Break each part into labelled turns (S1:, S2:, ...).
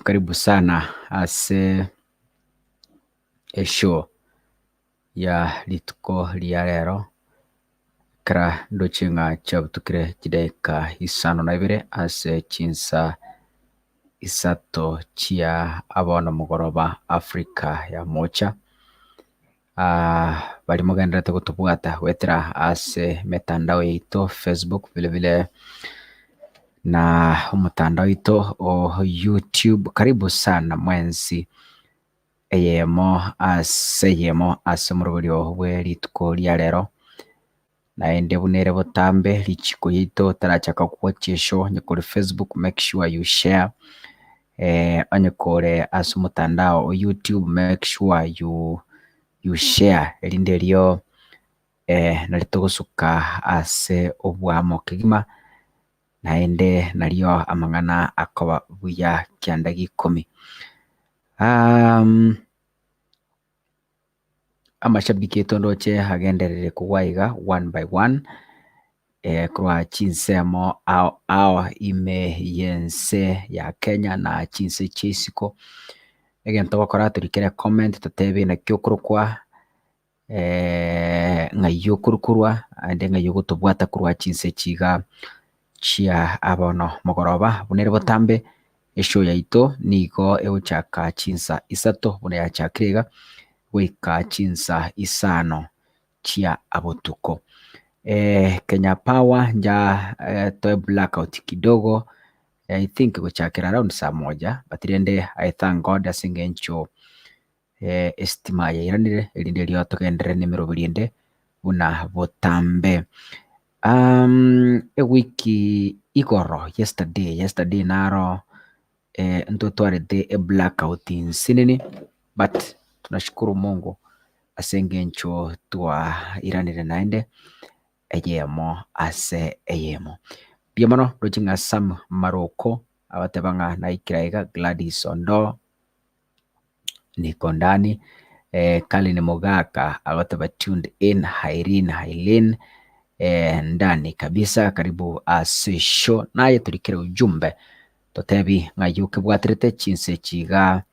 S1: Karibu sana ase esho ya lituko lia rero kara ndochinga chabutukire chidaika isano na ibere ase chinsa isato chia abono mugoroba Afrika ya mocha. Bali mugenderete kutubwata wetera ase metandao yeito Facebook vile na mtandao ito o YouTube. Karibu sana mwenzi eyemo ase murubulio bwe lituko lia rero naende bunere botambe lichiko yito tarachaka kuwachesho nyekore Facebook. Make sure you share anyekore ase mtandao o YouTube. Make sure you share elinde lio nalitogosuka ase obwamo kigima naende nalio amang'ana akoba buya kianda gikomi. Amashabiki etondoche agenderere kugwaiga one by one kwa chinsemo ao ime yense ya Kenya na chinse chisiko egento bakora turikere comment tutebe na kyokurukwa ng'ayokurukurwa ande ng'ayogotobwata kurwa chinse chiga chia abono mogoroba bunere botambe esho yaito nigo euchaka chinsa isato bune yachakirega weka chinsa isano chia abotuko. Kenya Power nja toe blackout kidogo. I think kuchakira around saa moja but rende I thank God asingencho estima ya iranire elinde lio tugendere nimero bulinde una botambe. Wiki igoro yesterday naro ntotwarete blackout insinini but tunashukuru Mungu asengencho tua iranire naende eyemo ase eyemo biamano rojinga Sam Maroko abatebanga naikiraiga Gladys Ondo niko ndani Kalini Mogaka abateba tuned in Hailin ndani kabisa. Karibu ase show naye turikire ujumbe totebi ng'ayuke bwatirete chinse chiga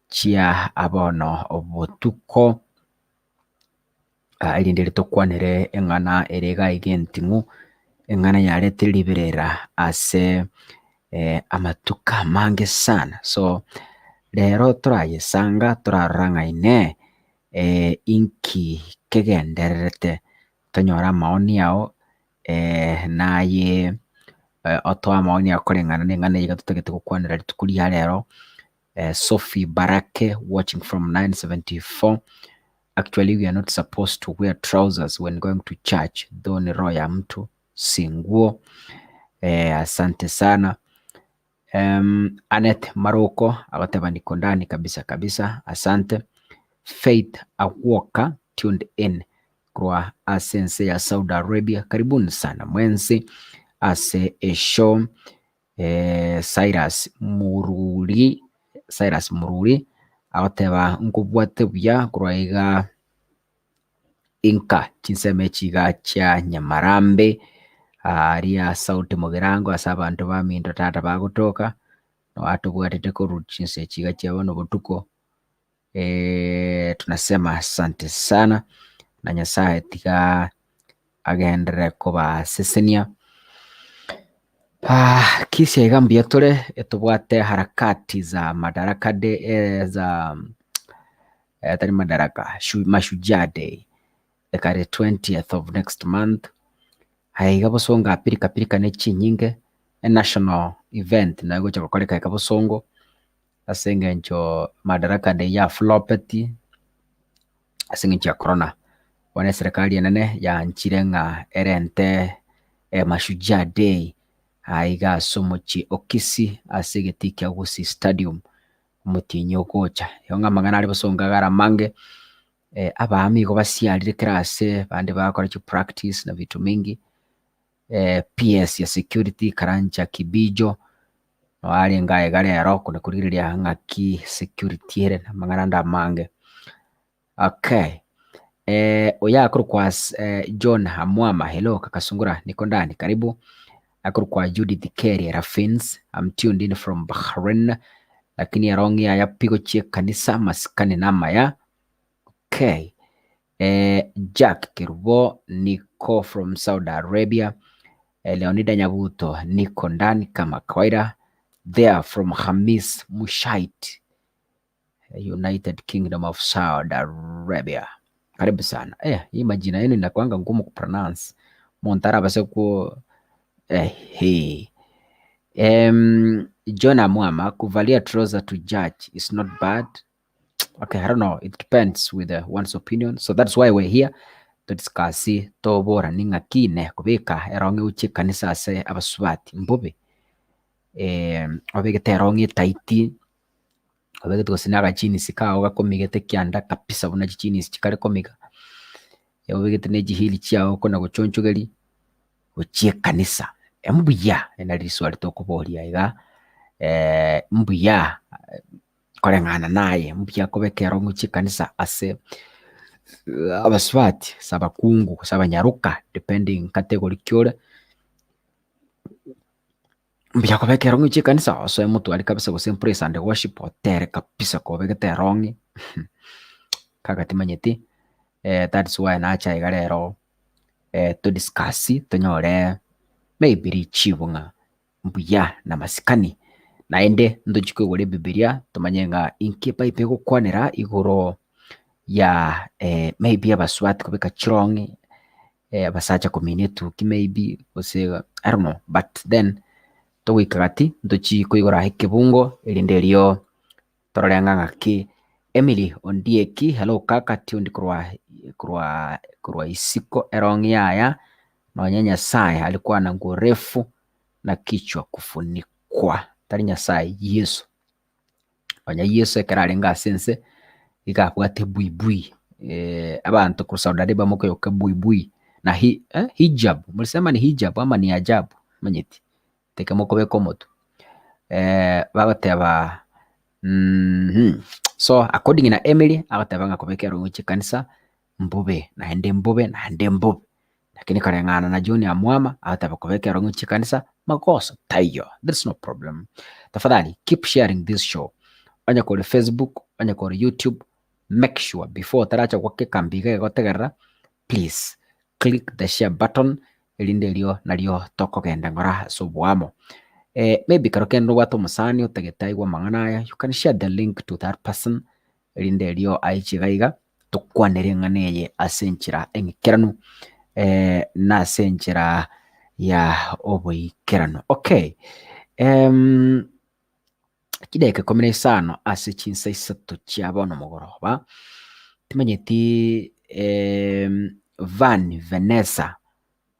S1: chia abono obotuko elinde litokwanire eng'ana erega igentingu eng'ana yarete liberera ase amatuka mange sana. So lero turayesanga turarang'aine inki kegendererete tonyora maoni yao naye otoa maoni akoreng'ana neng'ana iga tutagete gukwanera rituku ria rero. Sophie Barake watching from 974. Actually, we are not supposed to wear trousers when going to church, though ni roho ya mtu si nguo. Asante sana. Anet Maroko agateba niko ndani kabisa, asante. Faith Awoka tuned in kwa asense ya Saudi Arabia, karibuni sana mwenzi ase esho. Cyrus Mururi agateba nkubwate buya kuraiga inka chinseme chiga cha Nyamarambe aria sauti mugirango asa abantu bamindo tata bagutoka no watu bwatete koru chinse chiga cha bono butuko. Tunasema asante sana na Nyasaye tiga agendere kuba sesenia. Kisi ya Mbuya tole etubwate harakati za Madaraka Day za tari Madaraka Mashujaa Day ekare 20th of next month. Haiga busonga pirika nechi nyinge a national event na gocha kukoleka ikabusongo asenga ncho Madaraka Day ya flopeti asenga ncho corona wana serikali nene ya nchirenga erente Mashujaa Day haiga somochi okisi asegeti kya gusi stadium mutinyo gocha yonga magana ali busonga gara mange abami go basialire classe bande bakora chi practice na vitu mingi. PS ya security karanja kibijo no ali ngaye galero kuna kuriria ngaki security here na magana nda mange. Okay. Oya akuru kwa John Hamwama, hello kakasungura niko ndani karibu. Akuru kwa Judith Kerry Rafins, I'm tuned in from Bahrain, lakini erong'i ya pigo chie kanisa maskani nama ya. Okay. Jack Kirubo niko from Saudi Arabia. Leonida Nyabuto niko ndani kama kawaida. There from Hamis Mushait, United Kingdom of Saudi Arabia. Karibu sana. Hii majina yenu inakuanga ngumu kupronounce. Montara base ku John Amwama, kuvalia trouser to judge is not bad. Okay, I don't know. It depends with one's opinion. So that's why we're here to discuss tobora ninga kine Kobeka erong'i uchi kanisa ase abasubati mbube. Obegete erong'i taiti. Obegete gosinaga chini sikao gakomigete kianda kapisa buna chini chikare komiga. Obegete neji hili chiao kona gochonchogeri uchi kanisa. Mbuya enaliswali tokuboria iga. Mbuya koreng'ana naye Mbuya Kobeka erong'i uchi kanisa ase abasubati sabakungu sabanyaruka depending category kyole. Mbuya Kobeka erong'i uchi kanisa oso mtu ali kabisa go praise and worship hotel kabisa Kobeka erong'i kagati manyeti. That's why naacha igarero to discuss tonyore maybe richibunga Mbuya na masikani naende ndochikwe gore Biblia tumanyenga inkipa ipe gukwanera igoro ya maybe abasubati Kobeka chirong'i abasacha community maybe ose I don't know, but then towikagati ndochiko igora hekebungo elindelio tororenga ngaki. Emily Ondieki, hello kaka tundi kurwa isiko erong'i yaya na Nyasaye alikuwa na nguo refu na kichwa kufunikwa tari Nyasaye Yesu onya Yesu ekararenga sense igabwate buibui. Abantu ku Saudi Arabia moko yoka buibui na hijab mulisema ni hijab ama ni ajabu manyeti teke moko beko moto bagateba. So according na Emily agatebanga Kobeka erong'i uchi kanisa mbube na hende mbube lakini kareng'ana na John Amwama agateba Kobeka erong'i uchi kanisa makosa tayo. There's no problem. Tafadhali keep sharing this show anya kore Facebook anya kore YouTube. Make sure before taracha kwake kambiga gotegerera please click the share button elindelio nalio toko genda ngora sobwamo. Maybe karokendo watu musani utagetaigwa mang'anaya, you can share the link to that person elindelio aichigaiga tukwanere ng'aneye asenchira eng'ikiranu na asenchira ya oboikerano. Okay. Chidaeka 15 ase chinsa isato chia bono mogoroba timanyeti Van Vanessa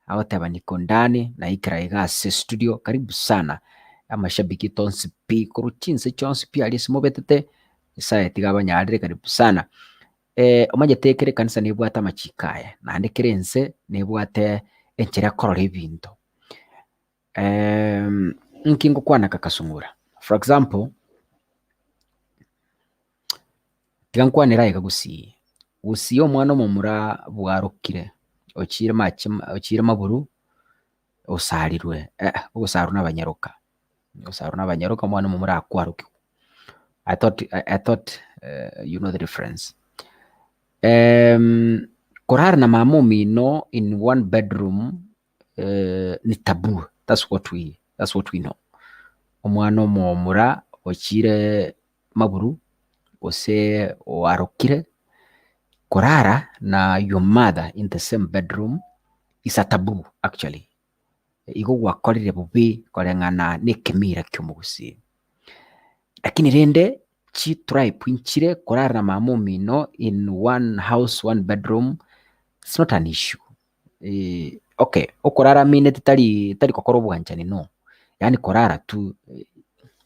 S1: agoteba niko ndani na ikira iga ase studio. Karibu sana amashabiki tonsi pi koru chinsa chonsi pi ali simobetete isae tiga abanyarire. Karibu sana. Omanyete ekere ekanisa nebwate amachikaya naende kere ense nebwate enchera korora ebinto. Nkingo kwanaka kasungura, for example, tiga nkwanera iga gusii omwana omomura bwarokire ochire maburu osarirwe ogosaru na abanyaroka omwana omomura akwarokirwe. I thought you know the difference. Korara na mama omino in one bedroom ni taboo. That's what we know. Omwana omomura ochire maburu ose warokire korara na your mother in the same bedroom is a taboo actually. Igo gwakorire bubi koreng'ana nekemira kyomugusi. Lakini rende chi tribe inchire korara na mama omino in one house, one bedroom, it's not an issue. Okay, okorara mine tari kokoro bwanchani no. Yani korara tu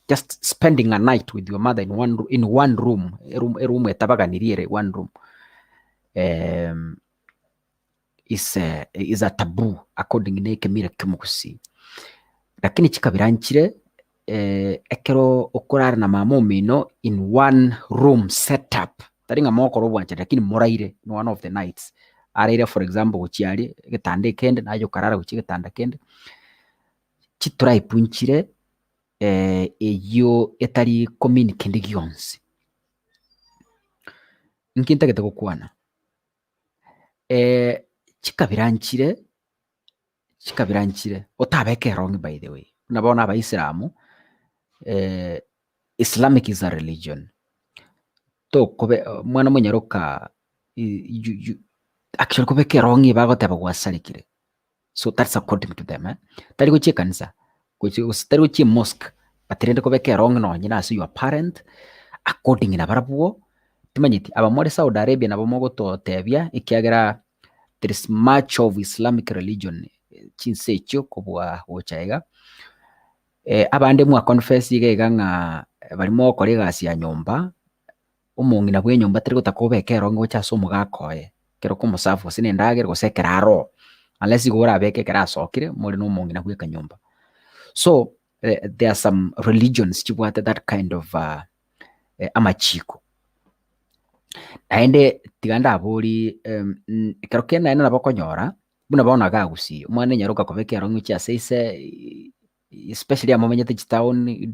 S1: just spending a night with your mother in one room etabaganiriere one room is a taboo according to kemira kyomugusi. Lakini chikabiranchire ekero okorara na mama omino in one room setup taringa mokoro bwanchani lakini moraire in one of the nights areire for example gochiari getande kende nayo karara gochi getanda kende chiturai punchire eyo etari communicate gionsi nkintagete gokwana chikabiranchire otabeke erong'i by the way nabona abaisilamu Islamic is a religion to kobe mwana monyaroka actually kobeka erong'i bagoteba gwasarikire. So that's according to them. Tari gochi ekanisa tari gochi mosque batirende kobeka erong'i no nyina ase your parent according na barabuo timanyiti abamore Saudi Arabia nabo mogototebia ikiagera there is much of Islamic religion chinse ekyo kobwa gochaiga abande mwa confess iga ng'a barimo okora egasi ya nyomba omong'ina bwa enyomba tari gotakobeka erong'i gocha ase omogakoe kero komosafu ase nendagera gosekera aro unless igo orabeke ekero asokire more na omong'ina bwa ekanyomba. So there are some religions chibwate that kind of amachiko naende tiganda abori ekero kenda ene nabokonyora buna bonaga gusi omwana nyaroka kobeka erong'i chia seise especially amomenyete chitown it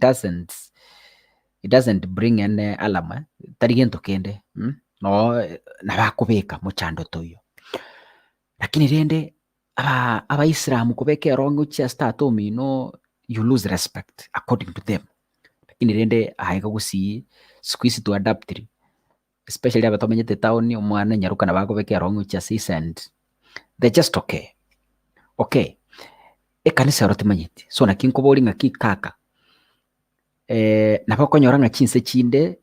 S1: doesn't bring any alama tari gento kende no nabakobeka mochando toyo. Lakini rende abaisilamu kobeka erong'i chia start omino you lose respect according to them. Lakini rende aiga gusi squeeze to adapt especially abatomenyete town omwana nyaruka nabakobeka erong'i chia seise and they're just okay ekanisa erotimanyete so nakinkobori ng'aki kaka nabokonyora ng'a chinse chinde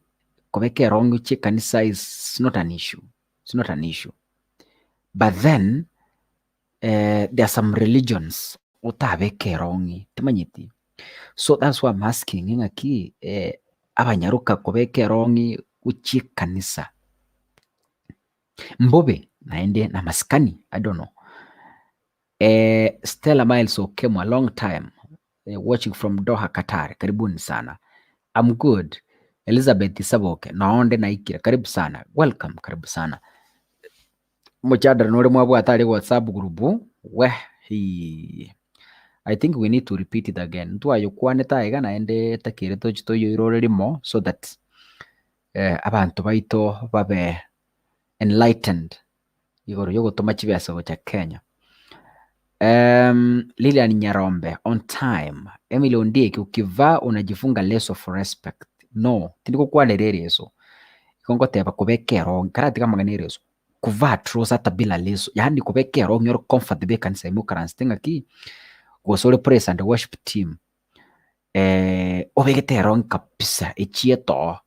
S1: kobeka erong'i chia ekanisa is not an issue. But then there are some religions otabeka erong'i timanyete. So that's why I'm asking ng'aki abanyaruka kobeka erong'i uchi ekanisa mbobe naende na maskani I don't know. Stella Miles Okemo, a long time watching from Doha, Qatar. Karibuni sana. I'm good. Elizabeth Isaboke naonde naikira. Karibu sana. Welcome. Karibu sana. Mochadra nore mwabwata ali WhatsApp group. I think we need to repeat it again. Tuayo kwane taiga naende takire tochito yoiroreri mo so that abantu baito babe enlightened. Igoro yogo tomachibe aso cha Kenya. Lilian Nyarombe on time. Emily Ondieki ukivaa unajifunga less of respect. No, tindiko kwanderere eso. Ikongo teba kobeka erong'i karati kama ganere eso. Kuvaa trouser hata bila leso. Yani kobeka erong'i you're comfortable kanisa imu karansi tenga ki gose ore praise and worship team obegete erong'i kabisa echieto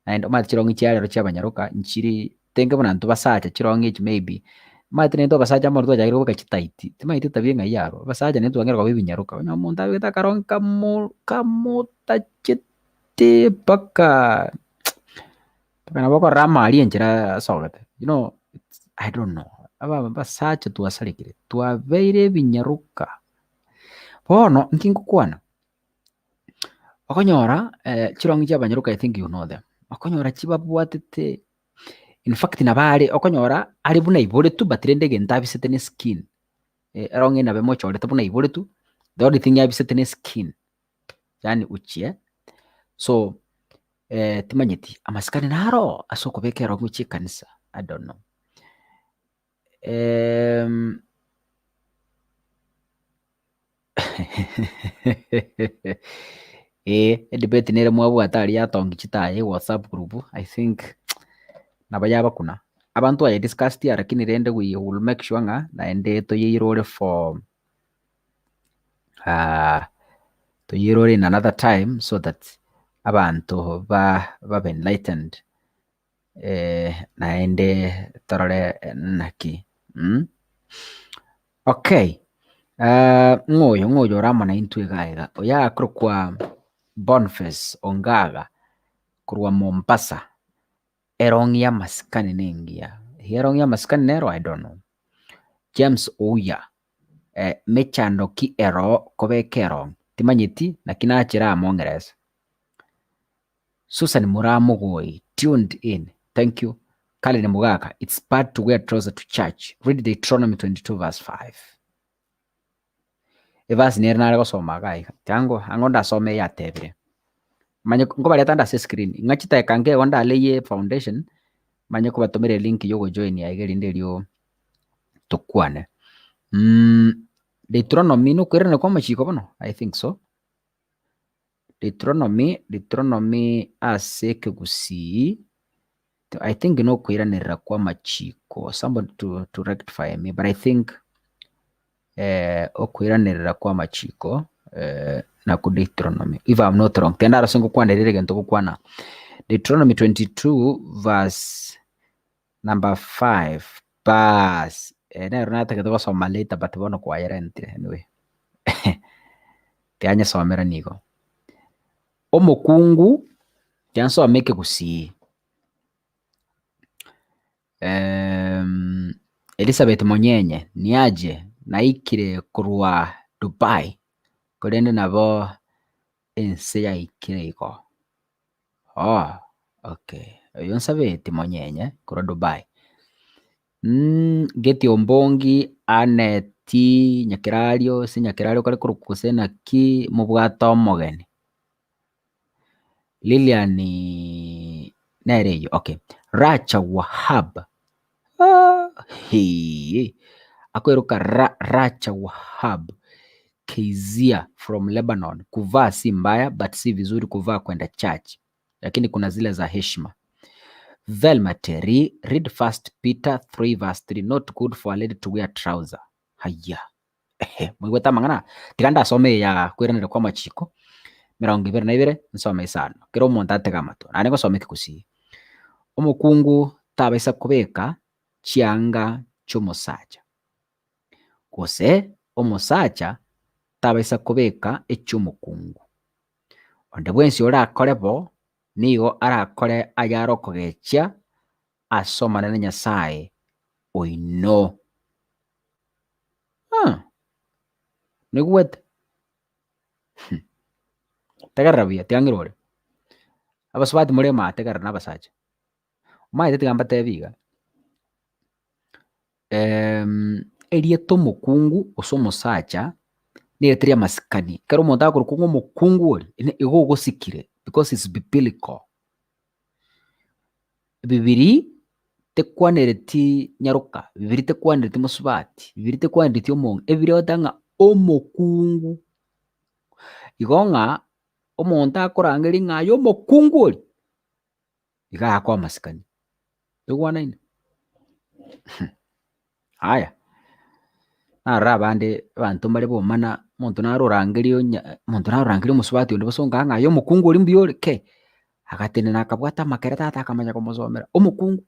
S1: naende omanyete chirong'i chiarero chia abanyaroka nchiri tenge buna ntwe basacha chirong'i echi maybe omanyete nento abasacha bono twachakire gobeka chitaiti timaite tabia ng'ai aro abasacha nento twang'era koba ebinyaroka onya omonto abegete akarong'i kamotachete mpaka nabo okorora amari enchera asogete. You know, I don't know. Aba basacha twasarekire twabeire ebinyaroka bono nkingokwana okonyora chirong'i chia abanyaroka, I think you know them, okonyora chibabwatete in fact nabare okonyora ari buna ibore tu but rende egento abisete ne skin erong'i nabe mochorete buna ibore tu, the only thing abisete ne skin yani uchie so timanyeti amasikani naro ase okobeka erong'i chia ekanisa. I don't know. Edebate nere mwabwata aria yatongi chitaye WhatsApp group, I think nabayaba kuna abantu aya discussed ya, lakini rende we will make sure nga naende toyeirore for toyeirore in another time so that abantu babe enlightened naende torore naki okay. Ng'oyo oramana intwe gaiga oya kurwa Boniface Ongaga kurwa Mombasa erong'i ya masikani nengia erong'i ya masikani nero I don't know. James Ouya mechando ki ero kobeka erong'i timanyeti nakinachira amongereza. Susan Muramugoi tuned in, thank you. Kalene Mugaka, it's bad to wear trousers to church. Read Deuteronomy 22 verse 5. Evas nere nare gosoma gaiga tango angonda some ya tebire manye ngoba leta nda screen ngachita ekange onda leye foundation manye kuba tomere link yogo join ya igeri ndelio tukwane Deuteronomy no kwirana kwa machiko bono, I think so. Deuteronomy aseke gusi I think no kwiranira kwa machiko, somebody to rectify me, but I think okwiranira kwa machiko na ku Deuteronomy if I'm not wrong tenda arasengo kwanderere gento kukwana Deuteronomy 22 verse number 5 bas na runata kedo soma later but bono kwa yerente anyway tianya somera nigo omokungu tianso ameke kusi Elizabeth Monyenye niaje naikire kurwa Dubai korende nabo ense yaikire iko okay yonsabete Monyenye kurwa Dubai geti ombongi aneti nyakirario si nyakirario kare kurukusena ki mubwata omogeni Lilian nereyo okay Racha Wahab akweruka Racha Wahab Keizia from Lebanon, kuvaa si mbaya but si vizuri kuvaa kwenda church, lakini kuna zile za heshima. Velma Terry, read 1 Peter 3 verse 3, not good for a lady to wear trouser. Haya mwigweta mangana tikanda asome ya kwiranira kwa machiko 22 nsome isano kero omonto atega amato nane ngosomeke kusi omokungu tabaisa kobeka chianga chomosacha gose omosacha tabaisa kobeka echomokungu onde bwensi orakore bo nigo arakore ayarokogechia asomana na Nyasaye oino nigwete tegarabia tiangirore abasubati murema tegara nabasacha maite tigamba tebiga erie tomokungu osomosacha niretria masikani kero omonto akorukungu omokungu ori igo ogosikire because it's biblical. Bibiri tekwanereti nyaruka, bibiri tekwanereti mosubati, bibiri tekwanereti omonge, ebiri otanga omokungu igo ng'a omonto akorangeri ng'aye omokungu ori iga akoa masikani egwanaine haya narora abande abanto mbare bomana muntu narurangirio musubati undi basonga ng'ayo omokungu ori mbuya ke agatene nakabwata amakere tata akamanya komosomera omokungu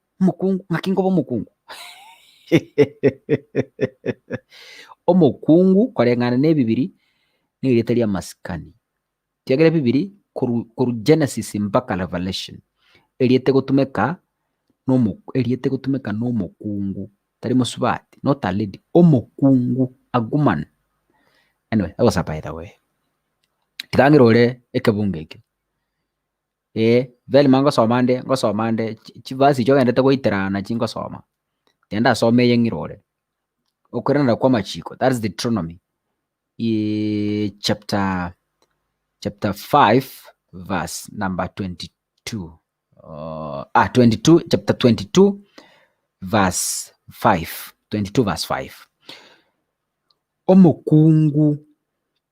S1: ng'aki nkoba omokungu omokungu koreng'ana na ebibiri nerieta ria masikani tiagere bibiri koru Genesis mpaka Revelation eriete gotumeka n'omokungu tari musubati not a lady omokungu a woman. Anyway, that was a by the way. Kitang'ira ore ekebunge eki veli ngosomande chivasi icho gendete goiterana chingosoma tenda asomeye ng'ira ore okorana kwa machiko. That is Deuteronomy chapter 5 verse number 22. Chapter 22 verse 5. 22 verse 5. Omokungu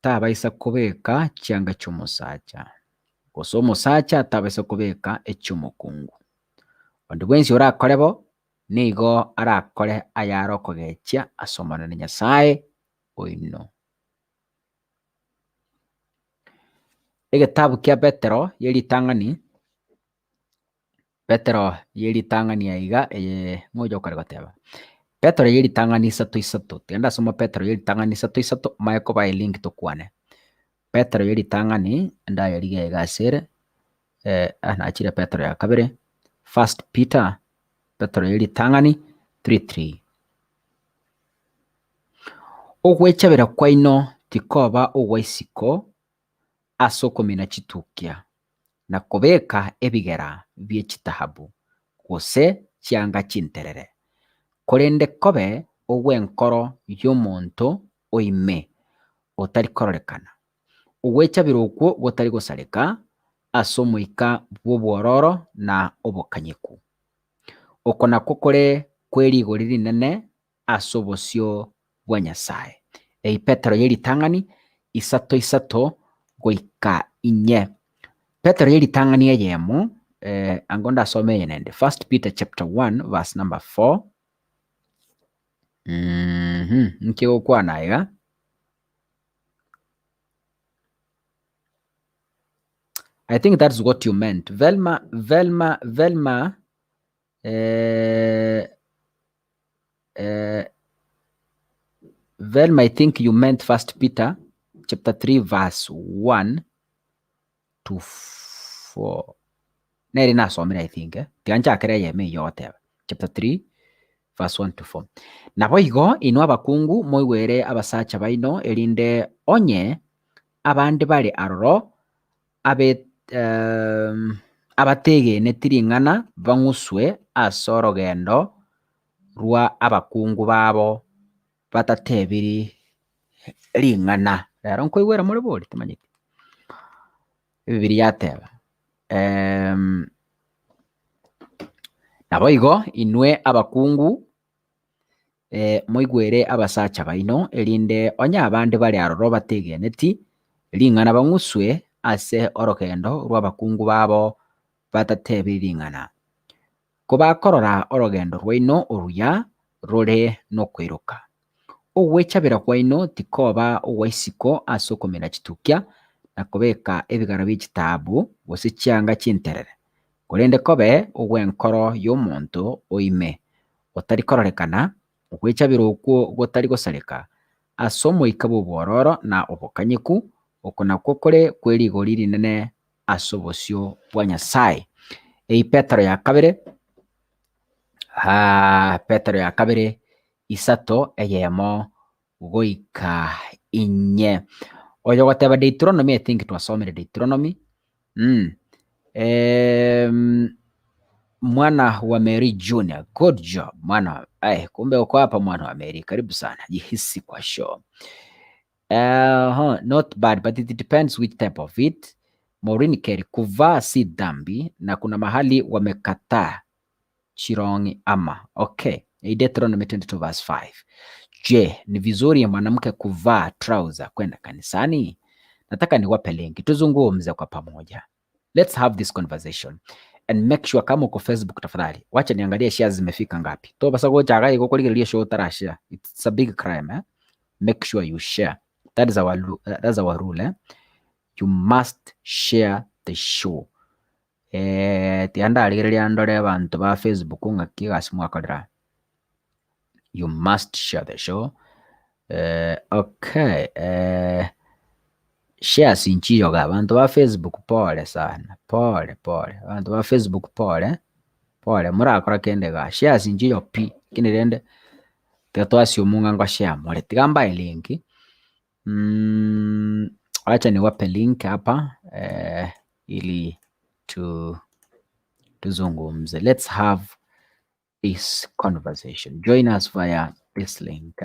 S1: tabaisa kobeka chianga chomusacha. Koso omusacha tabaisa kobeka echomokungu. Onde bwensi orakorebo nigo arakore ayaro kogechia asomana na Nyasaye oino. Egetabu kia Petero yeritang'ani aiga moja okare goteba Petero yeritang'ani isato tenda soma Petero yeritang'ani isato maeko by link tokwane Petero yeritang'ani ndayariga egasere nachire Petero ya kabere 1 Peter Petero yeritang'ani 3:3 ogwechabera kwaino tikoba ogwaisiko asokomina chitukia na kobeka ebigera bie chitahabu gose chianga chinterere korende kobe ogwenkoro y'omonto oime otari kororekana ogwechabira okwo gotari gosareka ase omoika bw'obwororo na obokanyeku oko nakwo kore kwerigo rinene ase obosio bwa Nyasaye. Petero yeritang'ani isato goika inye. Petero yeritang'ani eyemo ango ndasome yenende 1 Peter chapter 1 verse number 4. Nkego kwana iga I think that's what you meant. Velma I think you meant 1 Peter chapter 3 verse 1 to 4. Neri nasomera I think tiganchakere yeme yote chapter 3 verse 1 to 4. Nabo igo ino abakungu moigwere abasacha baino erinde onye abande bari aroro abategene tiring'ana bang'uswe ase orogendo rwa abakungu babo batatebiri ring'ana. Rero nkoigwera muri bori timanyiti ebibiri yateba nabo igo inwe abakungu moigwere abasacha baino erinde onye abande bari aroro bategeneti ring'ana bang'uswe ase orogendo rwa abakungu babo batatebiri ring'ana kobakorora orogendo rwaino oruya rore nokwiruka ogwechabera kwaino tikoba ogwaisiko ase okomena chitukia na kobeka ebigara bia chitabu gose chianga chinterere korende kobe ogwenkoro y'omonto oime otari kororekana ogwechabera okwo gotari gosareka ase omoika bw'obwororo na obokanyeku oko nakwo kore kwerigo rinene ase obosio bwa Nyasaye. Petero ya kabere isato eyemo goika inye oyo goteba Deuteronomy. I think twasomere Deuteronomy mwana wa Mary Junior, good job mwana. Kumbe uko hapa mwana wa Mary, karibu sana, jihisi kwa show. Not bad but it depends which type of it. Maureen Kerry, kuvaa si dhambi na kuna mahali wamekataa erong'i ama. Okay, Deuteronomy 22 verse 5. Je, ni vizuri ya mwanamke kuvaa trouser kwenda kanisani? Nataka niwape linki tuzungumze kwa pamoja. Let's have this conversation and make sure kama uko Facebook tafadhali wacha niangalie shares zimefika ngapi. To basa go jaga iko kuligiria show tarashia. It's a big crime Make sure you share. That's our rule. You must share the show. Tiandariria ndore abantu ba Facebook ng'aki egasi mwakorera. You must share the show. Okay. Share sinchiyoga abantu ba Facebook pole sana. Pole. Abantu ba Facebook pole. Murakora kende ga share sinchiyo pi. Kini rende tetwasi omunga ngo share mole tigamba link. Acha niwape link hapa ili tuzungumze. Let's have this conversation. Join us via this link.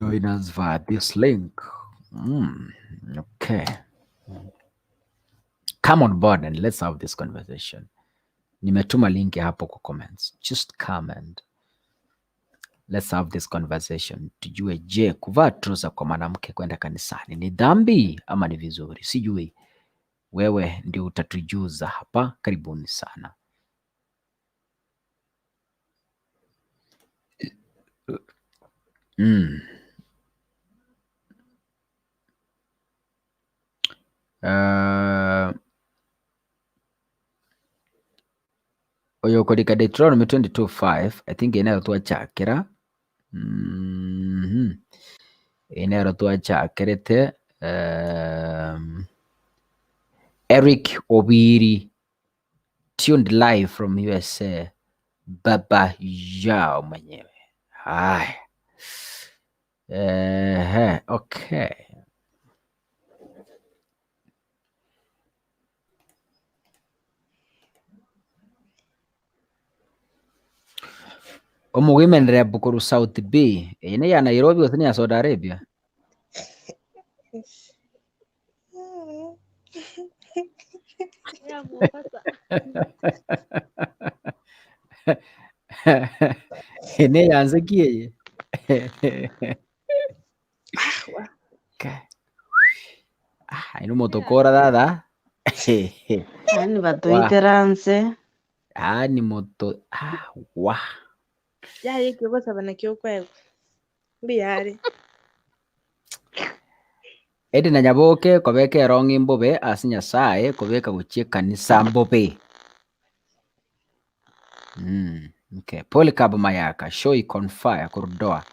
S1: Join us via this link. Okay. Come on board and let's have this conversation. Nimetuma link hapo kwa comments. Just come and let's have this conversation. Tujue, je, kuvaa trouser kwa mwanamke kwenda kanisani ni dhambi ama ni vizuri? Sijui. Wewe ndio utatujuza hapa. Karibuni sana. Oyo kolika Deuteronomy 22:5 I think enero twachakira enero twachakerete Eric Obiri tuned live from USA. Baba yao mwenyewe. Haya. Okay. Omugimenera Bukuru South B. Ine ya Nairobi othini ya Saudi Arabia. Ine yanze kiye. Ino motokora dada.
S2: Ani batoiteranse.
S1: Ni moto. Wa.
S3: Yaye kyobosa bana kyokwego. Mbiyari.
S1: Edi na nyaboke Kobeka erong'i mbobe ase Nyasaye Kobeka gochi ekanisa mbobe. Okay. Polycarp Mayaka show icon fire kurudoa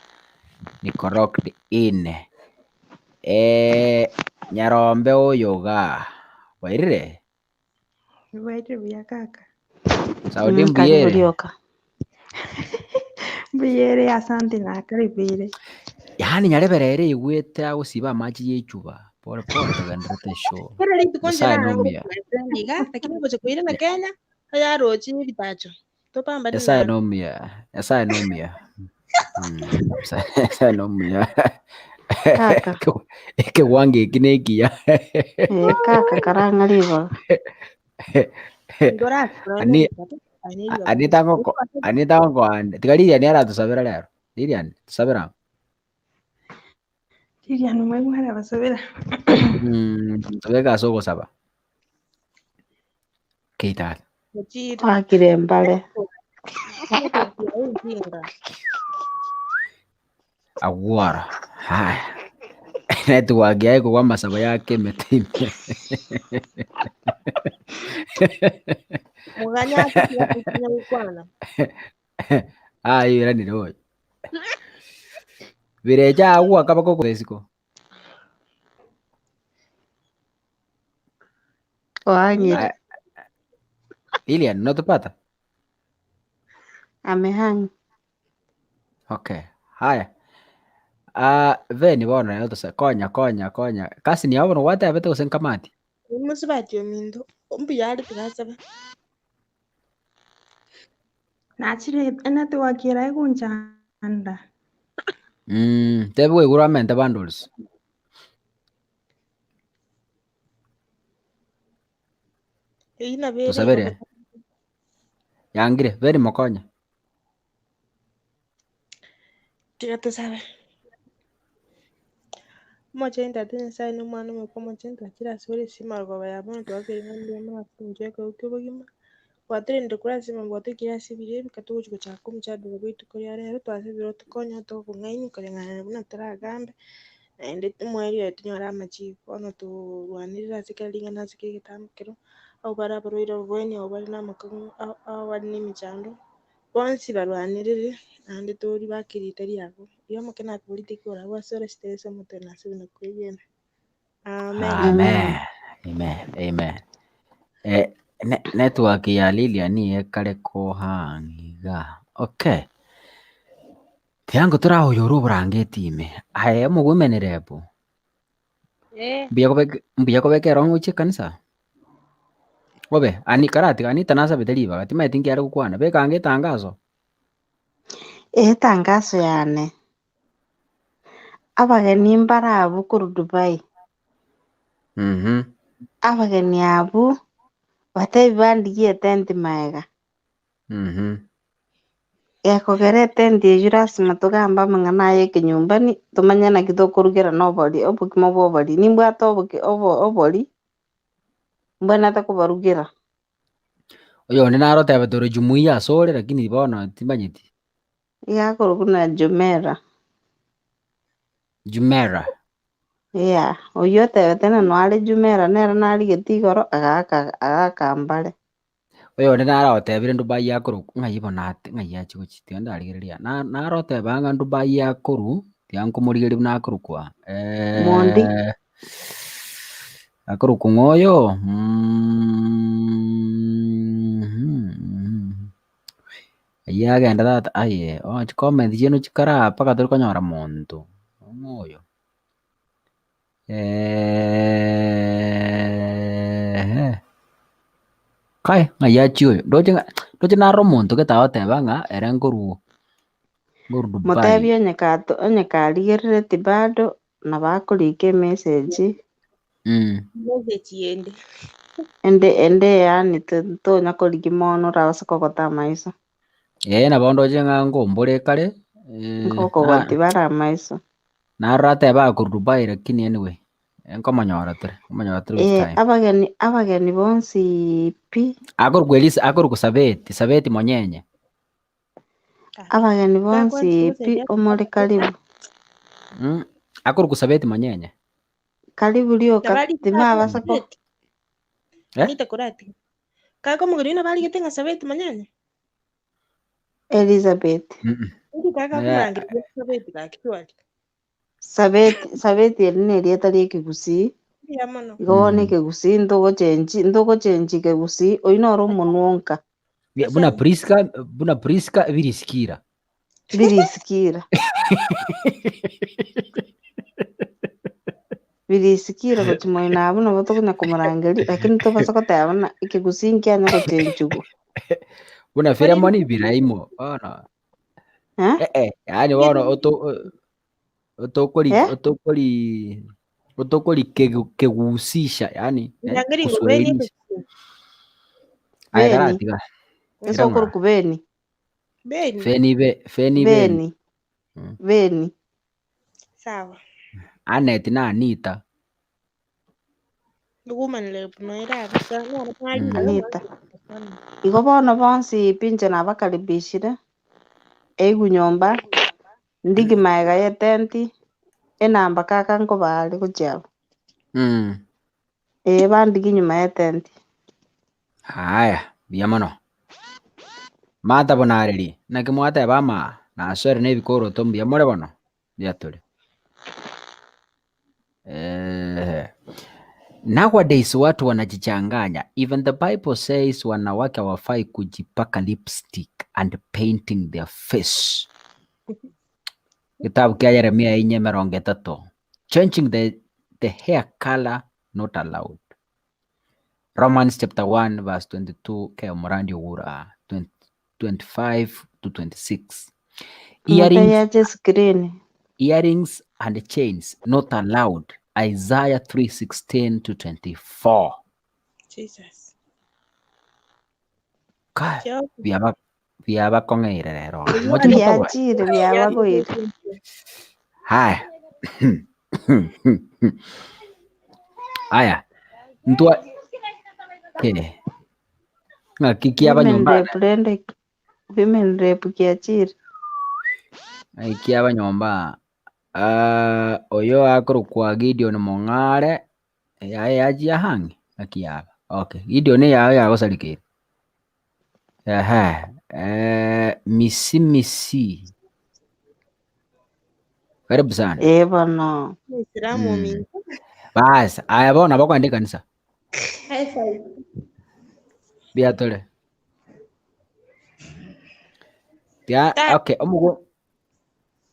S1: ni correct in. Nyarombe oyoga wairire
S3: buya kaka.
S1: Saudi mbuyere.
S3: Mbuyere asante na karibire.
S1: Yani nyareberere igwete agusiba amaji yechuba pole tagandirete show.
S3: Kera litu konjera
S1: no mia.
S3: Lakini boche kuire na Kenya haya rochi ni bitacho. Topamba ni
S1: Esa no mia. Esa no mia.
S2: Kaka.
S1: Eke wange kineki ya.
S2: Kaka karanga liva.
S1: Anita ande. Tigalirian yara tusabira lero. Lirian tusabira.
S3: Lirian umwe hara basabira.
S1: Tubega soko saba. Keita.
S2: Akire mbale.
S1: Agwara. Haya. Network yako kwa masaba yake metime.
S3: Muganya akinya ukwana.
S1: Yera ni roho. Vireja agua kaba koko desiko.
S2: Wanyiri.
S1: Lilian, no tupata?
S2: Amehang.
S1: Okay. Haya. Veni bona yoto sa konya. Kasi ni abono wate abete usenkamati.
S3: Musibati omindo. Mbiyari tukasaba. Nachire enate wakira ikunchanda.
S1: Tebe igura mente bundles.
S3: Ina bere.
S1: Tusabere. Yangire, veni mokonya.
S3: Tigata sabe. Mocha intatene sai ni mwana mwe kwa mocha intatira sore sima kwa ya bono twake ngandi mwana kunje kwa ukibogima. Bwaturende kurasima bwatu kirasi bire bikatugo chako mchado gwitu kuri rero twasibiro tukonya to kungaini kurengana buna turagambe ende mweri yetu nyora amachiko ono turwanirira sikalinga na sikigitambukiro au bara baroira bweni au bari namakungu au bari n'imichando bonsi barwanirire ande tori bakirite riago iyo mukena politiki ora wasore stese mutena sibina kwigena.
S1: Amen. Network ya Lilian ekare kohangiga. Okay. Tiango turahoyoro burangeti ime. Aye mugumenerepo. Mbuya Kobeka erong'i Ekanisa. Obe ani karati kanita nasa beteliva kati maitingi ari kukwana bekange tangazo.
S2: Tangazo yane abageni mbarabu kuru Dubai. Abageni abu batebi bandigie tenti maega. Ekogere tenti eju rasima tugamba mang'ana yeke nyumbani tumanyana kithukurugera nobori obukimo bwobori nimbwata obori mbona takubarugera.
S1: Oyo ninaroteba turi jumuiya asore lakini bono timanyiti.
S2: Kuna Jumera. Oyo tebe tena nwari Jumera nera nari getigoro agakambare.
S1: Oyo ninarotebire Dubai yakuru ng'ayibonate ng'ayachi gochitio ndarigereria naroteba ng'a Dubai yakuru tiankumurigeri nakuru kwa
S2: Mondi.
S1: Akuru kung'oyo yagenda that aye comment chino chikara paka turi konyora muntu ng'oyo kai ng'ayachi oyo ndoche naro muntu getagoteba ng'a ere ngoru Dubai.
S2: Mutebi onye karigerire ti bado na bakurike message.
S3: Message
S2: ende yani tonya kurigi mono rasa kokota maiso.
S1: Nabo ndoche ng'a ngombore kare
S2: Nkokogoti bara maiso.
S1: Narateba akuru Dubai lakini anyway nkomanyora turi with time.
S2: Abageni bonsi pi
S1: akuru kusabeti monyenye.
S2: Abageni bonsi pi omori karibu.
S1: Akuru kusabeti monyenye.
S2: Karibu lio katima basako.
S3: Nita kurati. Kako mugurina bali getenga sabeti monyenye.
S2: Elizabeth.
S3: Kaka kumrangira sabeti kakitwali.
S2: Sabeti eline rieta Kigusi. Igone Kigusi ndogo chenji Kigusi oinoro omonwonka.
S1: Buna Priska birisikira.
S2: Birisikira gochimoy nabo nabo tokunya kumurangeri lakini tobasa kotabana Kigusi nkianya gochenjugo.
S1: Buna Filemoni biraimo. Yani wono otokoli kegusisha yani kuswahili. Ayakaratika.
S2: Eso kuru kubeni. Beni.
S3: Sawa.
S1: Anet na Anita.
S2: Anita. Iko bono bonsi pinche na bakaribishire. Egu nyomba. Ndigi maega ye tenti. Enamba kaka nko bali kujabo. Bandigi nyuma ye tenti.
S1: Haya, biamono. Mata bonareri. Nakimwata bama na asore ne bikoro tombi amore bono. Biatore. Nowadays watu wanajichanganya. Even the Bible says wanawake hawafai kujipaka lipstick and painting their face. Kitabu kia Yeremia 4:3. Changing the hair color not allowed. Romans chapter 1 verse 22 kaya Morandi Ura 25-26. Earrings and chains not allowed. Isaiah 3:16-24.
S3: Jesus.
S1: Biaba kongeire rero.
S2: Biaba goire.
S1: Haya. Haya. Ntua. ng'aki kiaba nyomba
S2: women rep Kiachiri.
S1: kiaba nyomba oyo akorokwa Gideon Mong'are yaye yachia hang'i akiaba. Okay, Gideon yawe yagosarikire. Misi karibu sana.
S2: Bana.
S3: Muislamu mingi.
S1: Basi aya bona bakwandika kanisa biatole tia. Okay, omugo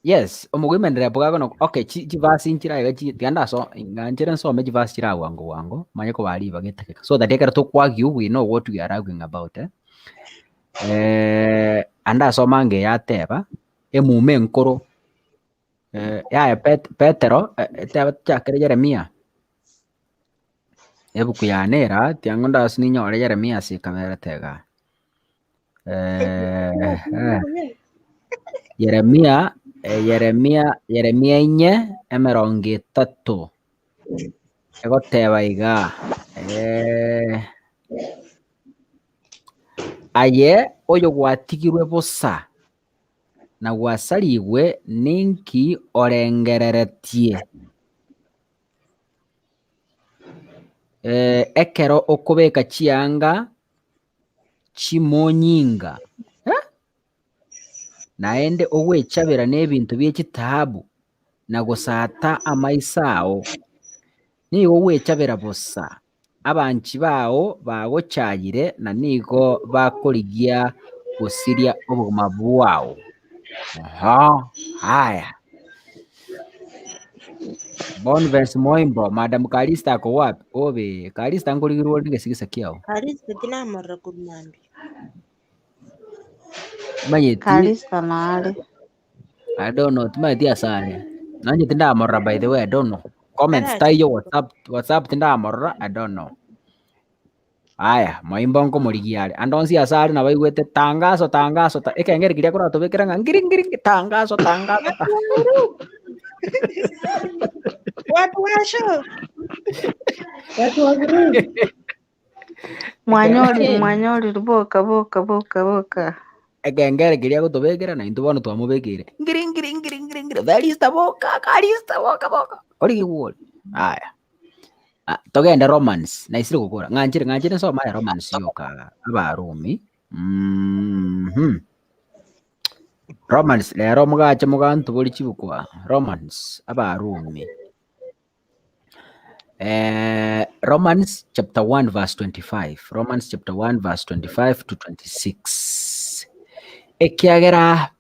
S1: yes omugo imendere bwago no. Okay, chivasi nchira iga tianda so nganjira nsome chivasi chira wango manye ko bali bagetekeka so that ekara to kwagi we know what we are arguing about anda so mange yateba emume nkoro ya Petero teba chakere Yeremia ebuku yanera tiango ndas ninyore Yeremia sikamera tega Yeremia 4:3 egoteba iga aye oyo gwatigirwe busa na gwasarigwe ninki orengereretie ekero okobeka chianga chimonyinga naende ogwechabera nebintu bie chitabu na gosata amaisao nigo gwechabera busa abanchi bao bagochayire na nigo bakorigia gosiria obogima bwao. Haya Boniface Moimbo, Madam Kalista ako wapi? Obe Kalista ngorigirwo ningesigisa kiao
S3: Kalista tinamara kumambi
S1: manyeti
S2: Kalista nale.
S1: I don't know tumati asale nanje tindamorra by the way I don't know comments tayo WhatsApp tindamorra I don't know. Aya Moimbo ngomorigiare andonsi asale na baigwete tangazo ekengeri kiria kora tubekera ngiri tangazo
S3: watu washo
S2: Mwanyori boka.
S1: ekengeri kiria gutubekera na intubono twamubekire ngiri Kalista boka origigwo. Aya togenda Romans na isiri gukura ng'anchire nsoma ya Romans yoka abarumi Romans lero mugache mugantu buri chibukwa Romans abarumi Romans chapter 1 verse 25 Romans chapter 1 verse 25 to 26 ekiagera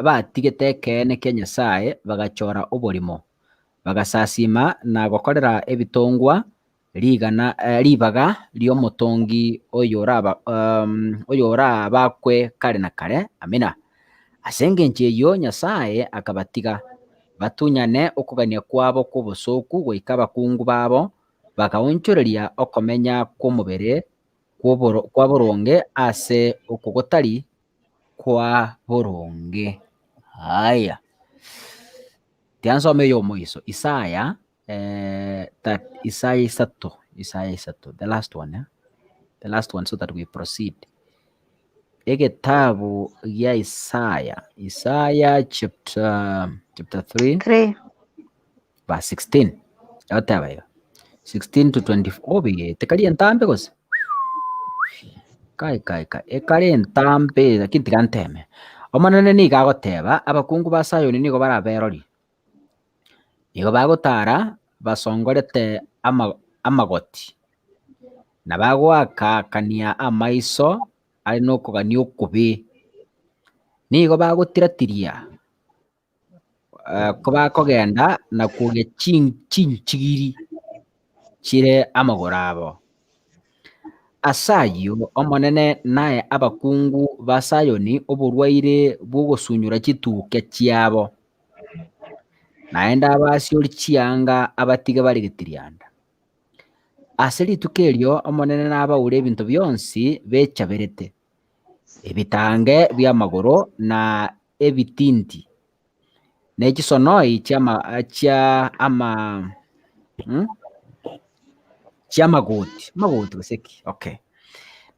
S1: batigete kene kia Nyasaye bagachora oborimo bagasasima na gokorera ebitongwa ribaga liomotongi oyo bakwe kare na kare amina asenge ncheyo Nyasaye akabatiga batunyane okugania kwabo kubusoku goika bakungu babo bakaonchoreria okomenya kw'omubere kwa boronge ase okugotari kwa boronge. Haya tiansome yo moiso Isaya Isaya 3 the last one so that we proceed. Ekitabu ya Isaya chapter 3 verse 16 yotabayo 16 to 24 obiye tekali entambe gose kai ekali entambe lakini tiganteme omanene ni gagoteba abakungu ba Sayoni nigo baraberori nigo bagotara basongorete amagoti na bagwakakania amaiso ari nokogania okubi nigo bagotiratiria ko bakogenda na kugia chinchigiri chire amagoro abo asayo omonene naye abakungu ba Sayoni oborwaire bwogosunyura chituke chiabo naende abasiori chianga abatiga baregitirianda ase rituko erio omonene nabaure ebinto bionsi bechaberete ebitange biamagoro na ebitindi nechisonoi chiamagoti goseki okay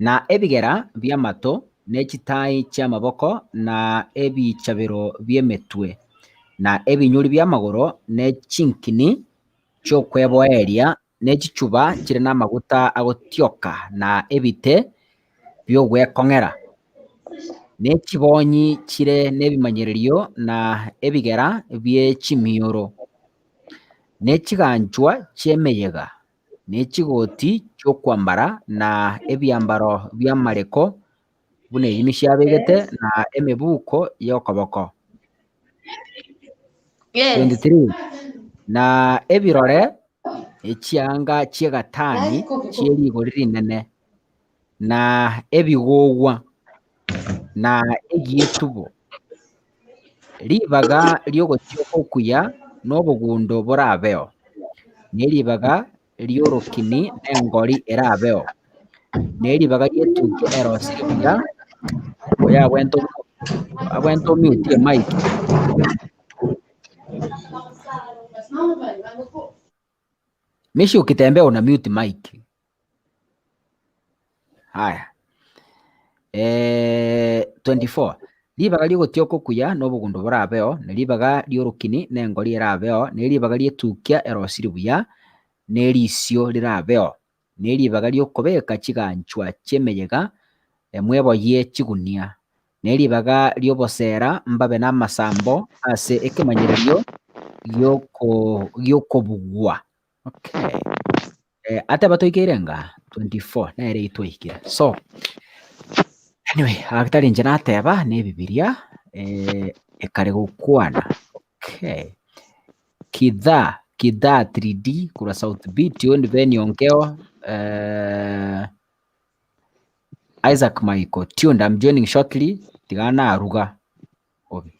S1: na ebigera by'amato n'ekitai ky'amaboko na ebichabiro by'emetwe na ebinyuri by'amagoro n'echinkini ky'okweboeria n'echichuba chire n'amaguta agotioka na ebite by'ogwekong'era n'echibonyi chire n'ebimanyererio na ebigera by'echimioro n'echiganchwa chi'emeyega n'echigoti ky'okwambara na ebyambaro by'amareko buna eyimi shiabegete na emebuko y'okoboko.
S2: Yes.
S1: 23 na ebirore echianga chi'egatani chi'erigo rinene na ebigogwa na egietubo ribaga riogotioka okuya n'obogundo borabeo n'eribaga riorokini n'engori erabeo n'eribaga rietukia erosiri buya oya abwento mute mike mishi ukitembea una mute mic. Haya 24 ribaga riogotioka okuya n'obogundo borabeo neribaga riorokini n'engori erabeo neribaga rietukia erosiri buya n'erisio rirabeo n'eribaga riokobeka chiganchwa chi'emeyega emweboyie chigunia n'eribaga riobosera mbabe n'amasambo ase ekemanyererio giokobugwa. Okay. Ate batoikeire nga 24 nere itwaikire. So anyway, agitari nje nateba n'ebibiria ekare gukwana. Okay. Kidha 3D kura South Beat yo ndiveni onkeo Isaac Michael tuned. I'm joining shortly. Tigana aruga obi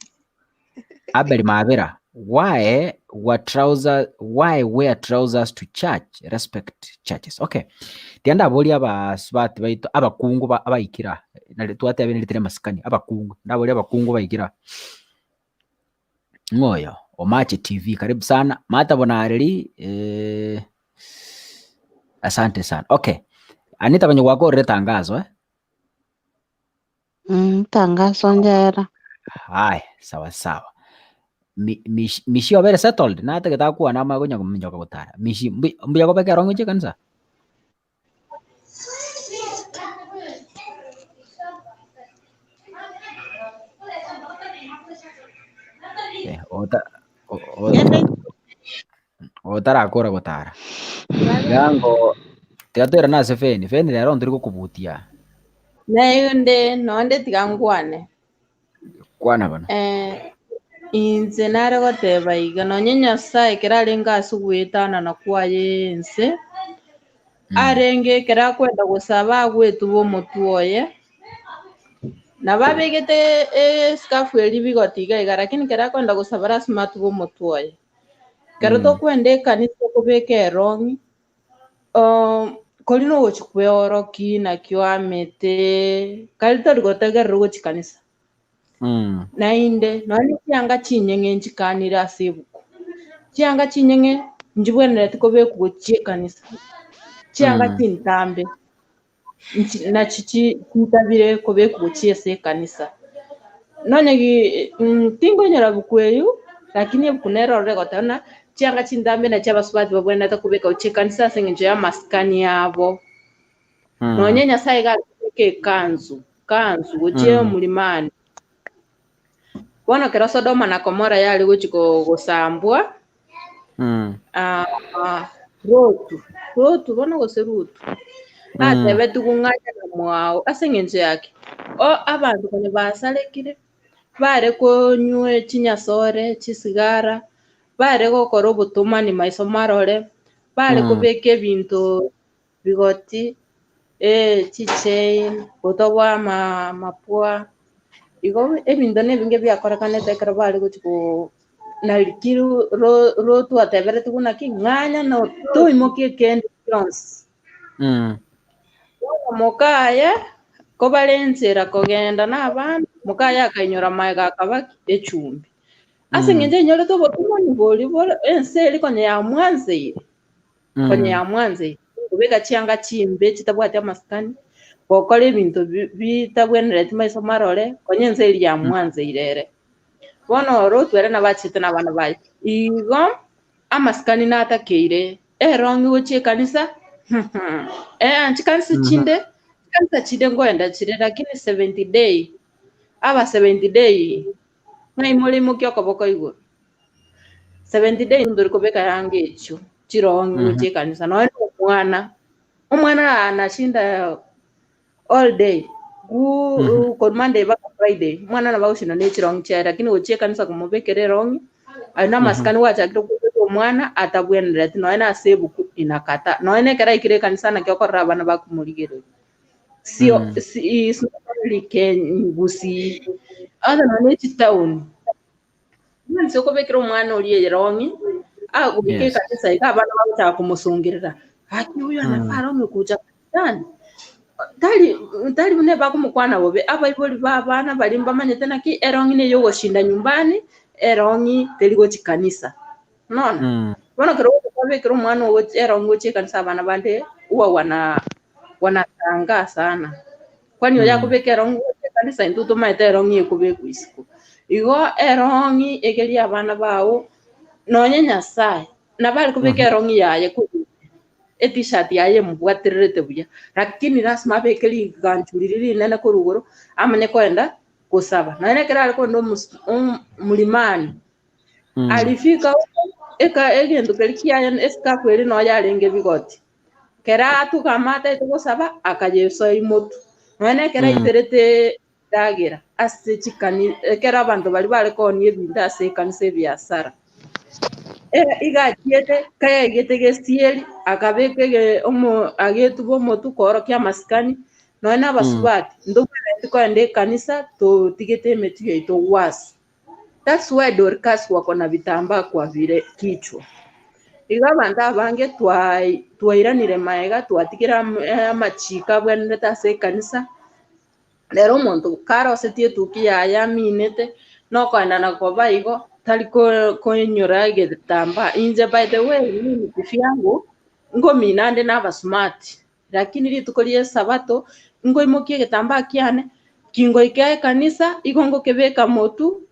S1: Abel Mavera, why wear trousers to church? Respect churches. Okay. Tianda boli abasubati baito abakungu abaikira na twate abene maskani abakungu ndaboli abakungu baikira ngoyo Omache TV, karibu sana mata bonareli asante sana. Okay, Anita kwenye wako rere tangazo
S2: Tangazo njera.
S1: Hai, sawa sawa. Mishi wabere settled na hata kita kuwa nama kunya kuminyoka kutara mishi Mbuya Kobeka erong'i Ekanisa otara akora kutara yango tigatwira nase feni rero ndiri kukubutia
S4: nayonde nonde tigangwane
S1: kwana bana
S4: inze nare goteba iga nonye Nyasaye kera arenga ase gwetana na kwaye ense arenge kera kwenda gosaba agwetu bomotu oye na babegete skafu eri bigotiga iga lakini kera kwenda gosaba rasima tu bomotu oye kero tokwenda Ekanisa Kobeka erong'i kori nogochi kweoroki nakio amete kari tori gotegerera gochi kanisa nainde noni chianga chinyeng'e nchikanire ase ebuku chianga chinyeng'e njibwenereti Kobeka gochi Ekanisa chianga chintambe nachi chitabire Kobeka gochi ase Ekanisa nonyegi tingonyera buku eyu lakini ebuku nerorore gotana chianga chintambe na chiabasubati babwenete Kobeka gochi Ekanisa ase eng'encho ya masikani yabo nonye Nyasaye gakobeka ekanzu gochi omulimani bono kero Sodoma na Gomora yari gochi gosambwa Rutu bono gose Rutu atebe tugung'anya na mwao ase eng'encho yake abanto konya basarekire bare konywa chinyasore chisigara bare gokora obotomani maiso marore bare kobeka ebinto bigoti chichain gotobwa mapua igo ebinto nebinge biakorekanete ekero bare gochi narikiru Rutu atebereti buna king'anya no toimokie kende yonsi mokaya kobare ensera kogenda n'abana mokaya akainyora amae gakaba echumbi ase eng'encho enyorete obotomani bori ense eri konya yamwanzeire Kobeka chianga chimbe chitabwati amasikani gokora ebinto bitabwenereti maiso marore konyense eria mwanze irere bono oro twere nabachete nabana baye igo amasikani natakeire erong'i gochia ekanisa chikanisa chinde ngoenda chire lakini 70 day aba 70 day ngai mulimo kio koboko iguru 70 day ndori Kobeka yange echo chirong'i gochia ekanisa no omwana anashinda all day on Monday mpaka Friday mwana nabagushinda nechirong'i chia lakini gochia ekanisa kumubekera erong'i aina masikani wachakire kubeto mwana atabwenereti noena asebuku inakata noene kera ikire kanisa na kyo korra abana bakumurigere sio busi ada none chitown nani soko bekira umwana uri erong'i agubike kanisa ika abana bacha kumusungirira haki huyo anafara umekuja ndani tali mune bakumukwana bobe abaiboli babana balimba manyete naki erong'i ne yogo shinda nyumbani erong'i teligo chikanisa nona bona kero kubekera umwana wo erong'i gochia kanisa abana bande huwa wanatanga sana kwani oya kubeka erong'i gochia kanisa intuto maite erong'i ekubekwa isiko igo erong'i egeria abana bao nonye Nyasaye nabali kubeka erong'i yaye t-shirt yaye mbwatirete buya lakini lazima abekeri ganchuliriri nene korugoro amanye kwenda kusaba nane kera aliko ndo mulimani alifika egendo kelikia eska kweli no yarenge bigoti kera tukamata kusaba akayeso imoto nane kera iterete dagira ase chikani kera abantu bali baliko ni ebinda ase kanise biasara igatiete kaya getegestieli akabeke agetubo motu korokia maskani noena abasubati ndobwete kwende kanisa to tigete metu yeto was. That's why Dorcas wako na vitambaa kwa vile kichwa iga banda bange twairanire maega twatikira amachika bwenete ase kanisa lero muntu karo setie tukia ya minete no kwenda na kwa igo tali koinyora getamba inje by the way mimi kifyangu ngo minande n'abasumati lakini litukolie sabato ngo imokie getamba kiane kingo ikae kanisa igongo kebeka motu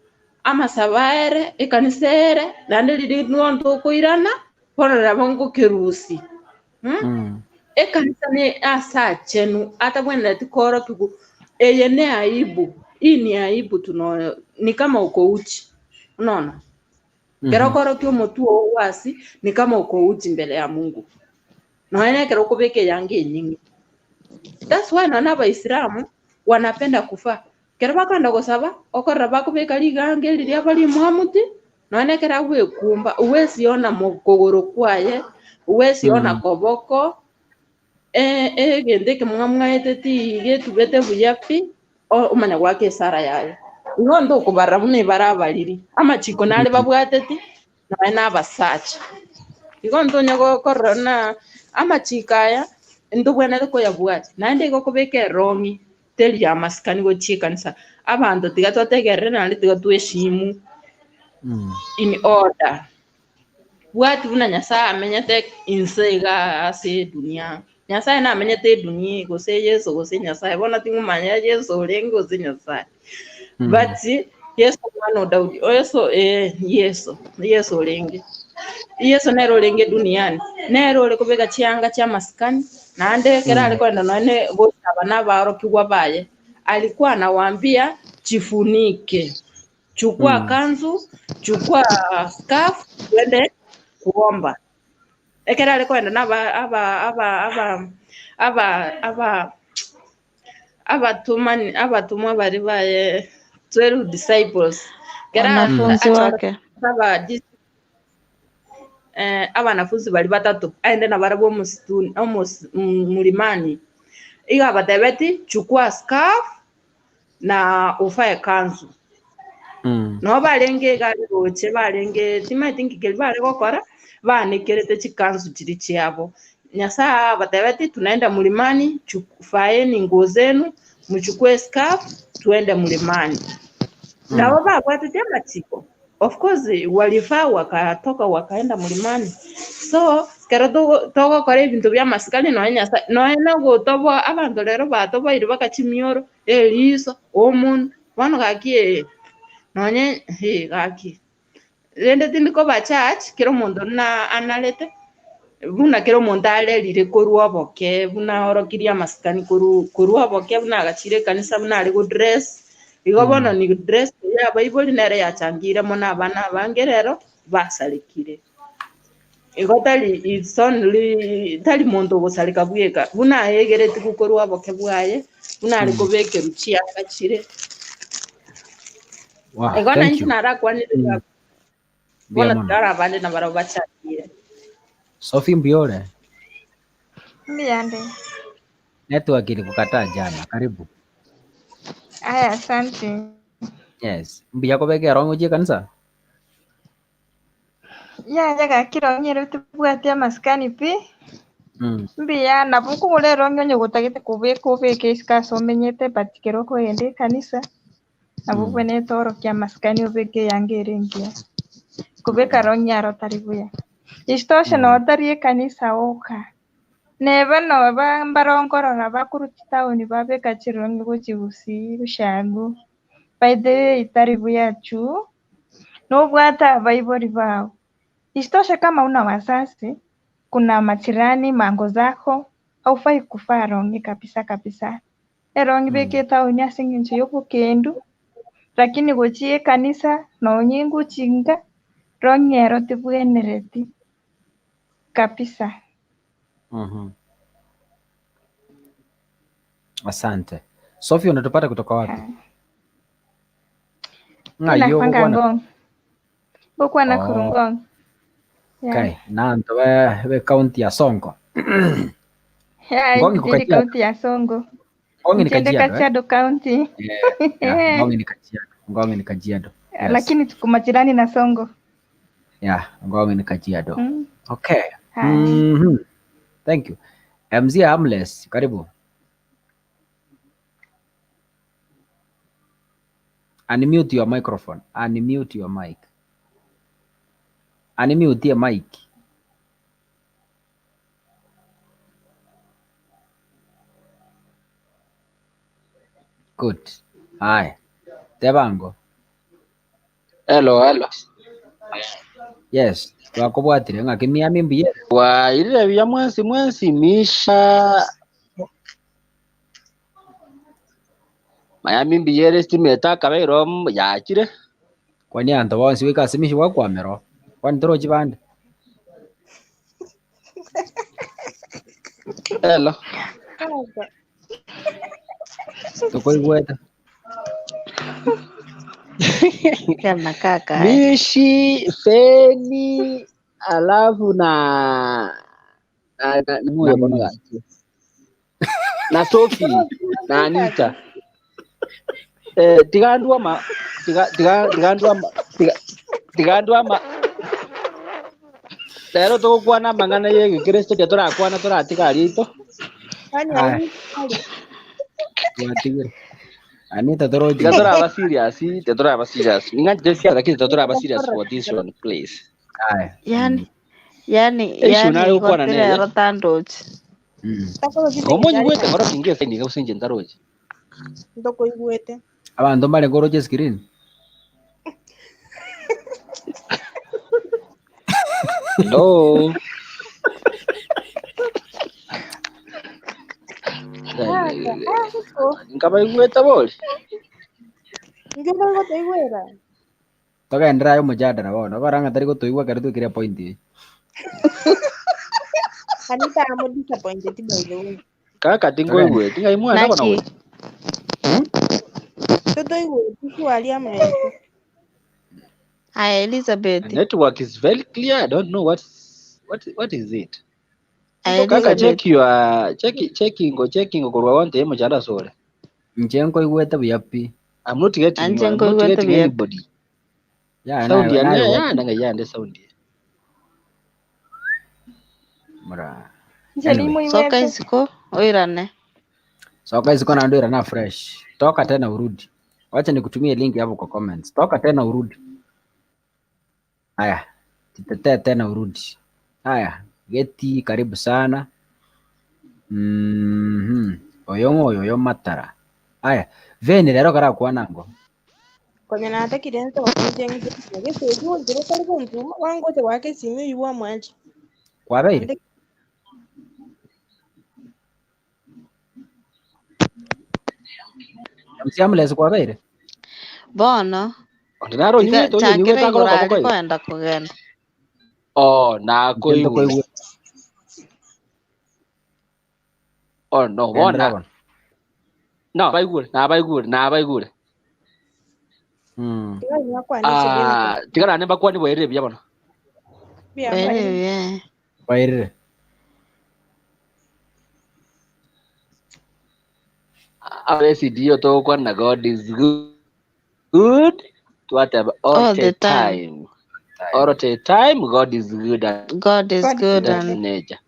S4: ama sabaere ekanisere nande lili nonto koirana porora bongo kerusi ekanisa ne asa chenu hata bwana tikoro kigu eyene aibu ini aibu tuno ni kama uko uchi unaona kero kio motu wasi ni kama uko uchi mbele ya Mungu na ene kero kubeke yange nyingi. That's why na Waislamu wanapenda kufa kero bakanda gusaba okorra bakubeka ligange liria bali mwamuti na ene kero wekumba uwezi ona mukogoro kwaye uwezi ona koboko gendeke mwamwa eteti getubete buyapi umanya gwake sara yayo ngondo kubarra mune barabaliri amachiko nale babwateti na abasacha igondo nyago korona amachikaya ndubwana ko yabwati nande go kubeka erong'i teli ya maskani gochia kanisa abantu tigatwategerere nande tigatweshimu in order bwati buna Nyasaye amenyete insega ase dunia Nyasaye na amenyete dunia gose Yesu gose Nyasaye bona tingumanya Yesu olengo gose Nyasaye but Yesu mwana Daudi Yesu olenge Yesu nero olenge duniani nero ole kubeka chianga cha maskani na ande kera alikuwa nane bosi abana baro kiwa baye alikuwa anawaambia chifunike chukua kanzu chukua scarf twende kuomba ekera alikuwa na abatumwa bari baye 12 disciples kera
S2: wanafunzi wake abanafunzi bali batatu aende na barabo musituni mulimani iga batebeti chukua scarf na ufae kanzu no balenge gari goche balenge tima think gel bale gokora banekerete chikanzu chiri chiabo Nyasaye batebeti tunaenda mulimani faeni nguo zenu mchukue scarf tuende mulimani nabo babwatete amachiko
S4: of course walifaa wakatoka wakaenda mlimani. So kero togo kore ibintu bya masikani noenya gotobo abantu rero batobo iri bakachimioro eliso omuntu bano gaki nonye gaki rende tindiko ba church kero mundu na analete buna kero mundu arerire koruoboke buna orokiria masikani koruoboke buna agachire kanisa buna ari go dress igo bono ni dress ya Bible nere yachangire mona abana bange rero basalikire igo tali mundu gusalika bweka buna yegerete gukoruoboke bwaye buna ari kobeke ruchia agachire.
S1: Wow,
S4: Igo
S1: thank
S4: nanchi
S1: you.
S4: narakwanire bona
S1: Mono.
S4: tara bande na baro bachakire.
S1: Sophie Mbuya,
S5: Mbiyande.
S1: network ilikukataa jana. Karibu.
S5: Aya, asante.
S1: Yes. Mbuya Kobeka erong'i kanisa?
S5: Yaga kirong'ire tubwate amasikani pi. Mbuya nabuku ngule erong'i onye gutagete kubeka isikaso omenyete but kero koende kanisa. Nabuku netorokia amasikani obeke yange erengia. Kubeka erong'i aro tari buya. Isitoshe notarie kanisa oka. Neba noba mbarongorora bakuruti tauni babeka chirong'i gochibusi bushagu. By the way itari buya chu. Nobwata Bible bao. Isitoshe kama una wazazi, kuna majirani mango zako, haufai kufaa erong'i kabisa. Erong'i beke tauni asing'incho yobukendu, lakini gochie kanisa nonye nguchinga, rong'i ero tibwenereti kabisa.
S1: Asante. Sophie, unatupata kutoka wapi?
S5: Nakwanga Ngong. Bokwa na Kurungong.
S1: Okay, nanto we county ya Songo.
S5: Ngong iko county ya Songo.
S1: Ngong ni
S5: Kajiado county.
S1: Ngong ni Kajiado.
S5: Yes. Lakini tuko majirani na Songo.
S1: Ngong ni Kajiado. Okay. Thank you. MZ Amles, karibu. Unmute your microphone. Unmute your mic. Unmute your mic. Good. Hi. Tebango.
S6: Hello.
S1: Yes. Twakubwatire ng'akimia Mbuya.
S6: Wa ile bya mwensi misha Miami Mbuya estimate kabero yakire.
S1: Kwani anto bonsi wikasimishi wakwamero. Kwani toro chibande.
S6: Hello.
S1: Tukoigweta.
S2: Kama kaka.
S6: Mishi Feni alafu na Mbuya bwana gati. Na Sophie na Anita. Tigandwa ma Lero tukukwana mang'ana ye Kristo ke turakwana turatigari ito.
S1: Anita toro
S6: Tetura ba serious. Ninga jesia lakini tetura ba serious for this one please.
S2: Yani
S6: uko na nene.
S2: Rotandochi.
S6: Komo nyuwete mara kingia saini ga usinje ndaroje.
S3: Ndoko igwete.
S1: Abantu mbale ngoroje screen.
S6: Hello. Ngaba igweta boli.
S3: Ngaba igweta igwera.
S1: Toka ndra yo mujadala bono baranga tari gotoigwa kare tukire point.
S3: Anita amo disappointed by the way.
S6: Kaka tingo igweta ngai mwana bana we.
S3: Toto igweta swali amene.
S2: Hi Elizabeth.
S6: The network is very clear. I don't know what is it.
S2: Kaka
S6: checking okorwa wante mujada sore.
S1: Njengo igweta buyapi.
S6: I'm not getting anybody. Sound ya ndanga yande sound.
S1: Mara.
S2: Soka isiko oirane.
S1: Soka isiko na ndio na fresh. Toka tena urudi. Wacha nikutumie link hapo kwa comments. Toka tena urudi. Haya, titetee tena urudi. Haya, Geti, karibu sana. Oyo matara. Haya, Veni lero karakwa nango.
S3: Kwenye natakire nto wakujenga ngese ejo ndiro karibu ntuma wangu te wake simu yuwa mwaji.
S1: Kwabeire. Msiamulezi kwabeire.
S2: Bono.
S6: Ondinaro nyuwe to nyuwe takoro kwa kwa.
S2: Kwenda kugenda.
S6: Oh, nako iwe. Oh no, bona. No, baigure. Tigana nemba kwani bwaire bya bono.
S1: Bwaire.
S6: Abesidio to kwana God is good to whatever all the time. All the time God is good.
S2: God is good
S6: and nature.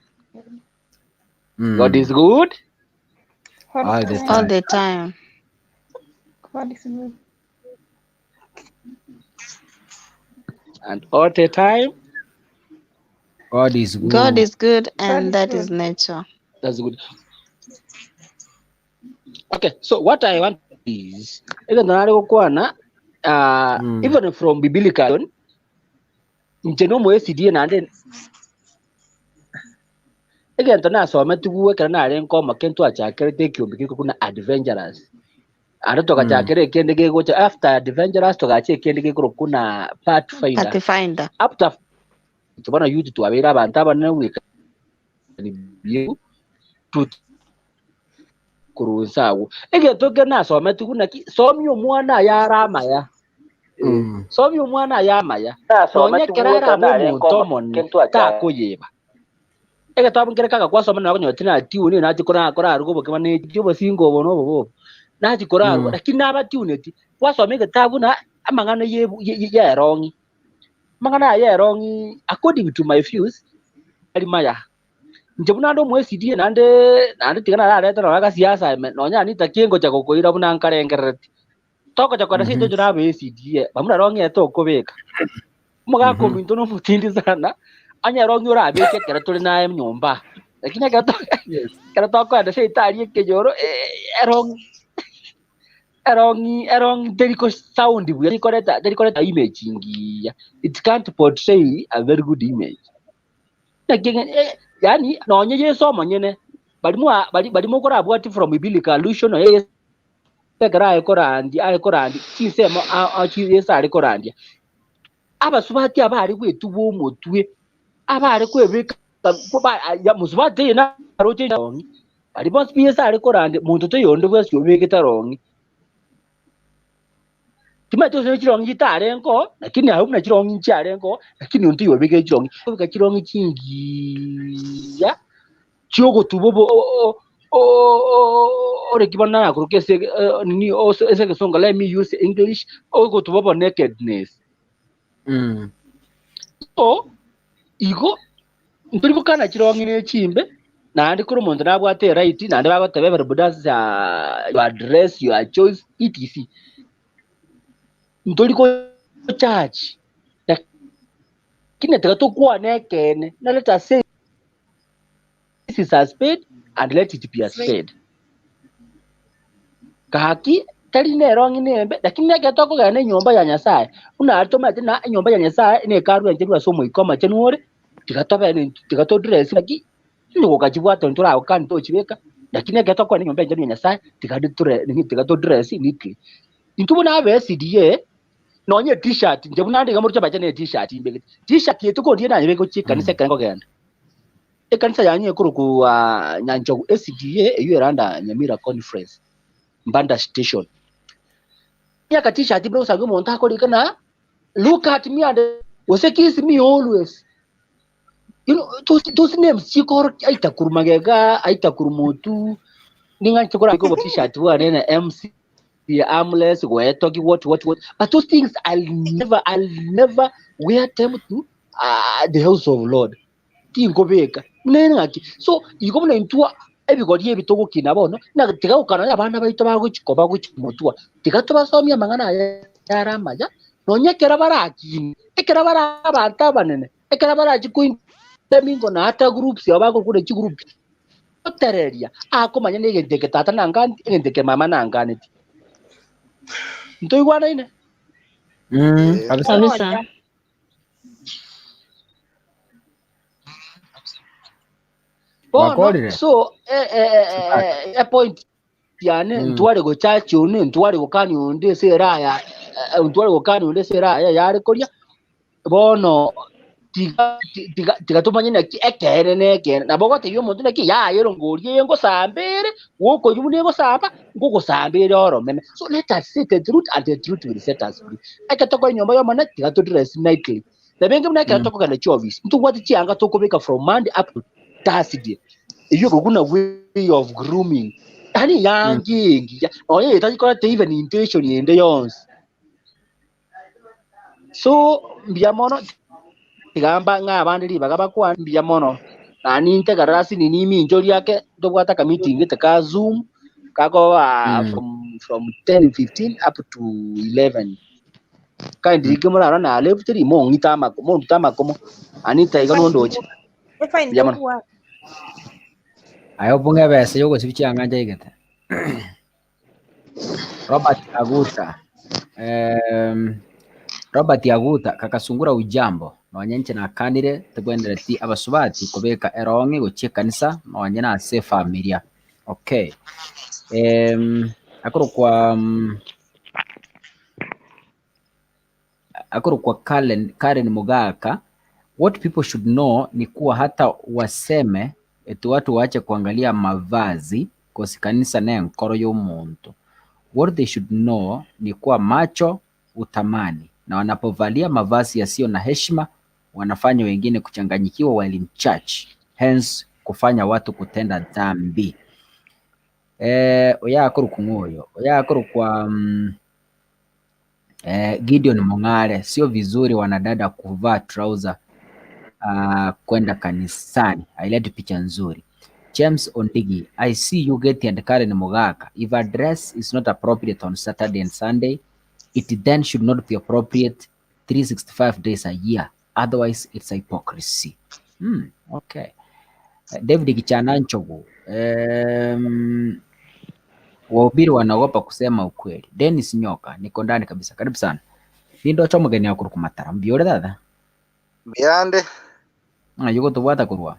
S6: God is good
S2: all the time.
S5: God is good.
S6: And all the time
S1: God is good.
S2: God is good and that is nature.
S6: That's good. Okay, so what I want is even from biblical ncheno mwesidia nande again tana so metuwe kana renko makentu achakere tekyo bikiko kuna adventurous ando toka chakere kende ge gocha after adventurous toka che kende ge kuna pathfinder after tubona youth to abera abantu abanawika ni to kurusawo ege toke na so metukuna somyo mwana yarama ya somyo mwana yamaya sonye kerara bo mutomon ta koyeba ege tabungere kaka kwa somana nakonyotina tiuni na tikora rugo bokema ne jubo singo bono bobo na tikora lakini naba tiuneti kwa somege tabu na amangana ye erong'i mangana ya erong'i according to my views alimaya njebuna ndo mwesidie nande tigana la leta na siasa nonya ni takiengo cha kokoira buna nkarengereti toko cha kwenda sito jona besidie bamuna rongi to Kobeka muga kominto no mutindi sana anya rongi ora abeke kera tuli naye nyumba lakini kera to kwenda seitari kejoro erong'i deriko sound we deriko image ngia it can't portray a very good image yani nonye yeso monyene bali mo kora abwati from biblical allusion tegara ayikorandi kisema achiyesa ari korandi abasubati abari kwetu bo motwe abari kwebeka kuba ya musubati na roche rongi bali bo spiyesa ari korandi muntu to yondo bwese yobeke tarongi timato se chirongi tarenko lakini hauna chirongi charenko lakini untu yobeke chirongi kubika chirongi chingi ya chiogo tubobo ore kibana akuru kese ni ese ke songa let me use English go to bobo nakedness so igo nturi bukana chirongi ne chimbe na andi kuru muntu nabwate right na andi bagotebe everybody your address your choice etc nturi ko church kinetaka to kwa nekene na let us say this is a spade and let it be a spade kaki tari ne rongi nembe lakini nake toko gane nyomba ya Nyasaye una atoma na nyomba ya Nyasaye ne karu enje somo ikoma chenure tigato dress laki ngo kachibwa tontura okan to chibeka lakini nake toko ne nyomba ya Nyasaye tigato dress nitli intubona abe CDA nonye t-shirt nje bunandi ngamuru chabacha ne t-shirt imbe t-shirt yetu ko ndiye na yebe ko chikanisa kango genda Ekanisa yanye kuru ku Nyanjogu SDA eranda Nyamira conference Mbanda station ya katisha ati bro sagu monta ko likana look at me and was kiss me always you know those names chikor aita kurumagega aita kurumutu ninga chikora ko t-shirt wa nena MC the armless we talking what but those things I'll never wear them to the house of Lord Kobeka nenaki so igobona intua everybody ebitoko kinabono na tiga ukana abana baito bago chikoba go chimotua tiga to basomya mangana yarama ya nonyekera barachi ekera bara abantu abanene ekera barachi kuintemingo na hata groups yabako kure chi group otereria akomanya negenteke tata nangani egenteke mama nangani ntoigwana ine
S1: kabisa.
S7: Kabisa.
S1: Wakorire.
S6: So a point yani ntware go church une ntware go kani unde seraya ntware go kani unde seraya yare koria bono tiga tumanye na ekere neke na bogo te yomuntu neki ya yero ngorie ngo sambere woko yumune ngo samba ngo sambere oro meme. So let us see the truth and the truth will set us free. Ekatoko nyomba yo mana tiga to dress nightly the benga mna ekatoko kana chovis mtu wati chianga to Kobeka from Monday up to Thursday. Iyo kuna way of grooming ani yangi oye itajikora te even intention yende yonse. So mbiamono tigamba ng'abandi libaga bakwambia mono nani integarasi nini minjo yake dobwata ka meeting ka Zoom kako from 10:15 up to 11 kind igimura na left three mo ngitama komo anita igano ndoche
S3: Fine
S6: mono
S1: Ayo bunga bese yogo sibichi anganja igete. Robert Yaguta kakasungura ujambo nonyenche na kanire tugwendere ti abasubati Kobeka erong'i gochi Ekanisa nonye na ase familia. Okay. Akoro kwa Karen Mugaka, what people should know ni kuwa hata waseme eti watu waache kuangalia mavazi kosi kanisa na nkoro y'umuntu. What they should know ni kuwa macho utamani, na wanapovalia mavazi yasiyo na heshima wanafanya wengine kuchanganyikiwa while in church, hence kufanya watu kutenda dhambi. Oya akuru kungoyo oya akuru kwa Gideon Mong'are, sio vizuri wanadada kuvaa trouser kwenda kanisani. Aileti picha nzuri. James Ondigi, I see you get and Karen Mugaka. If a dress is not appropriate on Saturday and Sunday, it then should not be appropriate 365 days a year. Otherwise, it's hypocrisy. Okay. David Kichananchogu, wahubiri wanaogopa kusema ukweli. Dennis Nyoka, niko ndani kabisa. Karibu sana. Nindo cho mugeni yakuru kumatara. Mbiore dada.
S8: Biande.
S1: Yuko tubwata kurwa.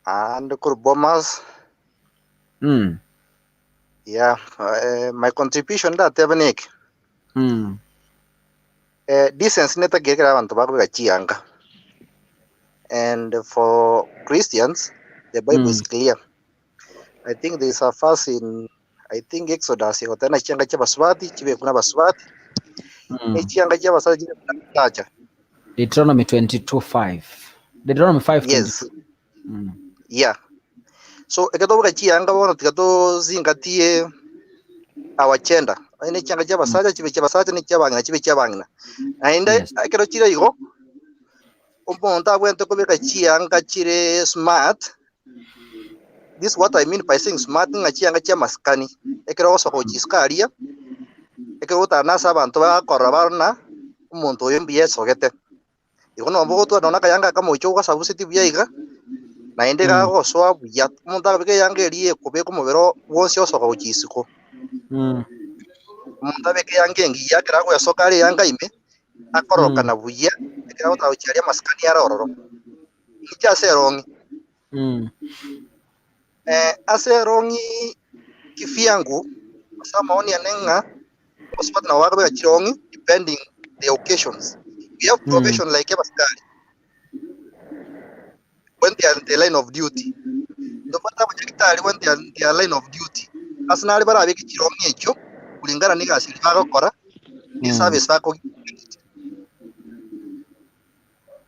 S8: And Kurbomas. Yeah, my contribution that Evanik. Decency neta gereka abantu bakubega chianga. And for Christians, the Bible is clear. I think there is a verse in Exodus yotana chianga cha basubati chibe kuna basubati. Chianga cha basubati chibe
S1: Deuteronomy 22:5. Deuteronomy 5:22.
S8: Yes. Yeah. So ekatoboka chianga bono tikato zingatie awachenda. Ine chianga cha basubati chibe cha basubati ni chabangina chibe chabangina. Ainde akero chira igo. Umuntu abwente Kobeka chianga chire smart. This is what I mean by saying smart nga chianga cha maskani. Ekero oso ko chiskaria. Ekero tanasa abantu bakora barna umuntu yembiye sogete. Ikono mbogo tu anona kayanga kama uchoka sabusi tibiaiga. Na inde ga goswa buya umuntu abike yangeriye Kobeka mubero wonse oso ko chisiko. Umuntu abike yangengi yakira ko yasokari yanga ime akoroka na buya. Ekero tawucharia maskani ya rororo. Icha serong'i. Ase erong'i kifiangu sa maoni anenga ospat na wakabe chirong'i depending the occasions. We have profession like abaskari when they are in the line of duty. Ndo pata bajikitari when they are in the line of duty. Asnali bara abiki chirong'i echo kulingana ni gasili bakora ni service bako.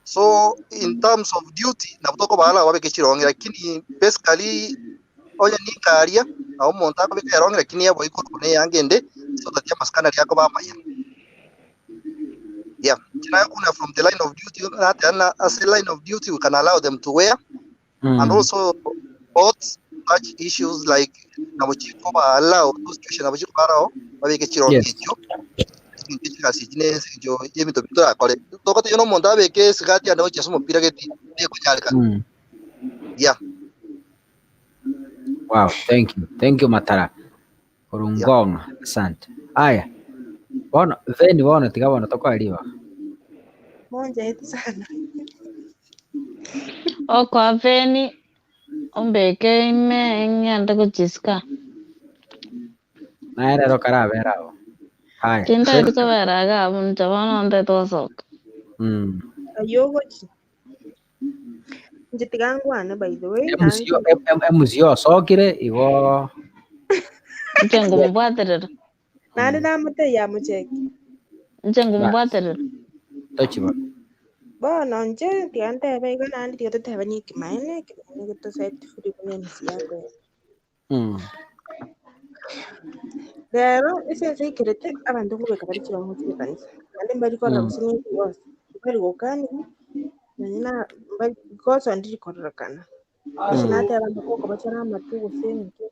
S8: So in terms of duty na kutoko bahala wabeke chirong'i lakini basically oya ni karia na umuntu akabika erong'i lakini yabo iko kune yangende so that ya maskana yako bamaya. Yeah, kuna from the line of duty and as a line of duty we can allow them to wear and also both such issues like nabuchiko ba allow those situation nabuchiko barao babeke chirong'i echo kasi chine jo yemi to bitora kole to ko yo no monda be ke sigati ando cheso mo pira geti ne ko nyalka yeah.
S1: Wow, thank you Matara Kurungonga, asante. Aya bona veni bona tiga bona tokwaliwa
S3: Monja yetu sana.
S2: Okwa veni ombeke ime ng'ende kuchiska
S1: naenda rokara verao. Haya
S2: tinda ediko veraga muncha bono onde tosok
S3: Ayo gochi. Njitigangwana by the way.
S1: emusio sokire igo
S2: nchengu mbwaterera
S3: Nandi namute ya mucheki.
S2: nchengu mbwaterera
S1: tochiba
S3: Bono nje tiantebe igo nandi tigatutebe ni kimaene gito set furi kunensi yako. Rero ese ikirete abantu kubeka bari kirongo cy'Ekanisa. Nandi mbari korra business yose. Bari gokani nanyina mbari koso ndiri korrakana. Sinate abantu koko bachara amatu gusenke.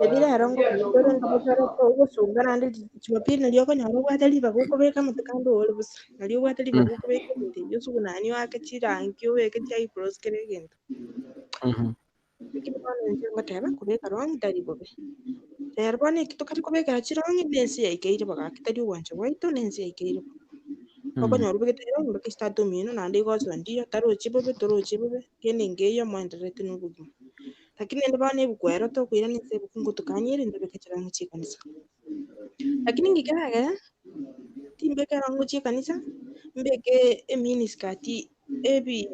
S3: Ebira harongo bitore ndabachara ko gusunga nandi Jumapili naliyo konyaro gwatari bagukobeka mutakando ole busa. Naliyo gwatari bagukobeka ndi yosu kunani wake chirangi weke chai proskere gento. Ikindi bana nje ngateba kubeka rongo tari bobe. Rero bane kitokari kubeka chirongo nensi yaikeire bagakitari wanje waito nensi yaikeire. Bako nyoru begetero mbaki stato mino nandi gozo ndio taro chibobe toro chibobe kene ngeyo mwenderete n'ubugima. Lakini ende bane bukwero to kwira nse bukungu tukanyire ndebeka chirango cy'Ekanisa. Lakini ngikaraga timbeka rango cy'Ekanisa mbeke eminiskati ebi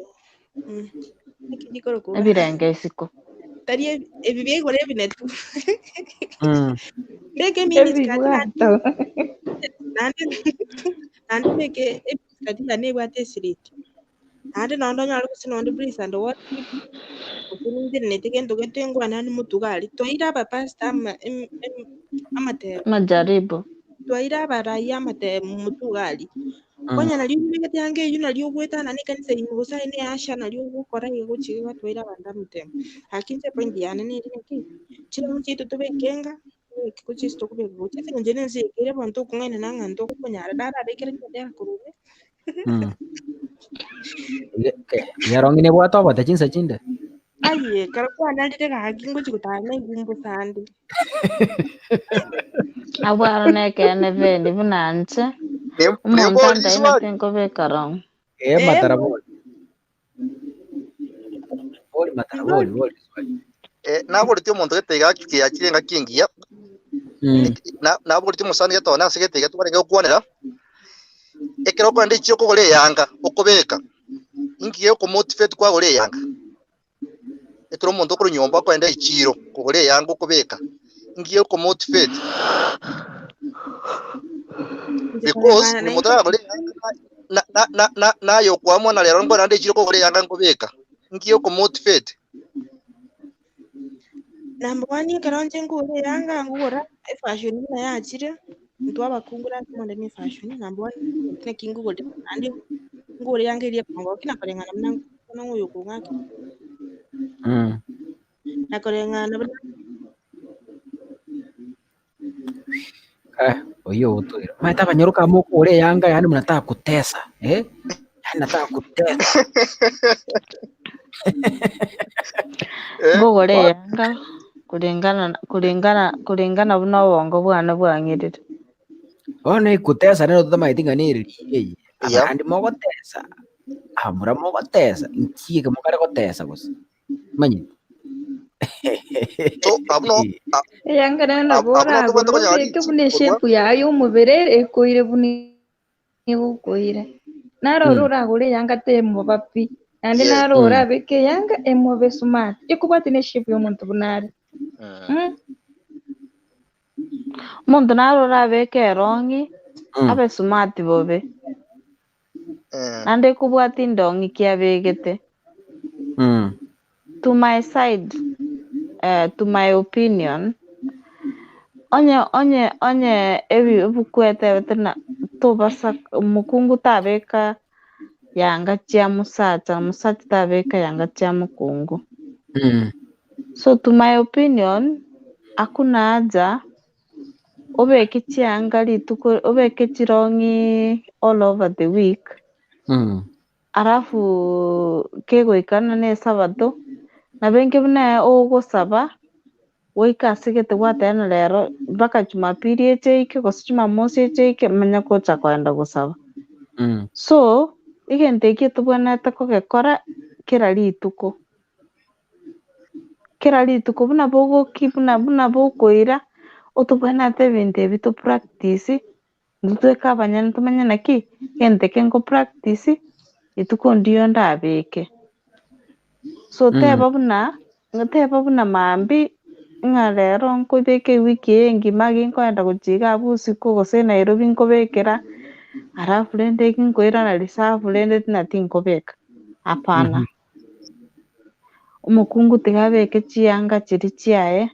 S3: ikidikoro ko
S2: ebirenge siko
S3: tari ebi biegore binetu mbeke miniskati nandi mbeke eminiskati nane bwate siriti nandi nondo nyalo kusinondo please and what kusinindire netegendo getengwa nani mutugali toira bapasta amate
S2: majaribu
S3: twaira barayi amate mutugali konya nali mbegete yange yu nali ugweta nani kanisa imugusa ine asha nali ugukora yeguchiga twaira bandamute hakinze point yana ni iki chira muchitu tubekenga kuchisto kubeka kuchise njene nzikire bantu kungene nangando kunyara dara dekere ndera kurube
S1: yarongine bwato bata chinsa chinde
S3: aye karakwa nalire hakingo chikutana igumbu sandi
S2: abwaro nekene veni bunanche umontanda ine tenko bekarong
S1: matara boli
S8: nabwo tio muntu getega kiachirenga kingia nabwo tio musani getona segetega tukarenge kuonera ekero kwande chio kugore yanga ukubeka ingiye ku motivate kwa gore yanga ekero muntu kuri nyomba kwande ichiro kugore yanga ukubeka ingiye ku motivate because ni mutara gore na yo kwa mwana lero ngo nande chiro kugore yanga ngubeka ingiye ku motivate
S3: nambwani karonje ngure yanga ngura fashion na yachire mtu abakungura kumanda ni fashion nambwani kine kingugo andi ngure yanga iri kongo kina korengana mna kono nguyo kungaki na korengana
S1: oyo utuira mata banyoruka muko ure yanga yani mnataka kutesa yani nataka kutesa
S2: ngogore yanga kulingana buno bongo bwana bwangirire
S1: one kutesa nero tutamayitinga niri abandi mogotesa amura mogotesa nkiye mukare gotesa gusa manyi
S8: so abno
S5: yanga na bora ke bune shape yayo umubere ekoire buni ukoire narorora gore yanga te mubapi andi narora beke yanga emobe smart ikubati ne shape y'omuntu bunari
S2: muntu narora beke erong'i abe smart bobe nande kubwati ndong'i kiabegete to my side to my opinion onye ebi bukwete betena to basa mukungu tabeka yanga chia musacha tabeka yanga chia mukungu so to my opinion hakuna haja obeke chianga rituko obeke erong'i all over the week arafu kegoikana na esabato nabenge buna ogosaba goikasigete gwatena rero mpaka Jumapili echeike gose Jumamosi echeike manya gocha koenda gosaba. So egento eki tobwanete kogekora kera rituko buna bogoki buna bokoira otobwanete ebinto ebi to practice ntitweka abanyene tomanye naki gento eke nko practice rituko ndio ndabeke. So teba buna maambi ng'a rero nkobeka ewiki engima ginkoenda gochiga abusiku gose Nairobi nkobekera arafu rende eki nkoira na reserve rende tina tinkobeka. Hapana. Omokungu tigabeke chianga chiri chiaye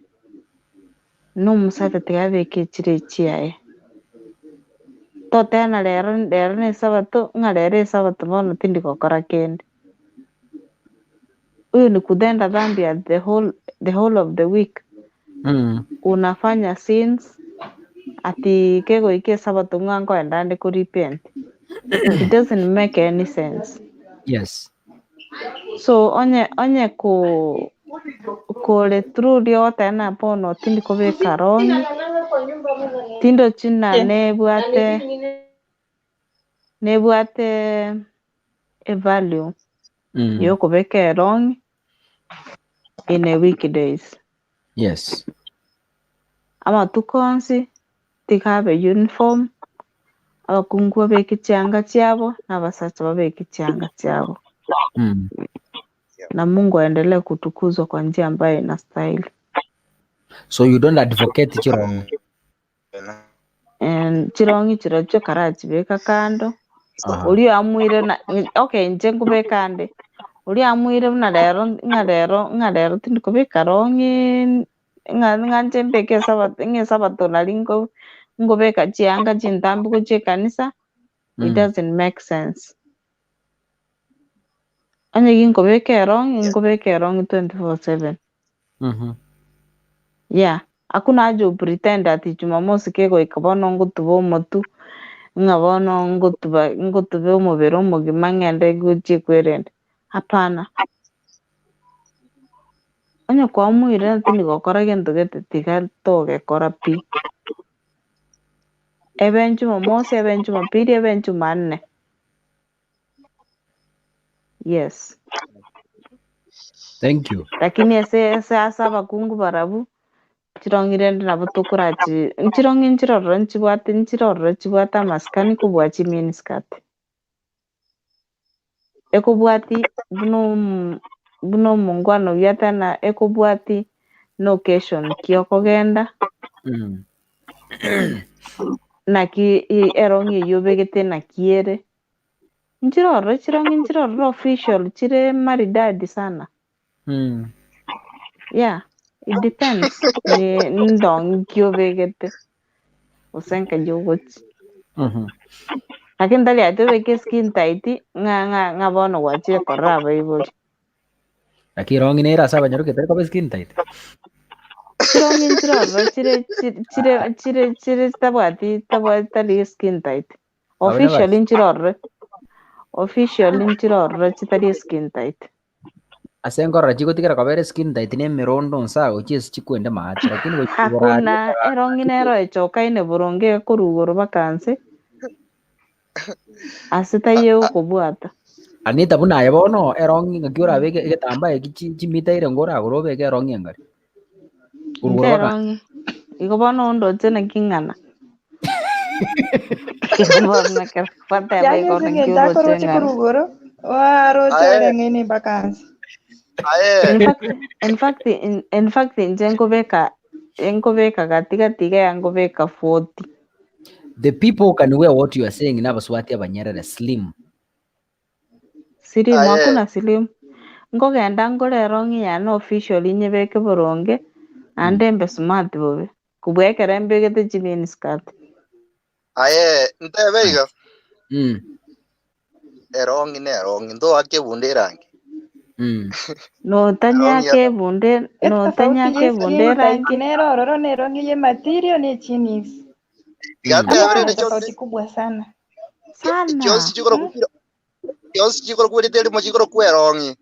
S2: na omosacha tigabeke chire chiaye. Totena rero na esabato ng'a rero esabato bono tindi gokora kende. Huyu ni kutenda dhambi ya the whole of the week. Unafanya sins ati kegoike esabato ng'a nkoenda nde kurepent. It doesn't make any sense.
S1: Yes.
S2: So onye kore through riote na bono tindi kobeka erong'i tindo china nebwate value yo kobeka erong'i in a weekdays.
S1: Yes.
S2: Amatuko onsi tikabe uniform abakungu babeke chianga chiabo na abasacha babeke chianga chiabo. Na Mungu aendelee kutukuzwa kwa njia ambayo inastahili.
S1: So you don't advocate chirong'i?
S2: Chirong'i chirachio karachibeka kando. Uri amwire na okay nje nkubeka nde. Uri amwire buna ng'a rero tindi kubeka erong'i ng'a nje mbeke esabato nari nkobeka chianga chintambi gochia ekanisa. It doesn't make sense. Onye ginkobeka erong'i 24/7. Yeah, hakuna haja upretend ati Jumamosi kegoika bono ngotuba omotu ng'a bono ngotuba omobere omogima ng'ende gochie kwerende. Hapana. Onye kwamwire tindi gokora gento gete tiga togekora pi. Ebe Jumamosi, ebe Jumapili, ebe Jumanne. Yes.
S1: Thank you.
S2: Lakini ase asa abakungu barabu chirong'i rende nabo tokorachi chirong'i nchirororo chibwate amasikani kobwachi miniskirt. Ekobwati buno omongwana oria tena ekobwati na occasion kia okogenda naki erong'i eyio obegete naki ere. Chirong'i nchirororo official chire maridadi sana. Yeah, it depends. Ni ndong'i kia obegete gose nkaji ogochi. Lakini tari ati obeke skin tight ng'a bono gwachire korora abaibori.
S1: Lakini erong'i nerase abanyarogete kobe skin tight.
S2: Chirong'i nchirororo chire tabwati tari skin tight. Officially nchirororo chitari skin tight.
S1: Ase nkorora chigotigera kobere skin tight na emerondo nsa gochiesi chikwende maate lakini
S2: hakuna erong'i nero echokaine boronge korugoro bakanse ase taiyo okobwata.
S1: Anita buna aye bono erong'i ng'aki orabeke egetambae chimitaire ngoragora obeke erong'i engari.
S2: Nte erong'i igo bono ondoche naki ng'ana.
S5: Yang'ese korugoro waroche oreng'ene bakanse.
S2: In fact nje nkobeka gati ya nkobeka 40.
S1: The people can wear what you are saying na abasubati abanyerere slim.
S2: Slim hakuna slim. Nkogenda nkore erong'i yane officially nyebeke boronge ande mbe smart bobe. Kubwekera mbegete chimini skirt.
S8: Ntebeiga. Erong'i ne erong'i ndo akebunde rangi.
S2: No tanya ke bunde rangi.
S5: Nerororo nerong'i ye material ne chinis.
S2: Ama
S5: tofauti kubwa sana.
S2: sana.
S8: Kionsi chikoro kweli teli mo chikoro kwerong'i.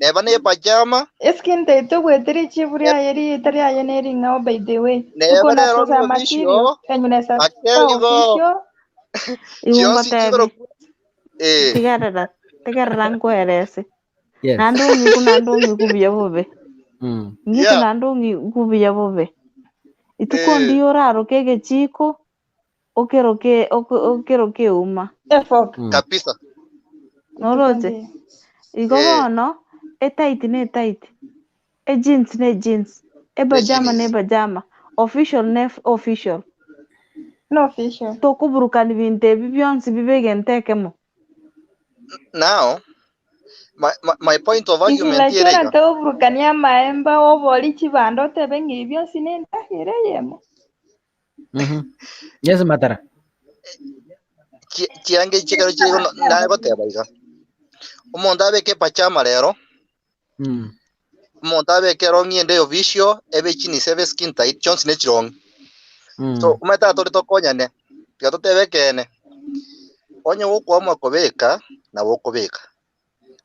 S8: Neba ne pajama.
S5: Eskin teto weteri chiburia yeri tari ayeneri ngao by the way.
S8: Neba
S5: Tuko na
S8: ne
S5: pesa
S8: rongi
S5: material.
S8: official.
S5: Kanyunesa
S8: Akeli go.
S5: official.
S8: Kionsi chikoro.
S2: Tigarra nkwerese. Nandongi kubiya bobe. Ngito nandongi kubiya bobe. Itukondi yoraro kege chiko. Okeroke uma.
S8: Kabisa.
S2: Norote. Igobono tight ne tight. Jeans ne jeans. Pajama ne pajama. Official ne official.
S5: No official.
S2: Tokuburukani binte byonsi bibege ntekemo.
S8: Now, my point of argument
S5: here. Like to burukania maemba oboli chibando tebe ngibyo sinenda hireyemo.
S1: Yes, matara.
S8: Chiange chikaro chiko na goteba iga. Umonda beke pachama lero. Umonda beke rongi ende official ebe chini sebe skin tight chons ne chirong. So umeta to konya ne. Gato tebe kene. Onye woko ama Kobeka na wokobeka.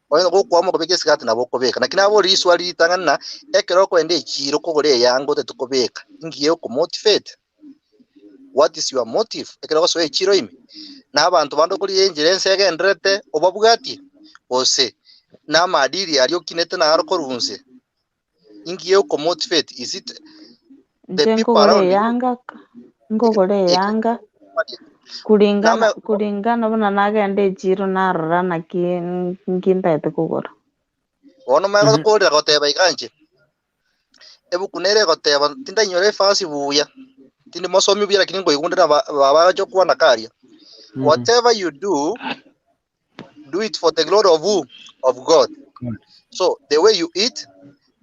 S8: Onye woko ama Kobeka sigati na wokobeka. Na kina bo riswali tangana ekero ko ende chiro ko gore yango te tukobeka. Ngiye ko motivate. What is your motive? Ekero so chiro imi. Na abantu bando kuri enjire nsege endrete obabugati. Ose na madiri ariyo kinete na arko runse. Ngiye ko motivate. Is it the people around
S2: yanga ngogore yanga kulingana bana nagende chiro narara na kinta etukugora.
S8: Ono mago ko goteba iganje. Ebu kunere goteba tinda nyore fasi buya. Tindi mosomi bira kiningo igundira baba jo kwa nakaria. Whatever you do it for the glory of who? Of God. So the way you eat,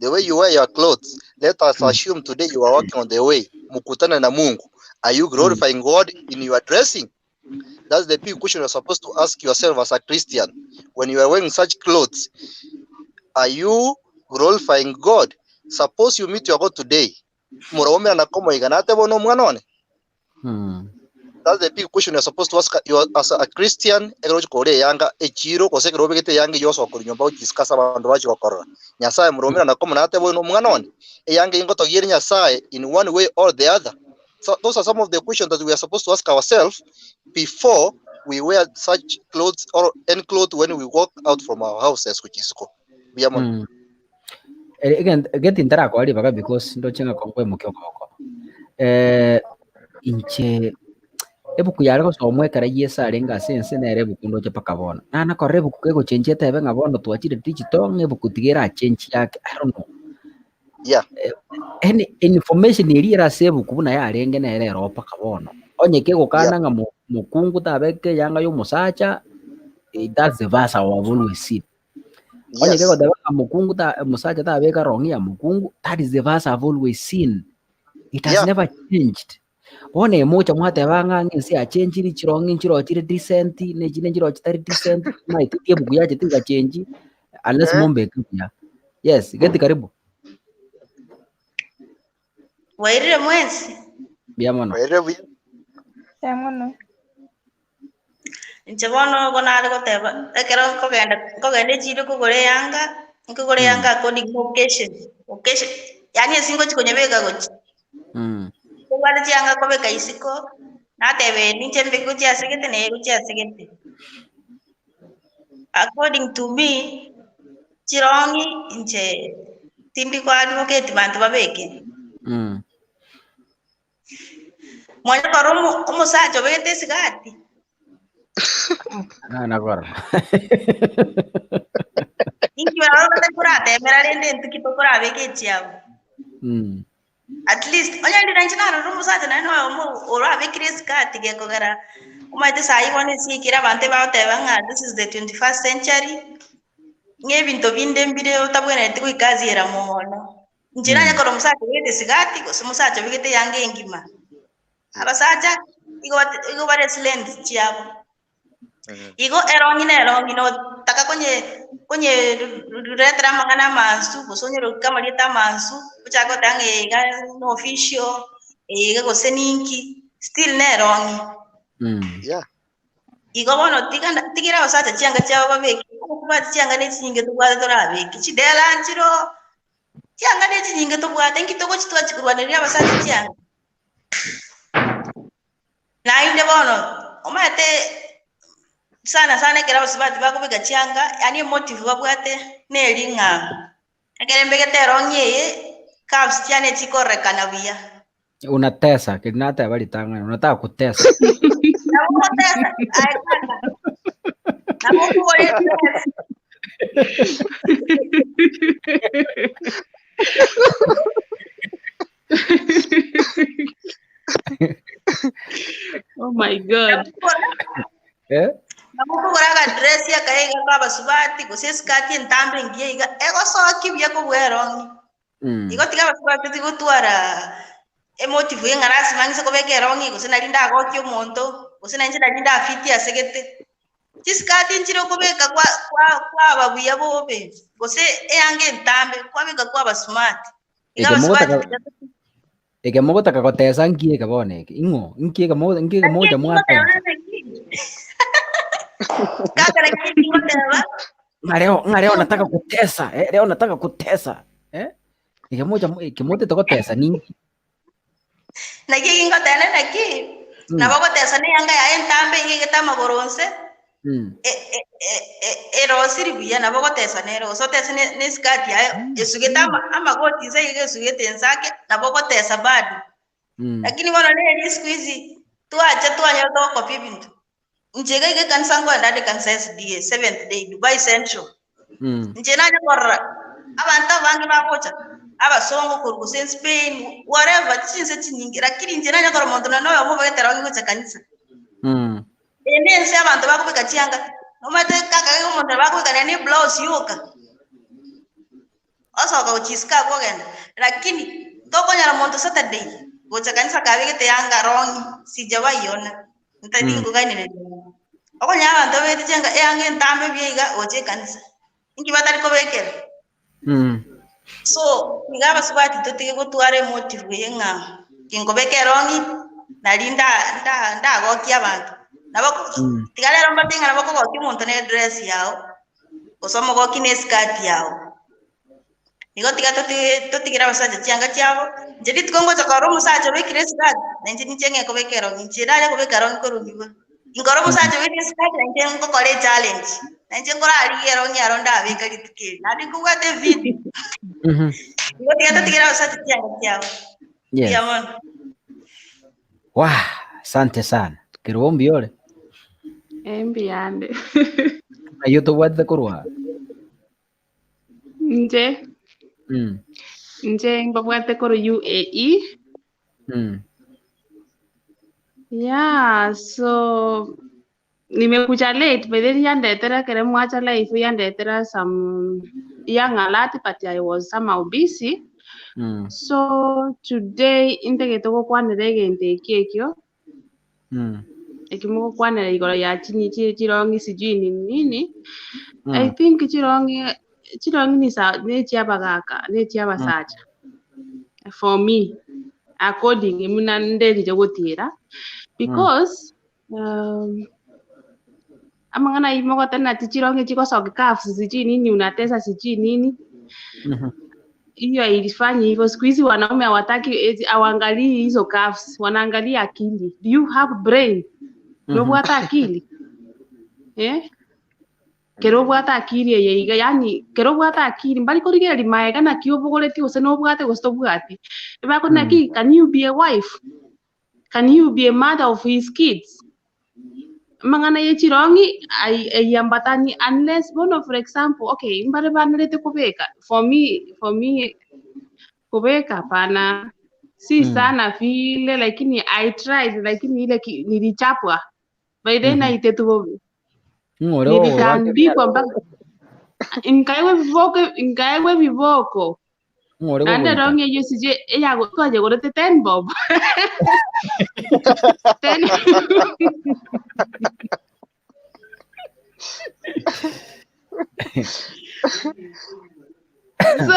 S8: the way you wear your clothes, let us assume today you are walking on the way. Mukutana na Mungu. Are you glorifying God in your dressing? That's the big question you're supposed to ask yourself as a Christian. When you are wearing such clothes, are you glorifying God? Suppose you meet your God today. That's the big question you're supposed to ask you as a Christian. Yanga echiro kose kerobegete yange yoso kunyomba discuss abantu bachi bakora. Nyasaye muromera nakoma nate bono mwanone. Yange ingo togire nyasaye in one way or the other. So those are some of the questions that we are supposed to ask ourselves before we wear such clothes or any clothes when we walk out from our houses, which is cool.
S1: Again, get in track because ndo chenga kongwe mukyoko. Inche ebuku yariko somwe kara yesa arenga sense na ebuku ndo chepa kabona. Na korre ebuku kego chenje tebe ngabono tuachire digital ebuku tigera change yake. I don't know.
S8: Yeah.
S1: Any information iriera sebu kubuna ya arenge na ere ropa kabono. Onye kego kana nga mukungu tabeke yanga yo musacha. That's the verse I have always seen. Onye kego tabeka mukungu ta musacha tabeka rongi ya mukungu. That is the verse I've always seen. It has never changed. One mocha mwate banga nginsi a change ri chirongi nchiro chiri decent ne chine nchiro chitari decent na ititie buku yache tinga change unless mombe kuya. Yes, geti karibu.
S7: Wairire mwezi.
S1: Biamono.
S8: Wairire buya.
S5: Biamono.
S7: Nchabono gona goteba ekero kogende chiro kugore yanga according to occasion yani esingo chikonyebeka gochi kugale chianga kobeka isiko natebe ninchembe kuchi asegete ne kuchi asegete according to me chirongi inche timbi kwa advocate bantu babeke mwana koromo umusacho bete sigati
S1: Nagora.
S7: Inki wala kata kurate meralende ntukito kurabe kechiao. At least onya ndi nanchina rumu sate na no orabe kriskati ge kogara. Umaite sai wone sikira bante baute banga this is the 21st century. Nge binto binde mbire utabwene tiku ikazi era mono. Njira nya koro musate wete sigati ko musate bigete yange ngima. Abasaja igo bare silent chiao. Igo erong'i no taka konye retra mangana mansu kusonye kama lita mansu kuchako tange ga no official ga goseninki still ne erong'i.
S8: Yeah.
S7: Igobono tigira basata chianga chao babeki kuba chianga ne chinge tubwate torabeki chidela anchiro chianga ne chinge tubwate nkitoko chitwa chikurwanira basata chianga na inde bono omate sana kera abasubati bakubika chianga yani motive babwate ne linga ekerembegete erong'i caps chiane chikorekana buya
S1: unatesa kinata bali tanga unataka kutesa
S4: Oh my God.
S7: Namukukoraga dress ya kaiga kwa abasubati kusesikati entambe ngiye ego soki bya ko bwerong'i igotiga abasubati tigotwara emotive yengarasi mangise kobeka erong'i gusina linda agokyo omonto gusina nchida linda afiti asegete chisikati nchiro kobeka kwa ababuya bobe gose eyange entambe kwabeka kwa abasumati
S1: ege mogotaka gotesa ngie kabone ingo ngie moja mwate Leo nataka kutesa leo nataka kutesa ege moja tokotesa ningi
S7: naki ingotene naki nabogotesa ne yanga ya entambe ingeta magoronse erosiri buya nabogotesa nero sotesa ne skati ya esugeta amagoti se esugeta ensake nabogotesa bado lakini wana ne siku hizi tuanya to copy bintu njega ige kanisa ngwanda de kanisa SDA 7th day Dubai Central njena ne korra abantu bangi bakocha abasongo kurgusen Spain whatever chinse chinyingi lakini njena ne korra muntu noyo mo bagetera wangi kucha kanisa endense abantu bakubika chianga nomate kaka umuntu bakubika ne blouse yoka asoka uchiska kogenda lakini tokonyara muntu Saturday gocha kanisa kabigete yanga rongi sijawaiona ntadingo gaine okonya abantu bete chenga eyange ntambe byiga oche kanisa ingi batari kobekera so ngaba subati totige gutware motive yenga kingobeke rongi nalinda nda goki abantu nabako tigale romba tinga nabako goki muntu ne dress yao osomo goki ne skirt yao nigo tiga totigira basaje cyanga cyabo njedi tkongo chakaro musaje bekire skirt nanje nichenge kobeke rongi njira kobeka rongi korubiwa ingoro musaje bekire skirt nanje ngo kole challenge nanje ngora ali rongi aronda abeka litikiri nadi kuwate video nigo tiga totigira basaje cyanga cyabo yamon
S1: wah asante sana kirombi yole
S4: Embiande.
S1: ayo to wadde kurwa
S4: Nje mbabwate koro UAE. Yeah, so nimekuja late but then yandetera kere mwacha life yandetera some young alert but I was somehow busy. So today integetoko kwanere gente kiekyo ekimoko kwanere igoro ya chini chirongi sijui nini I think chirongi ni sa ne chiabagaka ne chiabasacha for me according imuna ndeli jogotira because amangana imoko tena chirongi chikosoka calves sijui nini unatesa sijui nini hiyo ilifanya hivyo. Siku hizi wanaume hawataki awaangalii hizo calves, wanaangalia akili. Do you have brain? Nobwata akili kero bwata akili yeiga yani kero bwata akili mbali korigera limaega na kio bugoreti ose no bwate gosto bwati ibako naki can you be a wife, can you be a mother of his kids? Mangana yechirongi ayambatani unless one for example okay mbare banalete Kobeka for me Kobeka pana si sana vile lakini I tried lakini ile nilichapwa by then naitetu nilitandikwa mpaka inkaewe viboko nande rongi hiyo sije ella koje gorete 10 bob 10 so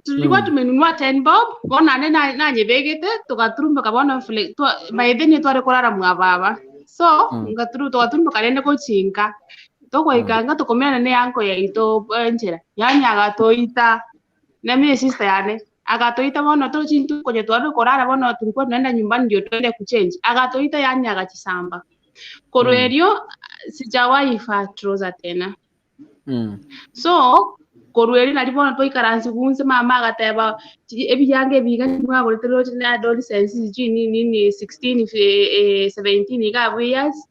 S4: tulikuwa tumenunua 10 bob bona na nyebegete tukaturumba kabona fle by then tware kurara mwababa so tukaturumba kalende ko chinka toko ikanga tukomena ne yanko ya ito njera yani agatoita na mimi sister yane agatoita bona to chintu kwenye tware kurara bona tulikuwa tunaenda nyumbani ndio tuende kuchange agatoita yani agachisamba koruerio sijawahi fa trouser tena so korueri nalibona toikaransi kunse mama agateba ebiyange bigani mwabo letero na adolescence nini 16 17 ga years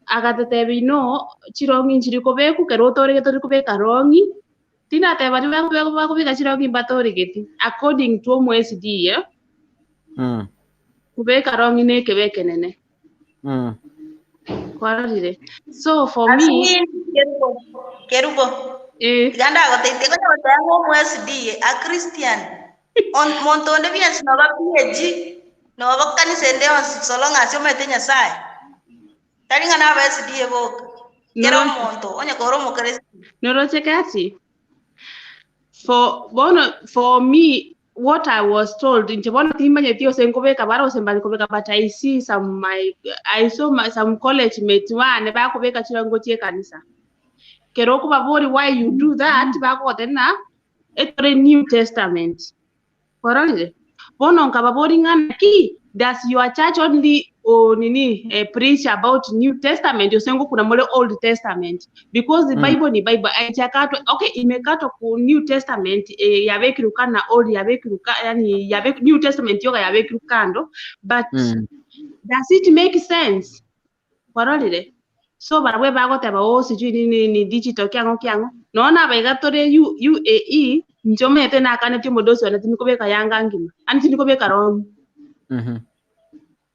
S4: agatetebi no chirongi nchiri kobeku kerotore tori kobeka rongi tina teba tibako kubika chirongi batori geti according to MSD kubeka rongi ne kebeke nene kwarire so for me
S7: kerubo ganda goteite ko tango MSD a Christian on montonde biens no ba PG no ba kanisa ndeo solonga sio metenya sai taringa na MSD ebo kero monto onye koro mo Kristo
S4: no chekati for me what I was told in Japan timanye tio senkobeka bara osembali kobeka but I see some some college mates wane ba kobeka chirango tie kanisa kero ko babori why you do that ba ko tena etore New Testament koranje bono nkababori ngana ki does your church only preach about New Testament yosengo kuna mole Old Testament because the Bible ni Bible aichakato okay imekato ku New Testament yabekiruka na Old yabekiruka yani New Testament yoga yabekirukando but does it make sense korolire so barawe bagoteba sijui ni digital kyango naona baigatore UAE njomete na kana timodosi wana tinikobeka yanga ngima ani tinikobeka rom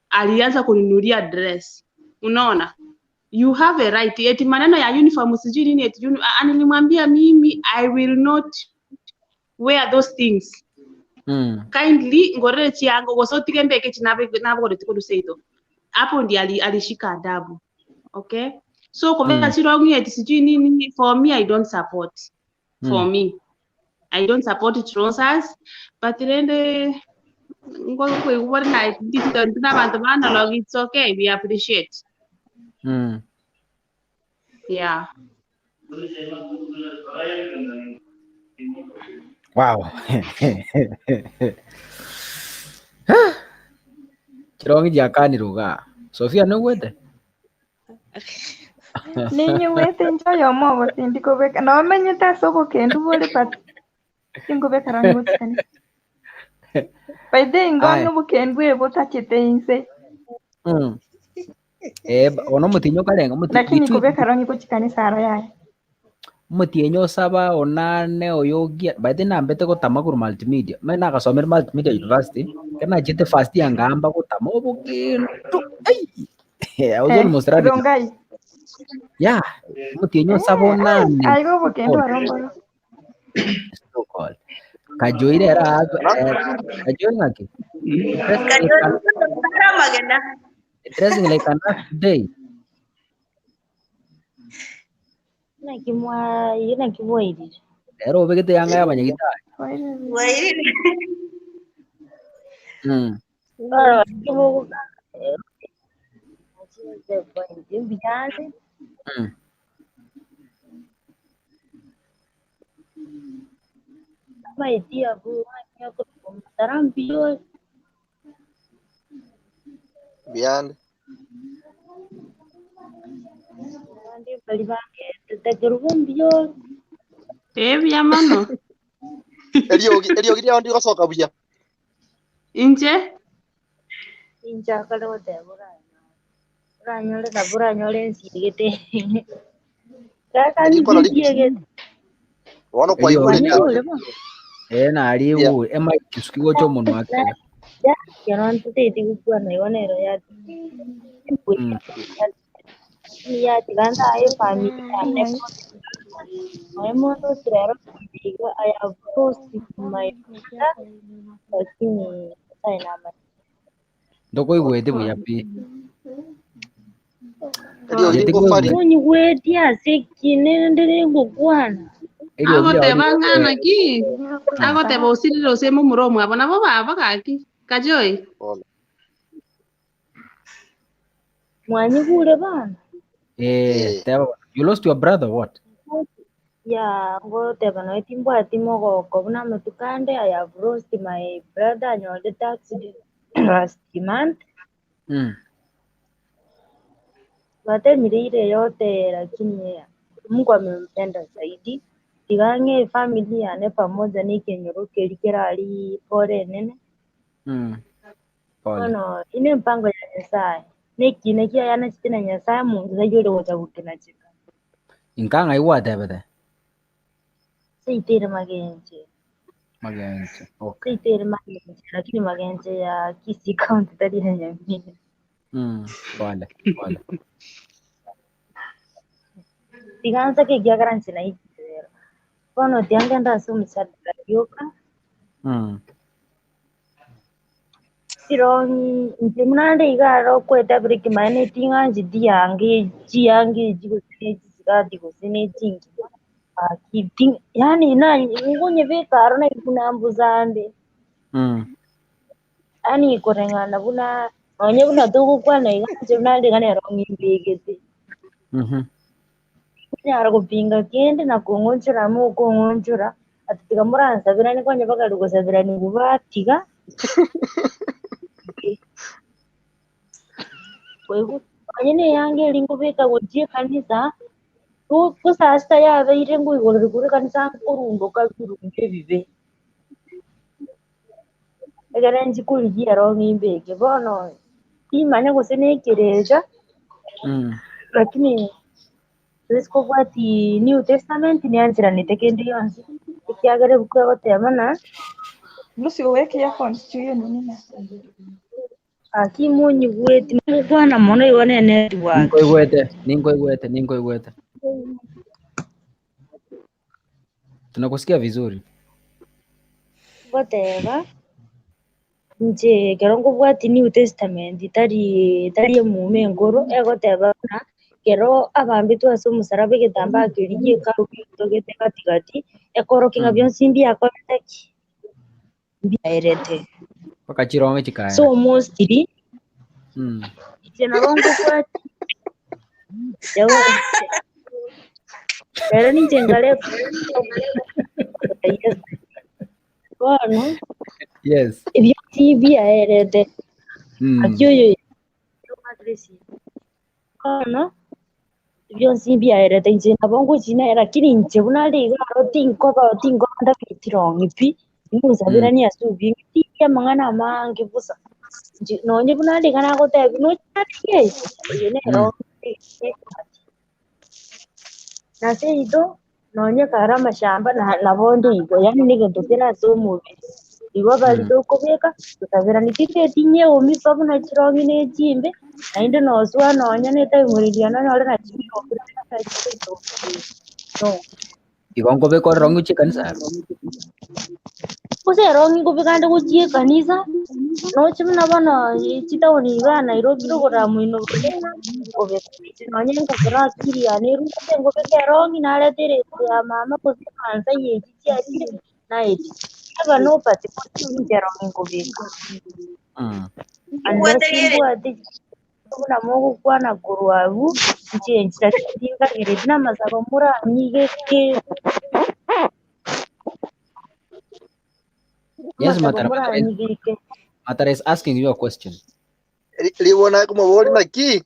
S4: alianza kuninulia dress unaona you have a right eti maneno ya uniform sijui nini eti nilimwambia mimi I will not wear those things kindly ngorere chiango wasotike mbeke chinabe nabo tiko seito hapo ndi alishika adabu okay so kobeka chirongi eti sijui nini for me I don't support I don't support trousers but then it's okay, we appreciate. Yeah.
S1: Wow. Chirongi jakani ruga. Sofia no wete.
S5: Ninyi wete njoyo mo tindi kobeka. No menyeta soko kendu bole pat. Tingobeka rangi wotsani. Paide ngono bukendu ebotachete inse.
S1: Ono mutinyo kalenga
S5: lakini kobeka rangi kuchikani sara yae.
S1: Mutienyo saba onane oyogia baide nambete kotama kuru multimedia. Mena kasomera multimedia university. Kana jete first yangamba kotama obukindu. I was almost ready.
S5: Rongai.
S1: Yeah, mutienyo saba onane.
S5: Aigo bukendu arombo.
S1: So called. Kajoire era kajoire ngaki. Dressing like an day.
S9: Ina kimwa hivi.
S1: Ero begete yanga yabanye gita.
S7: Wairi.
S9: Ngara kimu Mbuya. Mai dia bu hanya kumtaram bio.
S8: Bian.
S9: Andi balibange tetegerum bio.
S4: Bia mano.
S8: Eliogi dia andi kasoka buya.
S4: Inje
S9: kalau tebura. Ranyole kabura nyole nsigete. Kakani dia get.
S8: Wano kwa hiyo
S1: na aliu ema kisukigo cho mono wake.
S9: Yaron tete tikukua na yone roya. Ya tiganda ayo familia. Mo to trero digo I have post my lakini sainama.
S1: Ndoko igwete buyapi.
S8: Ndio iko fari.
S9: Munyi wetia sekine ndere ngokwana.
S4: Agoteba ng'ana ki. Agoteba osirire osemo muromo abo nabo baba kaki. Kajoi.
S9: Mwanyigure bana.
S1: You lost your brother, what?
S9: Yeah, ngoteba no itimbwati mogoko buna mutukande. I have lost my brother and the taxi last month. Watemire ile yote lakini Mungu amempenda zaidi. Tigange familia ne pamoja nikenyoroke likirali pore nene. Ono ine mpango ya Nyasaye. Nekine kia yana chitina Nyasaye Mungu zajole wotagukina chika.
S1: Inkanga iwatebete.
S9: Seitere magenje.
S1: Okay.
S9: Seitere magenje lakini magenje ya Kisii County tadi nyamini.
S1: Pole.
S9: Tiganza ke kia garanti na hiki. Kono tiangenda sumu sadaka yoka. Erong'i ntimnande igaro kweta briki mane tinga jidiange jiange jigosine jigadi gosine tingi. Kiting yani na ngonye bekaro na kunambuzande. Ani korengana buna onye buna tugu kwana iganje nande kana erong'i mbegete. Nyara kupinga kende na kungonjera mu kungonjera atiga muranza birani kwanye bagarugo sabirani kubatiga. Wewe anyene yange lingubeka gochi kanisa ko sasta ya beire ngui goluguru kanisa kurungo kabirunge bibe egarenji kuligia erong'i mbege bono timanya gosene kereja lakini Lesko bwati New Testament ni anjira nitekendi yonsi ikiagere bukwe gotemana
S5: Lucy uweke ya constitution nini?
S9: Akimunyi gweti mukwana mono yone network.
S1: Ningoigwete. Tunakusikia vizuri.
S9: Goteba nje kerongo bwati New Testament tari mume ngoro egoteba na kero abambitu aso musarabe getamba kirigie karuki togete katikati ekorokinga byonsi mbi akoretaki mbiaerete
S1: Pakachirong'i chikaya.
S9: so mostly tena rongo bwati yawa pero ni jengale Bueno,
S1: yes.
S9: Byonsi mbiaerete akyoyo kono byonsi mbiaerete nje nabongo china lakini nje bunali garo tinko ndakitirongi pi imuzabira ni asubi ya mangana mangi busa nonye bunali kana gotebi no chatiye yene ro na seito nonye kara mashamba na bondo igo yani nigendokera somo igo bali dokobeka tutabira nikite tinye omi pabu na chirongi ne chimbe nainde no swa nonye neta imuridia no nyore na chimbe no
S1: Igongo beko erong'i chikanisa.
S9: Kuse erong'i kubikande kuchie kanisa no chimna bana chitaoni ga Nairobi ro ramuino kubeka nonye nkakira akiri yani rute ngobeka erong'i nale tere ya mama kusikanza yeji chiachire na yeji aba no pati erong'i kubeka unless imbwate kuna mogu kwana kurwabu njenji lakini ngakirina masaba mura nyigeke.
S1: Yes, Matara is asking you a question.
S8: Liwana como boli maki.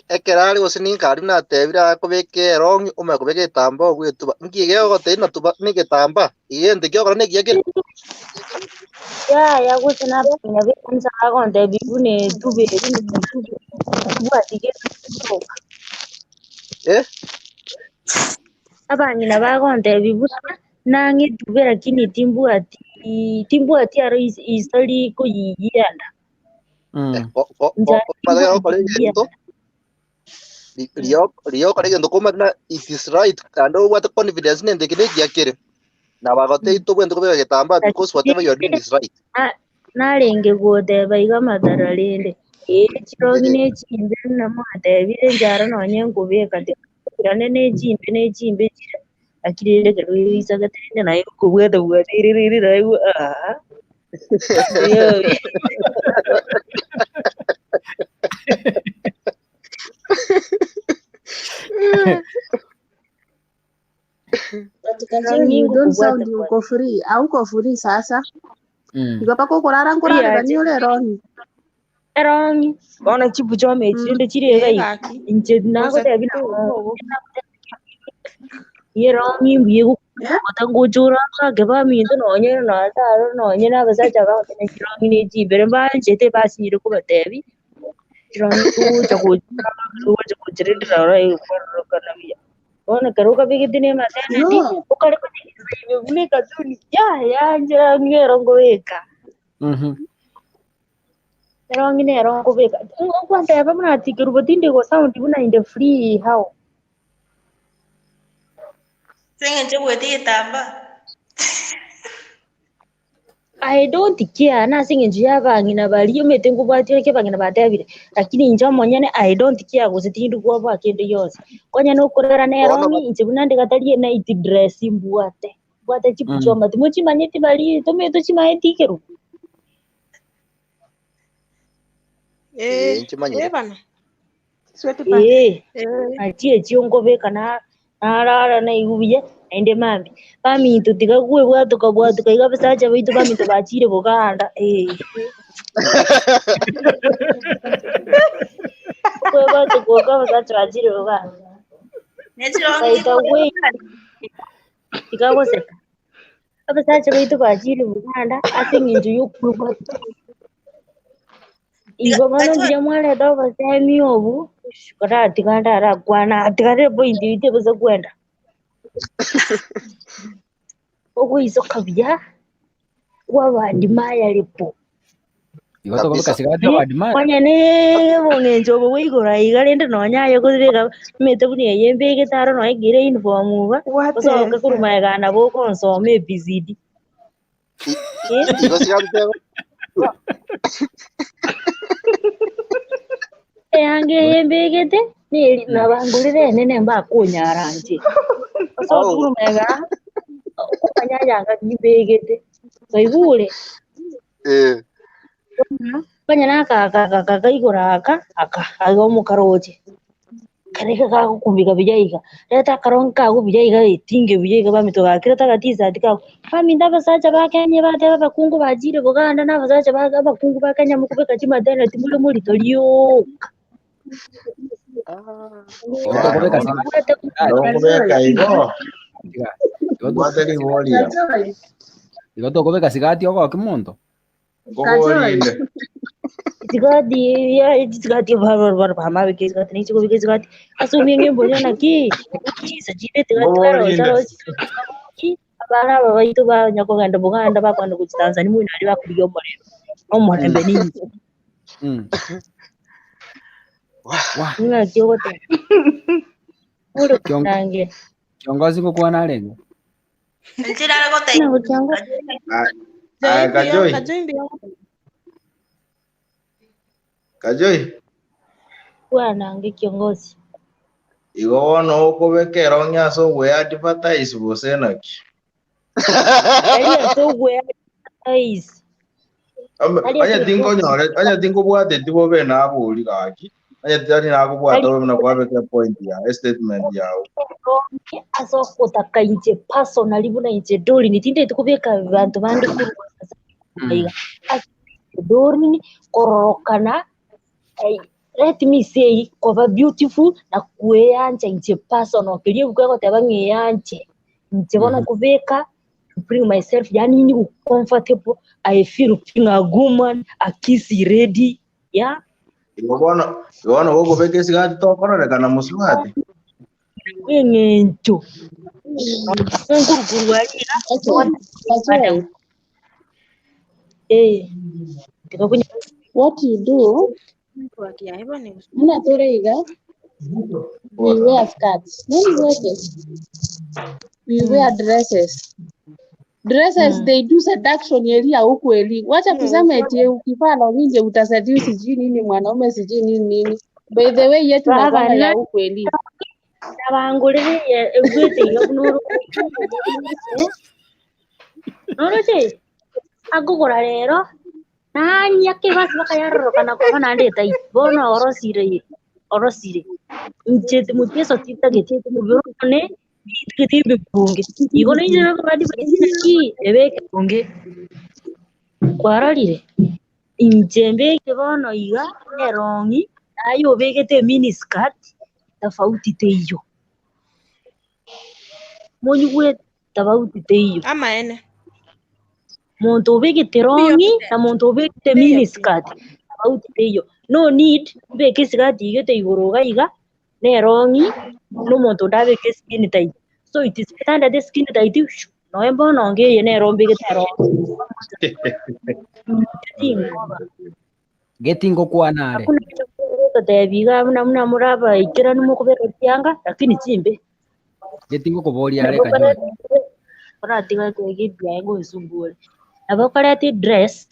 S8: Ekerali osini karina tebira kobeke erong'i umekobeke tamba ogwetuba. Ngige ogote na tuba nige tamba. Iyende kyo korane kiyake.
S9: Ya gusena nyabe kansa agonde bibune tube bwatike abani nabagonde bibuna nange tube lakini timbwati aro isoli kuyigianda
S8: Rio kare gendo komana it is right and what confidence nende kine kiyakere. Na bagote ito bwendo kobeka getamba because whatever you are doing is right.
S9: Narenge godeba iga madaralende chirongi ne chimbe na mwatebire njara nonye nkubeka kirane nejimbe akirinde kabisa gatende nayo kubwata iri nayo yo
S2: You don't sound uko free. Auko free sasa. Ikapako kurara ngurara ni ule
S9: erong'i ona chibu chome chinde chirega inche nako tebi na erong'i mbuye kutango chura keba minto nonye na taro nonye na basa chaba erong'i ne chibere ba chete basi nyiro ko batebi erong'i chako chirinde ra kana biya ona karuka bigidine matene ndi ukale ko bune kazuni ya njira ngero weka erong'i ne erongo beka kwanta yaba muna tikiru batinde go sound buna in the free how
S7: Singin che wedi tamba.
S9: I don't care na singin jia bangina bali umete ngubwatire ke bangina batebire lakini inja monyane I don't care kuzitindu kwa ba kende yose konya no kurera ne erong'i inje buna ndikatalie na it dress mbwate chipu choma timochi manyeti bali tometo chimaeti keru
S3: bana.
S9: Atie chiongo beka na arara na igubiye ende mambi bami tutika kuwe bwatu kaiga besacha bitu bami tubachire buganda kuwe bwatu koga besacha bachire buganda kaita we tikagoseka abesacha bitu bachire buganda asinginju yukuru Igo mano bija mwale do basemi obu kora tikanda ara kwana tikare point ite bose kwenda ogo iso kabya wabadimaya lipo
S1: Igoto Kobeka sigati wabadimaya
S9: kwanya ne bongenjo obo igora igalende nonyayo kuzirega mete buni yembe gitaro no igire uniform ba so ka kuruma gana bo konsome PCD
S8: Igo sigati tebo
S9: yange yembegete ni nabangulire nene mba kunyaranje so kurumega kanyanya ngibegete so ibule kanya naka igora aka ayo mukaroje kareka kakukumbika bijaika leta karonka ku bijaika itinge bijaika bamitoka kirata katiza tika faminda basacha bakanye bate bakungu bajire buganda na basacha bakungu bakanya mukubeka chimadana timulo muri tolio
S1: Igoto Kobeka Igoto Kobeka sigati ogo kimondo
S9: Sigati bar hama ke sigati ni chiko ke sigati asumi nge bonya na ki sajide tigati charo ki abana baba itu ba nyako ganda buganda ba kwanda ku Tanzania mu nali ba kuliyo more omulembe ninzi Nga kyote. Ule kange.
S1: Kiongozi kukuwa na lengo.
S7: Njira kote.
S9: Na uchango.
S10: Kajoi.
S9: Bwana nge kiongozi.
S10: Igo wono Kobeka erong'i aso we advertise bosenaki.
S9: Aya so we advertise.
S10: Anya tingo bwate tibo be na abuli kaki. Anya tani na kubwata we na kwabeka point ya statement yao.
S9: Aso kutaka inje personally buna inje doli nitinde tukubeka abantu bandi kurwa. Doli korokana let me say cover beautiful na kuyanja inje personal kiliye bukako tabangi yanje inje bona kubeka to bring myself yani ni comfortable I feel being a woman a kiss ready yeah
S10: Iwana wogo beke sigati to korore kana muswati
S9: ngento nguruguru wali
S2: what you do muna toreiga we wear skirts we wear dresses they do seduction area huku eli wacha kusema eti ukivaa na winje utaseduce sijui nini mwanaume sijui nini by the way yetu na ya huku eli
S9: Nabangulire egwete yobunuru noroche agugora rero nanya ke basi bakayarorokana kwa nandeta bono orosire nchete mutieso tita getete mubirone getibe bunge igona injira badi ki ebeke bunge kwararire injembe ke bono iga erong'i ayo begete miniskirt tofauti teyo monyugwe tofauti teyo
S3: Ama ene.
S9: muntu ubegete erong'i na muntu ubegete miniskirt tofauti teyo no need ubeke skirt igete iguru gaiga na erong'i n'omuntu ndabeke skin tight so it is better that skin tight no embono ngeye na erombegete erong'i
S1: Getingo kwa nare.
S9: hakuna tatebiga muna muraba ikira nimukubera tianga lakini chimbe
S1: Getingo kuboria reka joy.
S9: oratiga kegibia ngo isumbure abakarati dress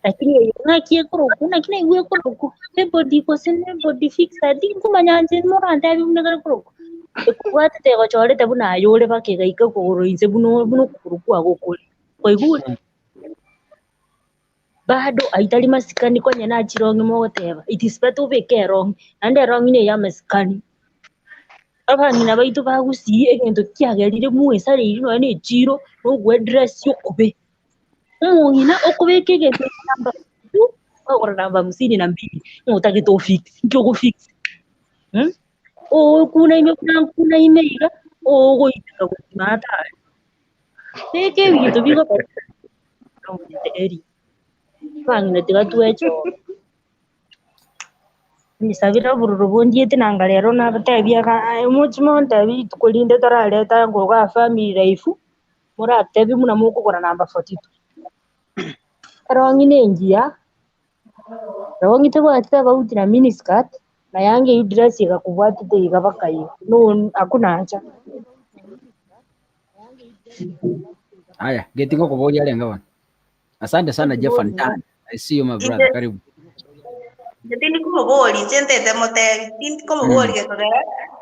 S9: lakini ngakie kuruku lakini iwe kuruku body ko sene body fix adi kumanyanje muranda bimnegara kuruku kuwate te gochore te buna yore bakigaika kugoroinze buno kuruku agokole koigure bado aitali masikani kwanya na chirongi mogoteba it is better ubeke erong'i ande erong'i ne ya masikani abang'ina baitu bagusie egento kiagerire mwesare ino ne chiro no dress yokube ng'ina okubeka egento namba 2 ogora namba 52 ngotagete ofix nkyo fix kuna imeiga goitika gutimata beke bintu bigo eri bang'ina tigatwecho nisabira bururu bondiete nanga rero nabatebiaga muchimo ntabi tukulinde torareta ngoga family life muratebi muna mukugora namba 42 erong'i nengia erong'i tebwatete bauti na miniskirt na yange dress igakubwatete igabakayo no hakuna haja
S1: Haya, getingo kuboria lenga bwana. Asante sana Jeff and Dan. I see you my brother. Karibu.
S7: Jadi ko maboli, gente te mote, tin ko maboli ke kore,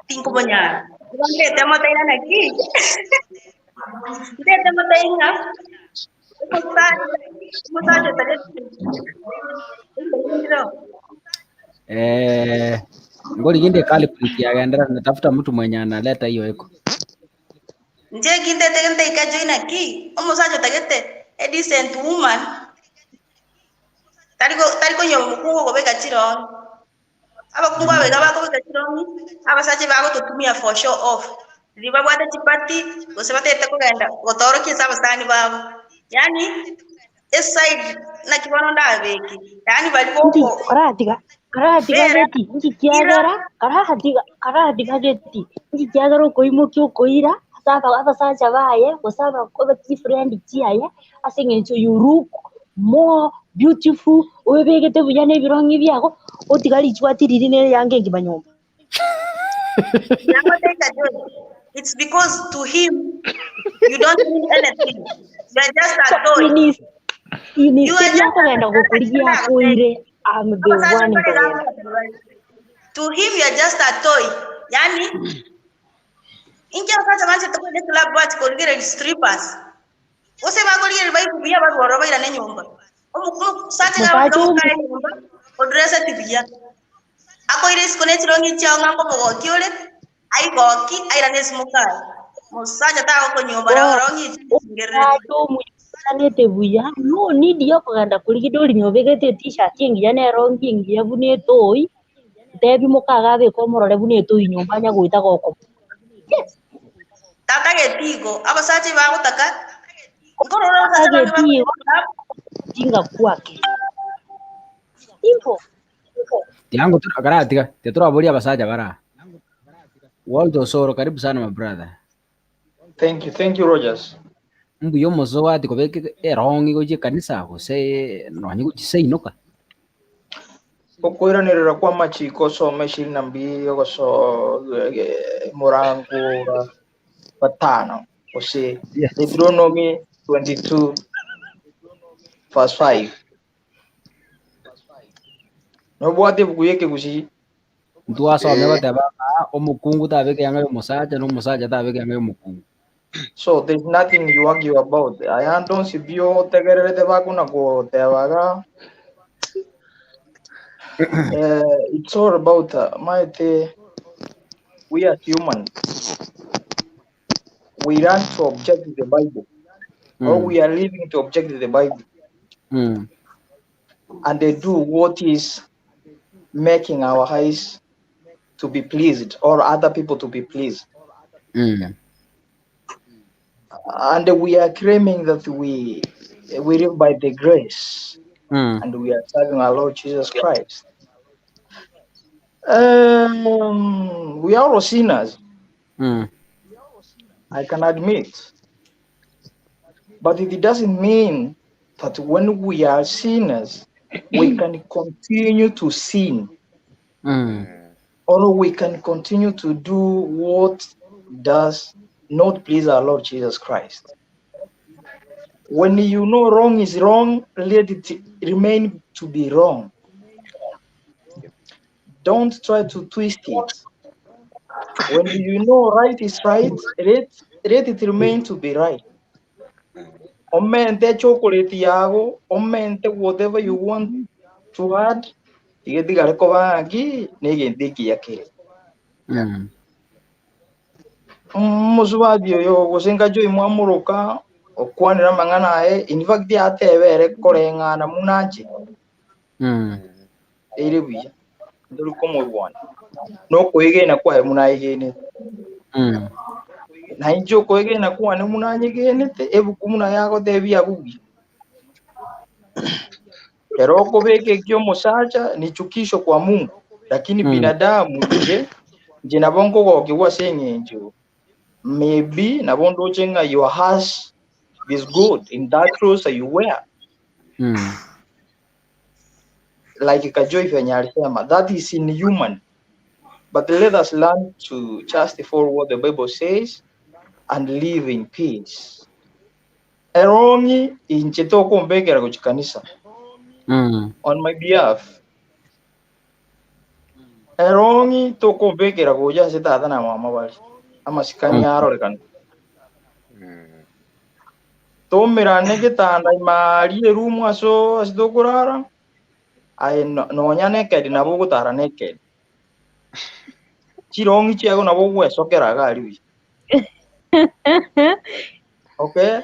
S7: tin ko banya. Gente te mote na naki. Gente te mote na. Musa tale.
S1: Ngoli ginde kali priti agaendera natafuta mtu mwenye analeta hiyo eko.
S7: Nje ginde te ginde ikajo naki. Musa tagete a decent woman. Tariko nyomo ko Kobeka chirong. Abakungwa bega Kobeka chirong. Abasaje bago tutumia for show off. Riba bwate chipati, gosebate ko ganda. Gotoro kisaba sani babo. Yani side na kibono ndabeki. Yani bali boko.
S9: karatiga geti ngikiagera karatiga geti ngikiagera koimukyo koira asaba abasaja baye gosaba koba friend chiaye asengencho you more beautiful ubegete buyane birong'i byako otigari chwatiriri ne yange ngibanyomba
S7: it's because to him you don't mean anything. You are just a toy.
S9: You are just a toy. I'm the one in the
S7: to him you are just a toy. Yani inja sasa manze to the club but kolgere strippers. Ose ba kolgere bai kubia ba woroba ira ne nyumba. Omu sasa ga ndo kare nyumba. Odresa tibia. Ako ile skone chirongi cha ngambo go kiole. Ai goki ai rane smuka. Musaja ta ko nyumba rongi ngere.
S9: Nete buya no need yo kuganda kuligidori nyobegete t-shirt ngiya ne rongi ngiya bune toy tebi mukaga be ko morore bune toy nyumba nya goita goko yes
S7: tata getigo abasaje bagutaka
S9: ngororo getigo jinga kwake info
S1: Tiango tu karatiga tetura boria abasaja bara. Waldo Soro, karibu sana my brother.
S11: Thank you Rogers.
S1: Mbuya mozo ati Kobeka erong'i gochi kanisa gose nonyi gochi seinoka.
S11: Okwiranirira kwa machiko some 22 ogoso murango batano ose Deuteronomy 22 verse 5 no bwate buguyeke gushi
S1: Ndua some ko teba omukungu tabeke yanga umusaja no musaja tabeke yanga omukungu.
S11: So there's nothing you argue about. I don't see bio tegerere teba kuna go tebaga. It's all about we are human. We run to object the Bible, or we are living to object the Bible, and they do what is making our eyes to be pleased or other people to be pleased. And we are claiming that we live by the grace and we are serving our Lord Jesus Christ. We are all sinners. I can admit. But it doesn't mean that when we are sinners, we can continue to sin. Or we can continue to do what does not please our Lord Jesus Christ. When you know wrong is wrong, let it remain to be wrong. Don't try to twist it. When you know right is right, let it remain to be right. Omente chocolate yago, omente whatever you want to add, igetigare kobangi negendiki yakire. Musubadi yo gosenga jo imwamuruka okwanira mangana in fact atebere korengana munaje. Erebiya nduru komo bwana. No koigena kwa munayigene. Na injo koigena kwa ne munanyigene te ebukumuna yago debi agugi. Eroko beke kyo musacha ni chukisho kwa Mungu, lakini binadamu nje nabongo go kiwa sengenjo. Maybe nabondo chenga your heart is good in that clothes you wear. Like Kajoy Fenyarema, that is inhuman. But let us learn to justify what the Bible says and live in peace. Erong'i inchitoko mbekera kuchikanisa. On my behalf. Erong'i toko mbekera kuja sita na mama bali. Ama sikani aro lekan. Tomirane kitanda imari rumu aso asidokurara. Ay nonya naked na bogo tara naked. Chirong'i chiago na bogo esokera gali. Okay?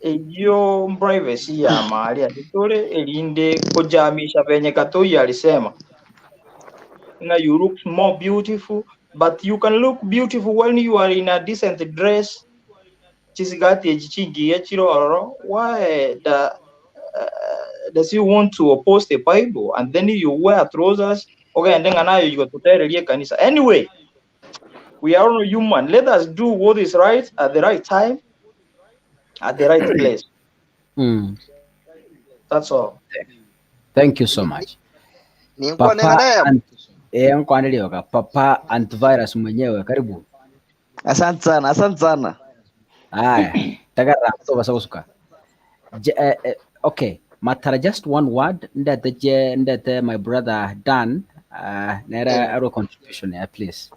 S11: Iyo privacy ya mahali atitore elinde kujamisha penye Katoi alisema. You look more beautiful, but you can look beautiful when you are in a decent dress. Chisigati chichingi yachiro. Why does he want to oppose the Bible and then you wear trousers? Okay, and then you got to tell Ekanisa. Anyway, we are all human. Let us do what is right at the right time, at the right place. That's all.
S1: Thank you so much. Papa Antivirus mwenyewe, karibu.
S12: Asante sana.
S1: Haya, tagara to basausuka. Okay, matara just one word ndate my brother Dan nera aro contribution please.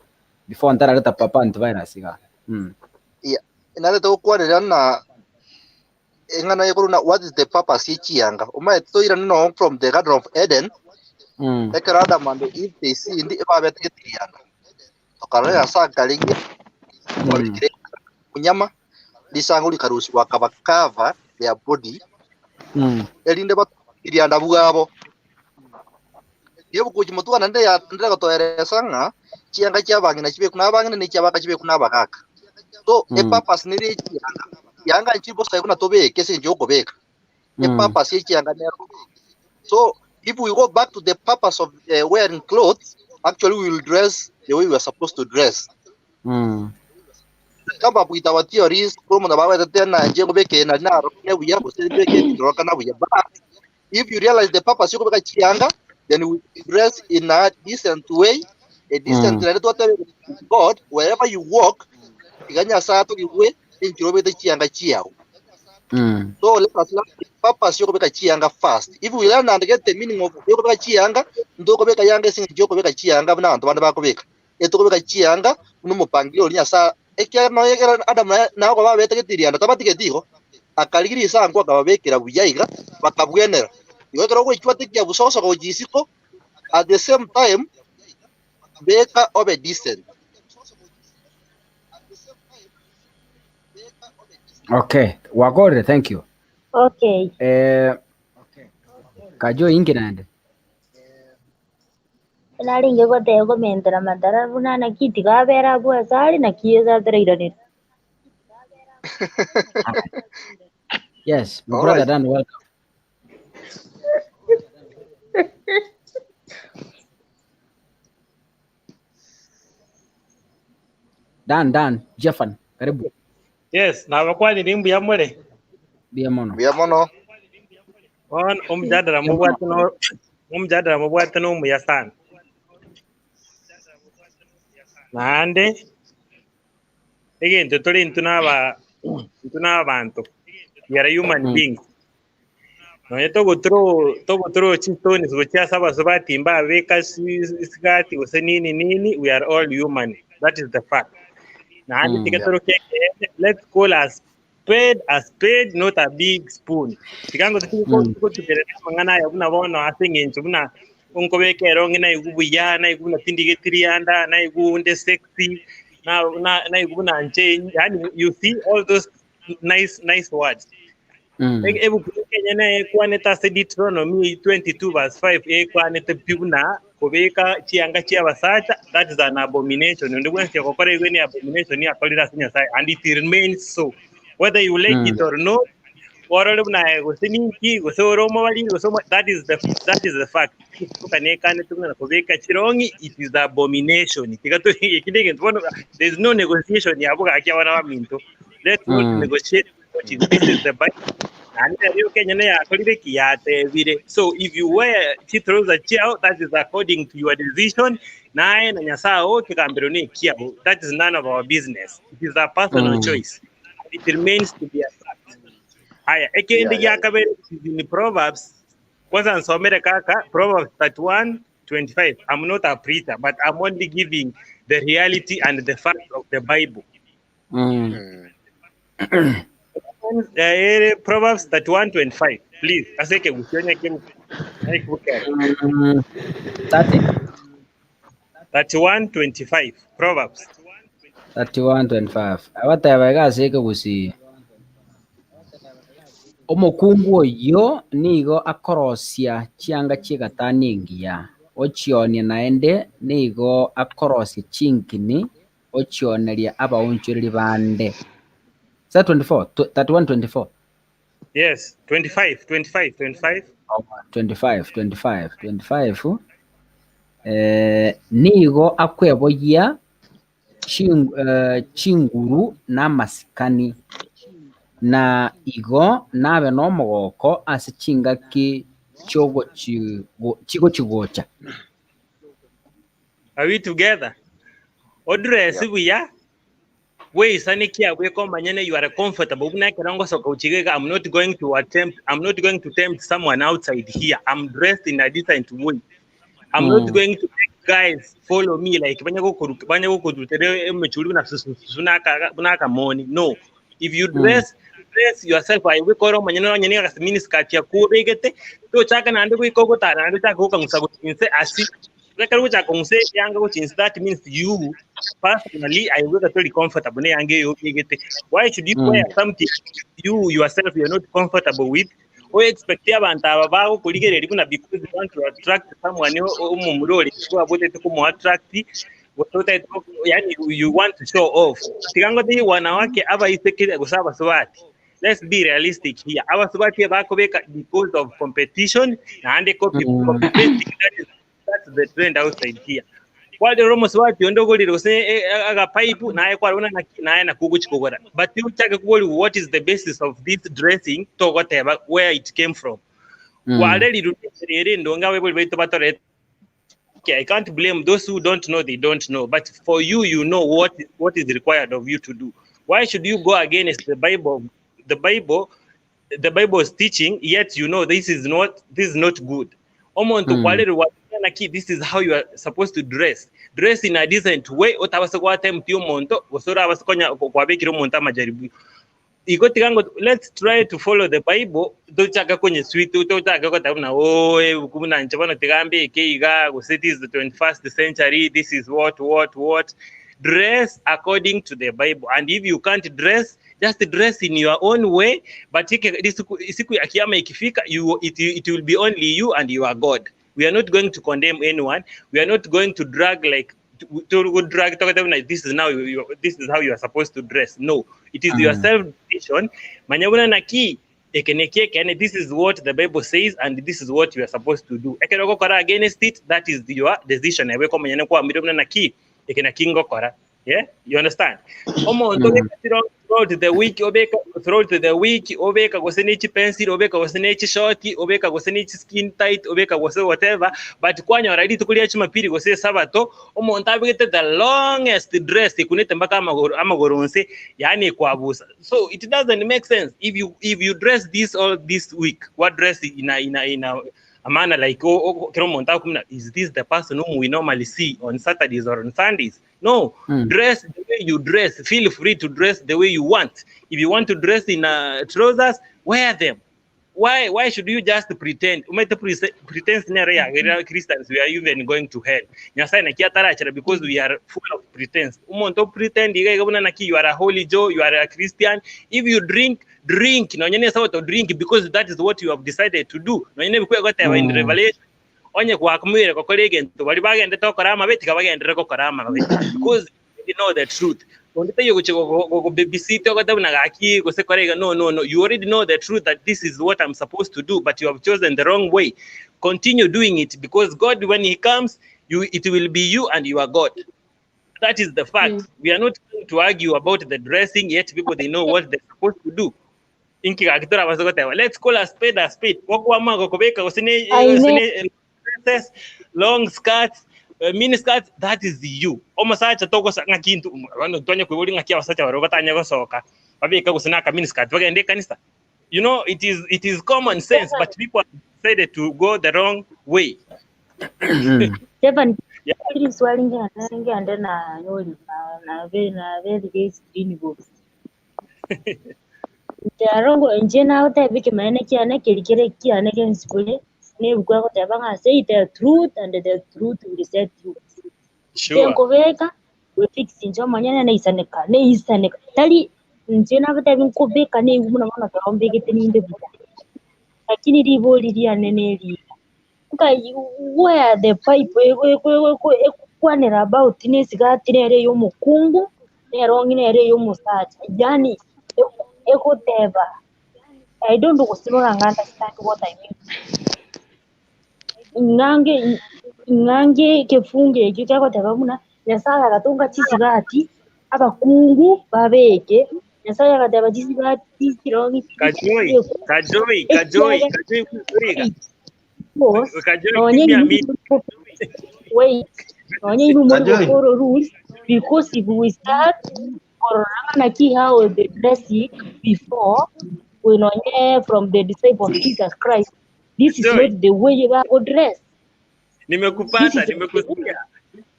S1: Before ndara leta Papa Antivirus ga.
S8: Yeah, inale to kwa na engana yekuruna what is the purpose yichiyanga uma to ira no from the Garden of Eden. Ekarada mande if they see ndi ebabetekiyanga tokarera sagalingi kunyama lisango likarusi wakabakava their body elinde bakirianda bugabo yebukuji mutwana nde ya ndira gotoeresanga chiyanga cyabangi na kibe kunabangi ne cyabaka kibe kunabakaka so a purpose niri yanga nchibo sai kuna tobeke senje okobeka a purpose yichiyanga nero. So if we go back to the purpose of wearing clothes, actually we will dress the way we are supposed to dress. Come up with our theories, but if you realize the purpose, then we dress in a decent way, a decent God, wherever you walk, So let us learn the purpose yokobeka chianga first. If we learn and get the meaning of yokobeka chianga, ndokobeka yanga sing yokobeka chianga bana abantu bana bakobeka. Etokobeka chianga numupangiro nyasa ekya no yekera Adam na ko babeta getirianda tabatiketiko akaligiri sango akababekera buyaiga bakabwenera. Yokero ko ichwatikya busoso ko jisiko at the same time beka obedient.
S1: Okay, Wagore, thank you.
S9: Okay.
S1: Kajo inginande.
S9: Nalinge ko tego mentera mandara bunana kiti kabera bwa sali na kieza treirani.
S1: Yes, my brother Dan, welcome. Dan, Jeffan, karibu.
S13: Yes, na wakwani ni Mbuya mwele.
S8: Biamono.
S13: On umjadala mubwate no Mbuya sana. Nande again totally ntuna abantu. We are human beings. No togo tro chintoni zochia abasubati mba veka sikati nini, we are all human. That is the fact. Let's call a spade, not a big spoon. Tikango tuko together mangana ya buna bona asingenje buna unkobeka erong'i na igubuya na iguna tindigetirianda na igunde sexy na iguna nche. Yani you see all those nice words. Ebu Kenya kwaneta Deuteronomy 22 verse 5 kwaneta pibuna Kobeka chianga chia basata, that is an abomination. And when you compare any abomination, you call it as and it remains so. Whether you like it or not, that is the fact. It is the abomination. There's no negotiation. Let's not negotiate. This is the Bible. So if you wear that is according to your decision. That is none of our business. It is a personal choice. It remains to be a fact. In the Proverbs, Proverbs 31:25. I'm not a preacher, but I'm only giving the reality and the fact of the Bible. Proverbs 31:25. Please, 31:25. Proverbs
S1: 31:25. Abatayabagase gusi omukungu oyo nigo akorosia chianga chiegataningia ochionia naende nigo akorosia chinkini ochioneria abaunchuriri bande. Is that 24? 31:24.
S13: Yes, 25.
S1: Oh, 25. Nigo akweboya chinguru na masikani na igo nabe no mogoko ase chingaki chigo chigocha.
S13: Are we together? Odress buya we sanikia we come manyane you are comfortable. I'm not going to tempt someone outside here. I'm dressed in a decent way. I'm not going to make guys follow me like no. If you dress yourself, I will call miniskirt ya kubegete to chaka na ndugu ikogota na ndugu chaka ukamusago inse asi that means you personally I will feel comfortable. Why should you wear something you yourself you're not comfortable with? Or expect because you want to attract someone you want to show off. Let's be realistic here. Because of competition and that's the trend outside here. While the Romans what you say a pipe but you check what is the basis of this dressing to whatever where it came from. Okay, I can't blame those who don't know, they don't know. But for you, you know what is required of you to do. Why should you go against the Bible? The Bible the Bible is teaching, yet you know this is not good. This is how you are supposed to dress in a decent way. Let's try to follow the Bible. This is the 21st century. This is what. Dress according to the Bible. And if you can't dress, just dress in your own way. But it will be only you and your God. We are not going to condemn anyone. We are not going to drag this is how you are supposed to dress. No, it is your self-decision. This is what the Bible says, and this is what you are supposed to do. Against it, that is your decision. Yeah, you understand? Throughout the week, Obeka was an pencil, Obeka was an shorty, Obeka was an skin tight, Obeka was whatever. But when you're ready to clear Chimapiri, was a Sabato, the longest dress, they couldn't say Yani Kwabusa. So it doesn't make sense. If you dress this all this week, what dress in a manner like is this the person whom we normally see on Saturdays or on Sundays? No, dress the way you dress. Feel free to dress the way you want. If you want to dress in trousers, wear them. Why should you just pretend? Pretend Christians, we are even going to hell. Because we are full of pretense. Pretend you are a holy Joe, you are a Christian. If you drink, drink because that is what you have decided to do. In Revelation, because you know the truth. No, you already know the truth that this is what I'm supposed to do, but you have chosen the wrong way. Continue doing it, because God, when he comes, it will be you and your God. That is the fact. We are not going to argue about the dressing, yet people, they know what they're supposed to do. Let's call a spade a spade. Long skirts, mini skirts, that is you. You know, it is common sense, but people decided to go the wrong way.
S9: Jarongo njena uta biki maana kiana kilikire kiana kenspule ne bukwa tabanga say the truth and the truth will set you.
S13: Sure.
S9: Kobeka we fix njo manyana na isaneka tali njena uta biki Kobeka ne ngumuna mwana kaombe geteni inde buta. Lakini ribo lilia neneli. Where the pipe kwanera about nesigati nere yo mukungu erong'i nere yo musacha yani ekuteba. I don't understand what I mean. Ingange kefunge kyakoteba muna Nyasaye akatunga chisigati abakungu babeke Nyasaye akateba chisigati kirong'i
S13: Kajoi.
S9: Wait, rules, because if we start or how the dressing before we know from the disciples of Jesus Christ, this is not the way you are dressed.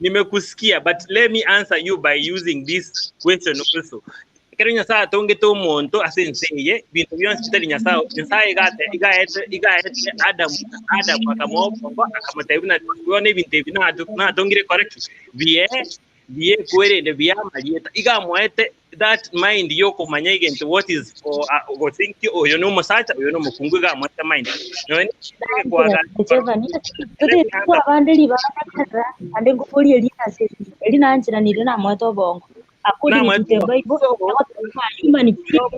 S13: Nimekusikia, but let me answer you by using this question also. Kenya saa tonge to monto asenseye bintu byonse bitari nyasaye iga Adam akamopo akamatayibuna yone bintu na tongire correct vie kwere via marieta iga moete that mind yoko manyege into what is go think you yo no musacha yo no mukungu ga moete mind yone
S9: kwa bandeli bakakara ande ngopoli elina anjira nire na moto bongo according to the Bible, human being,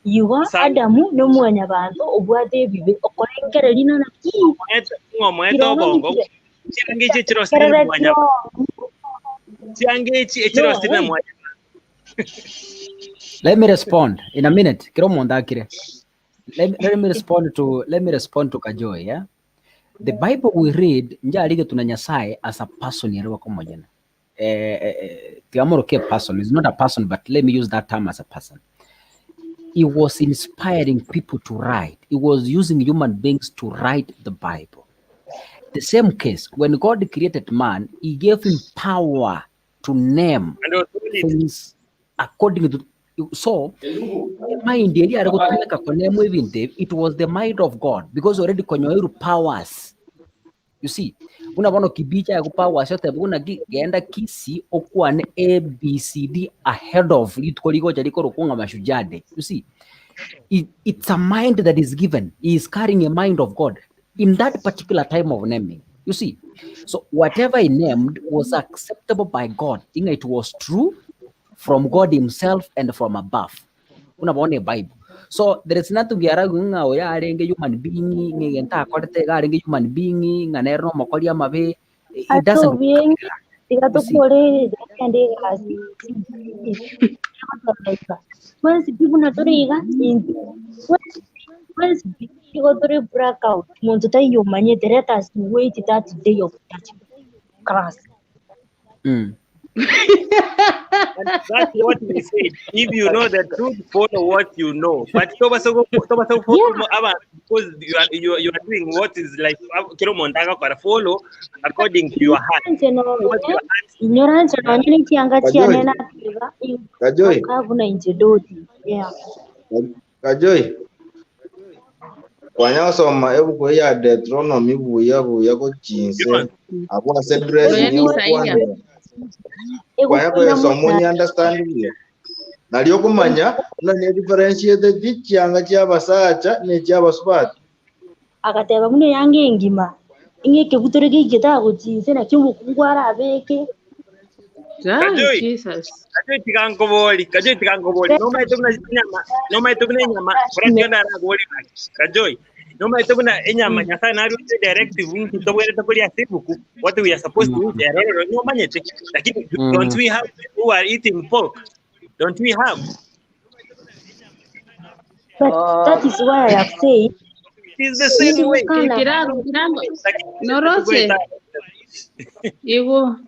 S9: you are Adamu no mwanya bantu obwate bibe okorengere lino na ki
S13: ngomoeto bongo chiangechi chirosine mwanya chiangechi chirosine mwanya.
S1: Let me respond in a minute. Kiro mondakire. Let me respond to Kajoi, yeah? The Bible we read nja alige tuna Nyasaye as a person yerewa komojana. Person is not a person, but let me use that term as a person. he was inspiring people to write. He was using human beings to write the Bible. The same case, when God created man, he gave him power to name things according to. So, mind it was the mind of God, because already konyoiru powers. You see, unaona kibicha ya powers yote buna genda kisi okuwa ne ABCD ahead of it koliko jaliko rukunga mashujade. You see, it's a mind that is given. He is carrying a mind of God in that particular time of naming. You see, so whatever he named was acceptable by God. It was true from God himself and from above. Unaona Bible. So there is nothing yaragunga oya arenge human being ngenta akorete arenge human being nganero mokolia mabe. It doesn't work like that. You see.
S9: Breakout. You manye directors wait that day of that class.
S13: That's what we said. If you know the truth, follow what you know. But because you are doing what is like follow according to your heart.
S9: Ignorance
S10: Kajoi. Kajoi. Kwanyasoma ebuko ya Deuteronomy buya ko chinse akwa se dressing yo kwandera kwanyako yasomo ni understand bye naliyo kumanya na ne differentiate vichanga kya basacha ne kya basubati
S9: akateba muno yange engima ingeke butorege igitago chinse na cyo mukungwara abeke
S13: Jesus. Kajoi tikangoboli. No matter nyama. Kajoi. No matter nyama nyasa na directive to where to put what we are supposed to eat. No manyete. Don't we have who are eating pork? Don't we have?
S9: But that is why I have said
S13: it's the same way.
S4: Kirango. Norose. Igo.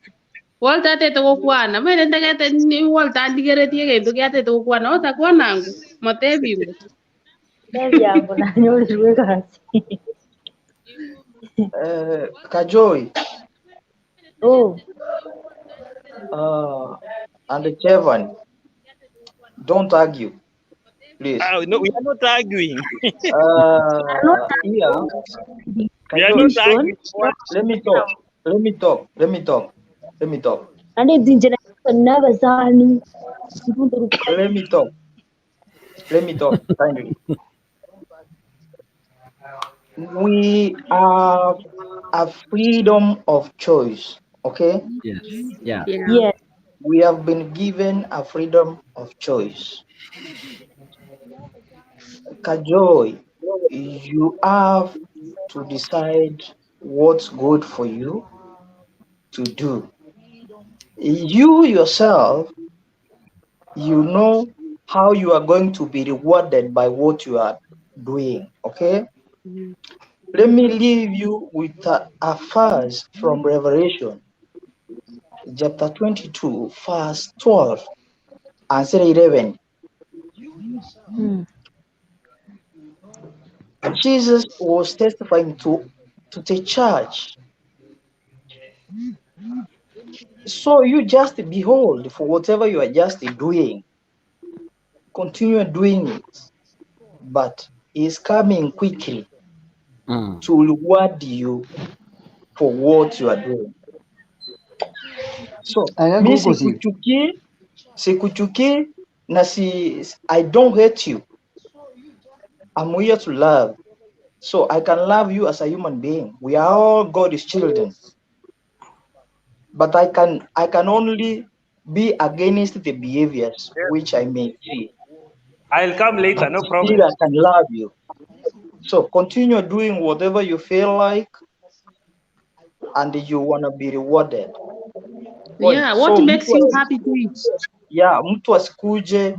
S4: Walta te to kwana mene ndagete ni walta ndigere tiege to gate to kwana ota kwanangu matebi
S9: yangu na nyori kasi
S11: Kajoi. And Kevin, don't argue, please.
S13: No, we are not arguing.
S11: Yeah.
S13: We are not arguing.
S11: Let me talk. Let me talk.
S9: And it's never zani.
S11: Let me talk kindly. We have a freedom of choice, okay?
S1: Yes. Yeah.
S9: Yes.
S11: We have been given a freedom of choice. Kajoi, you have to decide what's good for you to do. You yourself, you know how you are going to be rewarded by what you are doing, okay? Let me leave you with a verse from Revelation, chapter 22, verse 12, and 11. Jesus was testifying to the church. So you just behold for whatever you are just doing. Continue doing it. But He's coming quickly to reward you for what you are doing. So, me sikuchuki, na I don't hate you. I'm here to love. So I can love you as a human being. We are all God's children. But I can only be against the behaviors which I may see.
S13: I'll come later, no problem.
S11: Still, I can love you. So continue doing whatever you feel like, and you want to be rewarded.
S4: Yeah, what so makes you happy to eat?
S11: Yeah, mtu asikuje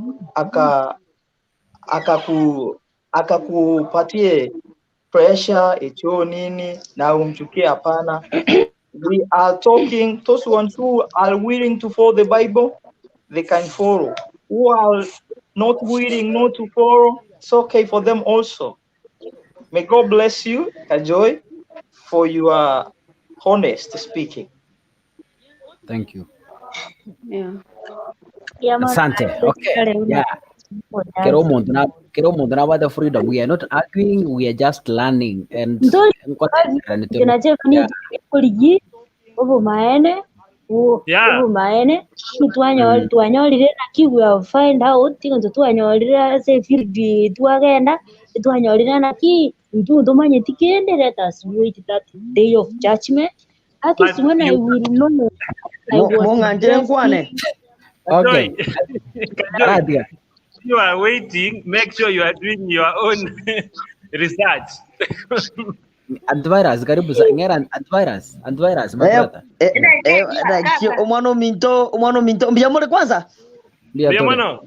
S11: akakupatie pressure etio nini na umchukie, hapana. We are talking those ones who are willing to follow the Bible, they can follow. Who are not willing, not to follow, it's okay for them also. May God bless you, Kajoy, for your honest speaking.
S1: Thank you.
S9: Yeah.
S1: Asante. Okay. Yeah. Kero muntu na wada freedom. We are not arguing, we are just learning. And
S9: twanyolire naki we have find out tingo twanyolire se field twagenda twanyolire naki ntumanye tikende, let us wait that day of judgment. At when I will know I was
S1: okay.
S13: Kajoy, you are waiting, make sure you are doing your own research.
S1: Antivirus, karibu ngera antivirus my brother.
S12: Umano minto mbiyamole kwanza.
S13: Mbiyamano.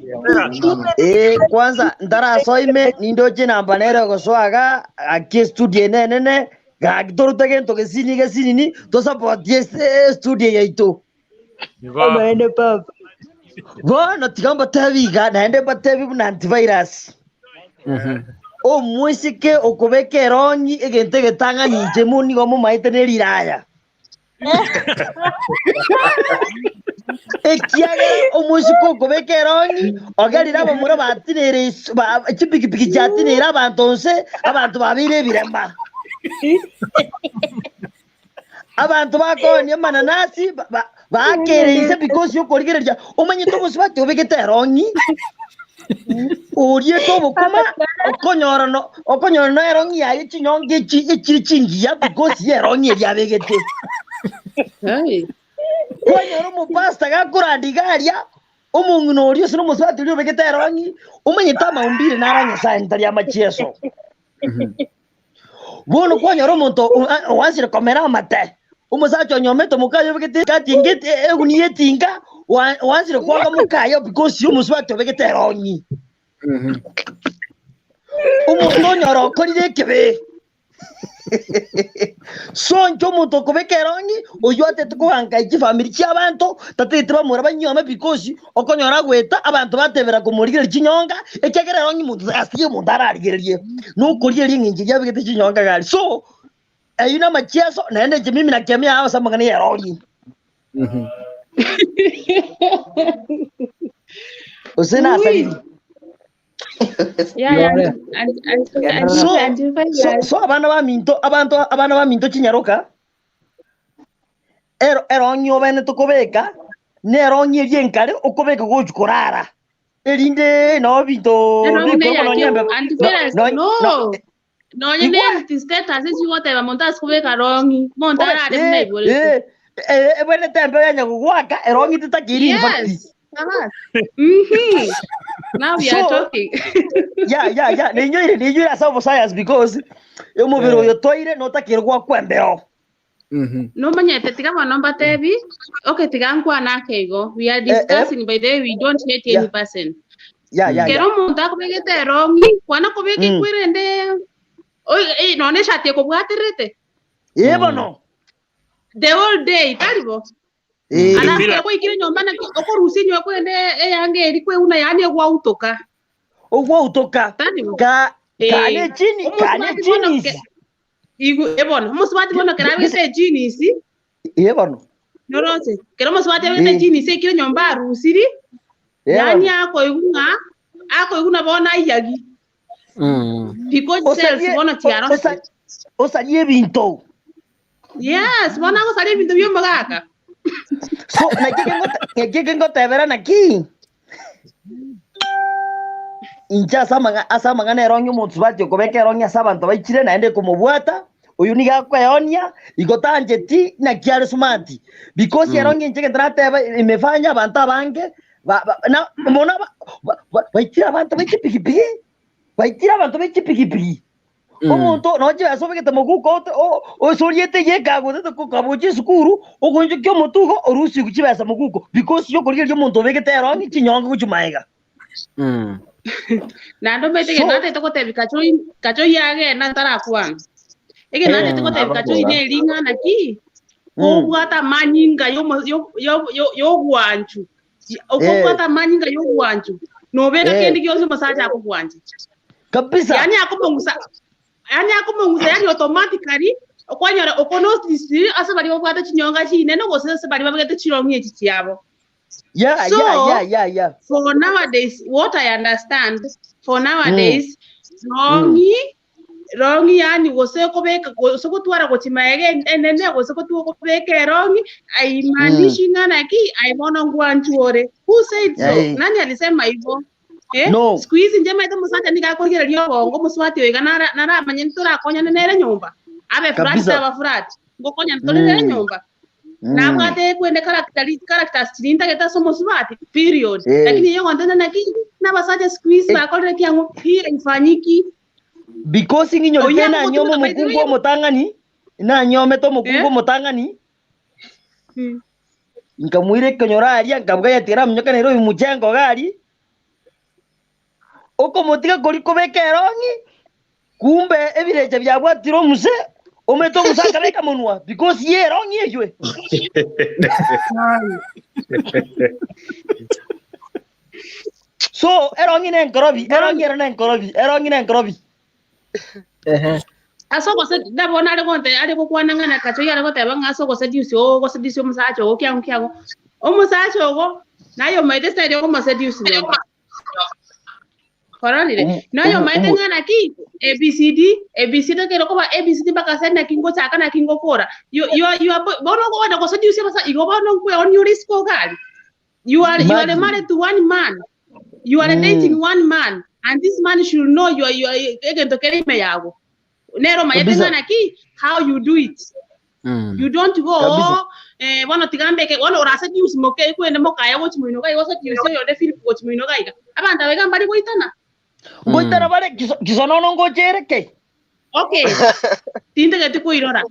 S12: Kwanza ndara soime nindo china mbanero goswaga aki studio nene ga torutege ntoke sini ni to support yes studio yaito. Amaende papa. Bona tigamba taviga naende batevi na antivirus. O musike okobeka erong'i egente getanga ninje muni gomo maite neriraya. Ekiagera omusiko okobeka erong'i ogarira bamura batinere chipikipiki chatinera abantonse abantu babire biremba. Abantu bakonya mananasi bakereise because yokorigereja omanye to musibati obegete erong'i. Uriye to bukuma okonyora no erong'i yaye chinyonge chingiya because erong'i yabegete. Kwanyora mu pasta gakurandigaria omungu no uriye sino musibati uriye obegete erong'i omanye tama umbire naranya santa ya machieso. Bono kwanyora omonto wansire komera amate. Umusacho nyometo mukayo obegete katingete eguniye tinga wansire kwaga mukayo because yo musibati obegete erong'i. Umuntu nyoro korire kebe. So njo muntu kobeka erong'i oyo atete kuhanga iki family cy'abantu tatete bamura banyoma because okonyora gweta abantu batebera kumurigera kinyonga ekegera erong'i muntu asiye muntu ararigererie no kuriye ringingi yabigete kinyonga gali so ayuna machieso naende je mimi nakemea hao samanga ni erong'i. Usina asali. So abana ba minto chinyaroka erong'i obene tukobeka ne erong'i ryenkare okobeka gochukorara erinde no binto
S4: no nyende status isi wote ba montas kubeka rongi montara de mnebole
S12: ebene tembe yanya kugwaka erong'i tutakiri
S4: yes. Now we are talking.
S12: Yeah. Ninyo asa science because umubiro yo toire no takirwa kwembeo.
S4: No manyete tigama number tebi. Okay, tigangwa na kego. We are discussing by the way we don't hate any person.
S12: Yeah.
S4: Kero monta kubegete rongi kwana kubeki kwirende. Oi no ne shate ko bwaterete.
S12: Yebono.
S4: The whole day taribo. Ana kwa ikire nyombana okorusinyo kwende yange erikwe una yani egwa utoka.
S12: Ogwa utoka. Kane chini.
S4: Igu ebona musubati bona kerabe se chini si.
S12: Ebona.
S4: Norose. Kero musubati bene chini se ikire nyomba rusiri. Yani ako iguna bona iyagi. Because self bona tiaro.
S12: Osalie binto.
S4: Yes, bona ko salie binto byo magaka.
S12: So nakikengo tebera naki incha asa mangana erong'i omuntu bati okobeka erong'i asa abantu baikire naende kumubwata uyu niga kweonia igotanjeti na kiare smart because erong'i inche ndateba imefanya abantu abange na mona baikira abantu baikipikipiki omuntu noje asobegete muguko osoriete yekago tete kukabuji sukuru ogonje kyo mutugo orusi kuchibesa muguko because yo korige lyo muntu begete erong'i chinyonga kuchumaiga
S4: na ndo mete ke nate to tebi kacho yage na tara kwan ege nate to tebi kacho ine linga na ki obwata manyinga yo gwanchu obwata manyinga yo gwanchu
S14: no beka kendi kionse masaje hapo kwanje
S12: kabisa
S14: yani akumungusa yani automatically okwanyora okonosis asa bali bwata chinyonga chine no gose bali babete chiromye chichabo.
S12: Yeah.
S14: For nowadays, what I understand, for nowadays, wrongi yani gose kobeka gose kutwara gochimaege enene gose kutwara wrongi aimaanishi ngana ki aimono ngwanchuore. Who said so? Nani alisema hivyo?
S12: No.
S14: Squeeze nje maite musata nikakorera lyo bongo muswati wega nara manyentura konya nere nyumba. Abe furati abafurati. Ngokonya ntolere nyumba. Nabwate kwende characters tilinda geta somo swati period. Lakini yeye wandana naki na basaje squeeze bakorera kyango pia ifanyiki.
S12: Because nginyo tena nyomo mukungu motangani na nyome to mukungu motangani. Nkamwire konyora aria nkabwa yatira mnyoka nero imuchengo gari. Oko motiga kori Kobeka erong'i kumbe ebireje byabwatiro muse ometo musaka beka munwa because ye erong'i ejwe. So erong'i nenkorobi
S14: Aso gose ndabona ari kokwana ngana kacho yari goteba ngaso gose disio musacho okyangu omusacho ogo nayo maite style ko musadio nyomba koronire nayo maite ngana ki ABCD kero ko ba ABCD baka senda kingo chaka na kingo kora you bono go wada gose disio basa igo bono kwe on your risk gali you are married to one man, you are dating one man, and this man should know you are egento kelime yago. Nero mayete ngana ki how you do it. You don't go wano tigambe ke wano orasa news moke kwende mokaya wo chimuino kai wasa news yo de Philip wo chimuino kai abanda wega mbali goitana
S12: bale kisonono ngojere ke
S14: okay tinde ke tikuirora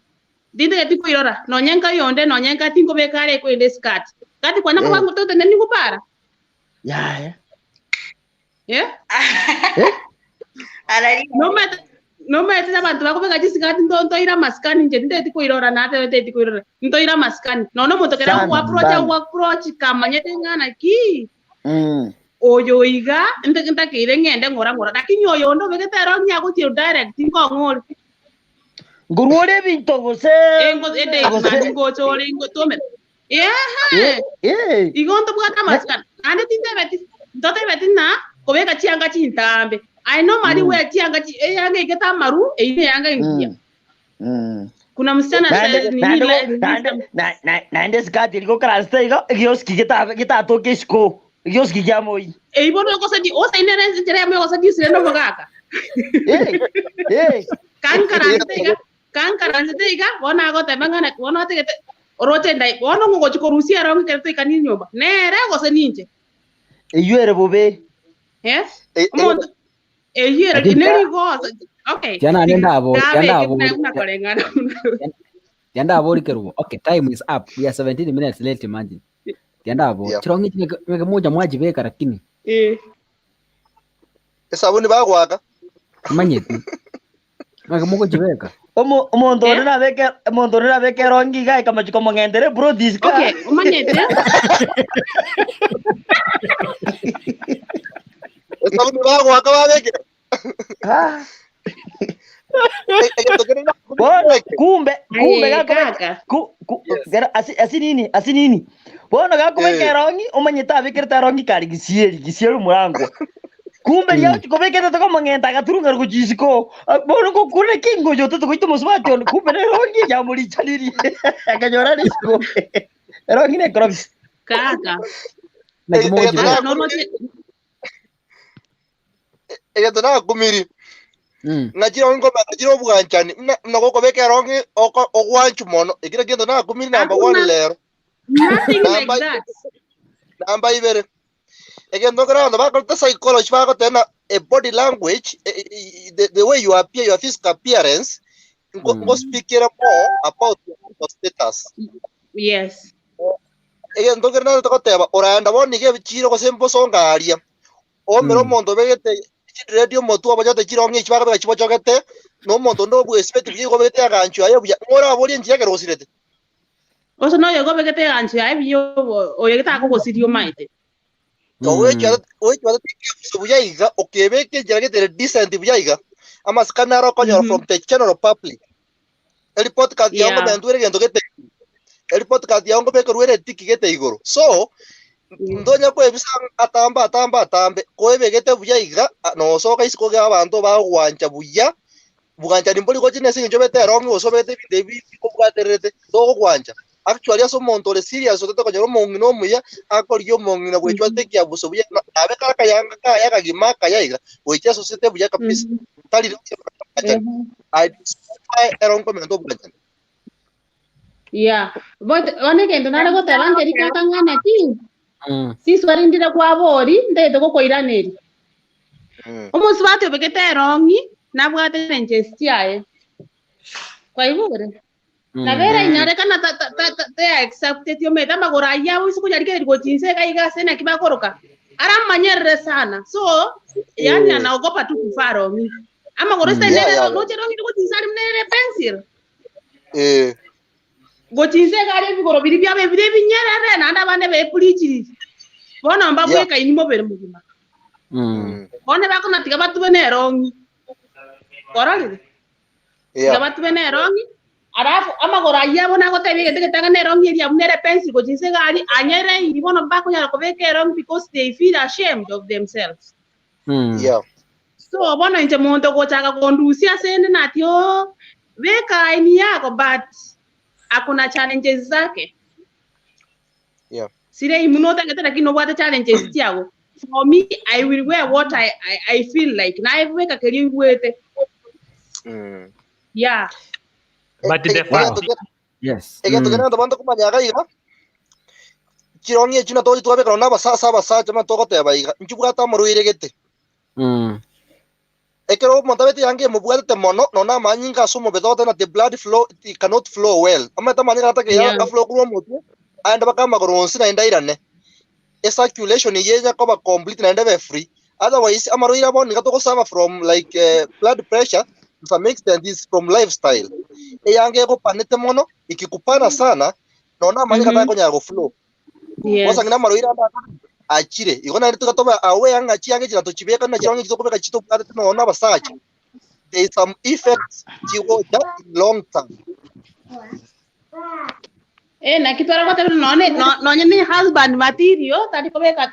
S14: no nyenka yonde no nyenka tingo bekare kwende skat kati kwa nako bangu tote nani kupara no mete abantu bakobeka chisikati ntoira maskani nje ndeti kuirora nate ndeti kuirora ntoira maskani no motokera ku approach kama nyete ngana ki oyo iga ndekenta kire ngende ngora lakini oyo ndo bekete erong'i yako ti direct ngongori
S12: nguruore binto gose
S14: ngochore ngotome igonto bwata maskani ande tindebeti ndotebeti na Kobeka chianga chintambe I normally wear chianga yanga iketa maru ine yanga ingia. Kuna msichana
S12: naende skati liko krasta igo gioski kita toke sko gioski jamoi
S14: ibono ko sadi o sai nere njere mo ko sadi sireno magaka kan tega wana go tebanga wana tege orote ndai wana ngo chiko rusia rangi kete kanini nyoba nere go seninje
S12: eyere bobe
S14: okay.
S1: Tianda abo likeru. Okay, time is up. We are 17 minutes late, imagine. Tianda abo. Chirongi chimeke moja mwaji beka lakini.
S8: Esabuni bagwaka.
S1: Manyeti. Meke moko chibeka.
S12: Omondo na beke rongi gai kama chiko mongendere bro this guy.
S14: Okay, manyeti.
S8: Esabuni bagwaka babeke.
S12: Kumbe kaka asinini bona ga Kobeka erong'i omanyeta abekirta erong'i kari gisieri murango kumbe ya Kobeka to komangenta gaturunga rugisiko bona ko kure kingo joto to goito muswati kumbe erong'i ya muri chaniri akanyora risiko erong'i ne krobs
S14: kaka
S8: tona kumiri ngajira ngoma ngajira bwanchani nako Kobeka erong'i ogwanchu mono ikira kendo na kumiri number 1 lero namba ibere egendo grando ba ko psychology ba ko tena a body language the way you appear, your physical appearance go speak more about your status.
S14: Yes.
S8: Egendo grando to teba oranda boni ge chiro ko sembo songaria o mero mondo begete radio motu abajote chirongi chibaka bega chibo chogete no mondo ndo bu expect bigo begete agancho ayo bya ngora boli njiage rosirete
S14: oso no yego begete agancho ayo biyo o yegeta ko sirio maite
S8: wewe buyaiga okebeke jarage decent buyaiga ama scanner konyo from the general public el podcast yango bendure gendo gete el podcast yango beke ruere tiki gete igoro so ndonya ko ebisa atambe ko ebegete buyaiga no soka isiko ga abantu ba gwanja buganja nimboli ko chine sinjo bete erong'i osobete binde ko bwaterete so gwanja actually aso montore serious ototo konyoro mongi no muya akoriyo mongi na gwechwa teki abuso buya abe kaka yanga kaya gimaka yaiga wecha societe buya kapisa tali I erong'i komento buya
S14: but one kendo nara go tabanje rikaka ngana ti sisi warindira kwa bori ndete ko koiraneri omusi bate begete erong'i nabwate nenjestiae kwa ibure na vera inarekana te accepted yo meta magora ya usiku kujarike gochinse kaiga sena kibakoroka ara manyerre sana so yani anaogopa tu kufaro mi ama goresta ndere no chero ngi gochinsa mnere pencil gochinse kare bigoro biri bya be bire binyerere na anda bane be pulichi bona mbabwe ka inimo bere mugima bona bakona tiga batu bene erong'i korali tiga batu bene erong'i arafu amagora yabona ko tebe gete tanga erong'i ya mnere pencil ko jinse gari anyere ibona bako ya ko beke erong'i because they feel ashamed of themselves so bona nje monto ko chaka kondusia sende natio beka ini yako but akuna challenges zake sire imunota ngata lakini obwata challenges tiago for me I will wear what I feel like na weka keri wete
S13: but the fact
S1: yes
S8: egento gena ndo kumanyaga iga chirongi chuna to tuabe kana basa chama to goteba iga nchubwata muruire gete ekero montabete yange mubwate mono nona manyinga sumo bedote na the blood flow it cannot flow well amata manyinga atake ya flow kuwa mutu anda bakama goronsi na ndairane circulation yeja koba complete na ndebe free otherwise amaruira boni gato suffer from like blood pressure to some extent is from lifestyle yange ko panete mono ikikupana sana nona manyinga atako nyago flow wasa ngina maruira anda achire igona rito gatoba awe yanga chiange chira to chibeka na chirange chito kubeka chito kare no na basacha there is some effects chiwo that long term
S14: na kitwara kwa tabi no ni husband material tadi kubeka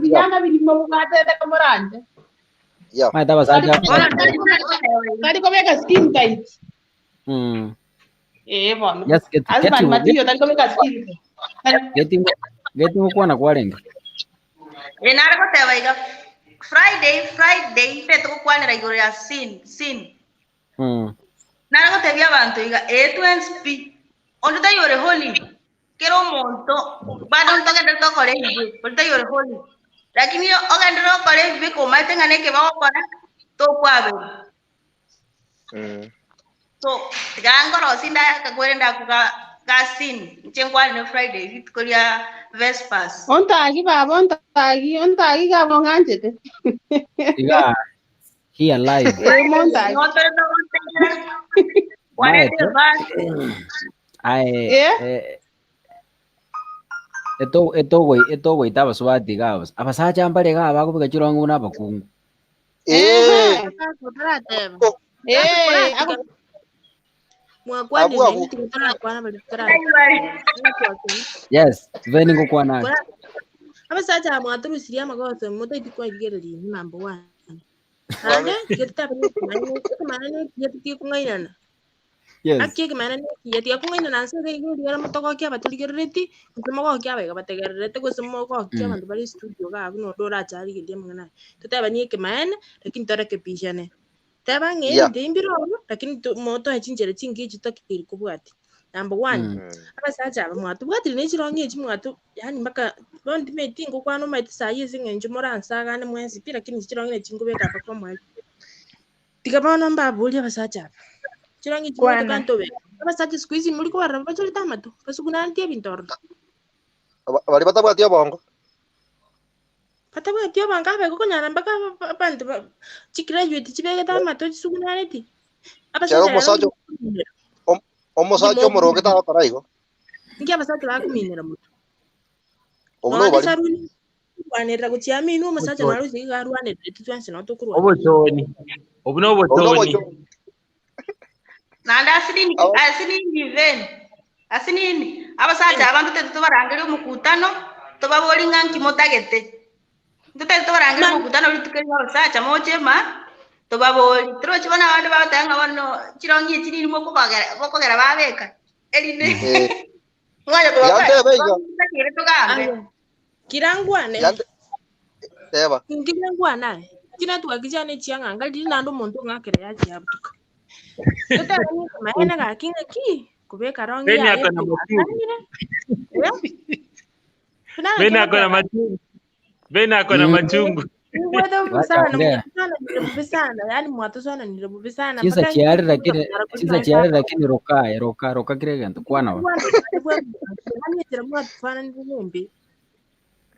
S14: vijana vilimo ngate ta kamoranje
S1: mata basacha
S14: tadi kubeka skin tight bono
S1: yes
S14: husband material tadi kubeka skin
S1: geti mukwana kwalenga
S7: nara ko teba iga Friday peto ko kwanira igoro ya sin nara ko tebya abantu iga etwensp ondo tayore holy kero monto bado ntoke ndo kore ibe ondo tayore holy lakini oganda ndo kore ibe ko matenga neke ba kora to kwabe so gangoro sinda ka kwenda kasin nchengwani ne Friday vitkolia Vespers
S14: ontagi baba ontagi gabo nganjete
S1: iga here live
S14: montagi
S1: eto wei taba swati gabas abasacha mbale ga bakubika chirongo na bakungu yes veni ngukwana
S3: abasacha mwaturu siria magoto moto itikwa igereri number 1 ande geta mana yeti kungaina
S1: yes
S3: akike mana yeti kungaina nanse igeri yara motoko kya baturigereti kutumo kya bega bategerete kusumo kya bantu bari studio ga no dora chari gede mangana tutaba ni ke mana lakini tore ke pishane taba ngeni ndimbiro lakini moto achinjere chingi chitakiri kubwati number 1 abasacha bamwatu bwati ne chirongi chimwatu yani mpaka bondi metingo kwano maiti sayizi ngenje moransa gane mwensi pira kini chirongi ne chingubeka pa kwa mwa tikabona mbabuli abasacha chirongi chimwatu kantobe abasacha squeeze muri ko baramba chori tamatu kasuguna ntie bintor
S8: bali batabwati abongo
S3: patabwati abanga be ko nyara mpaka bantu chigraduate chibege tamatu chisuguna neti abasacha
S8: omosacho moroke ta karaigo
S3: ngia abasacha bakuminira mutu
S8: Obuno bali.
S3: saruni kwanera kuchiami no masacha nalo zigarwane titwanse no tukurwa.
S13: Obuchoni. Obuno obuchoni.
S7: Nanda asini ven. Asini abasacha abantu tetu barangire umukutano tobaboli nganki motagete. Ndete tobarangire umukutano litukeri abasacha mochema tobaboli. Tro chibona abandi batanga bano chirongi chiri mo kokogera babeka. Eline. Ngoja
S3: tugambe. Kirangwane.
S8: Eva.
S3: Kirangwana. Kina tuakijane chianga ngali nando muntu ngakere yachi yabutuka. Tutani maana ga kinga ki kubeka rongi ya.
S13: Beni akona machungu. Beni akona machungu.
S3: Wewe sana yani mwatu sana ni rebu sana.
S1: Chisa chiari lakini roka kirega kwana wa.
S3: Hani tira mwatu fana ni ngombe.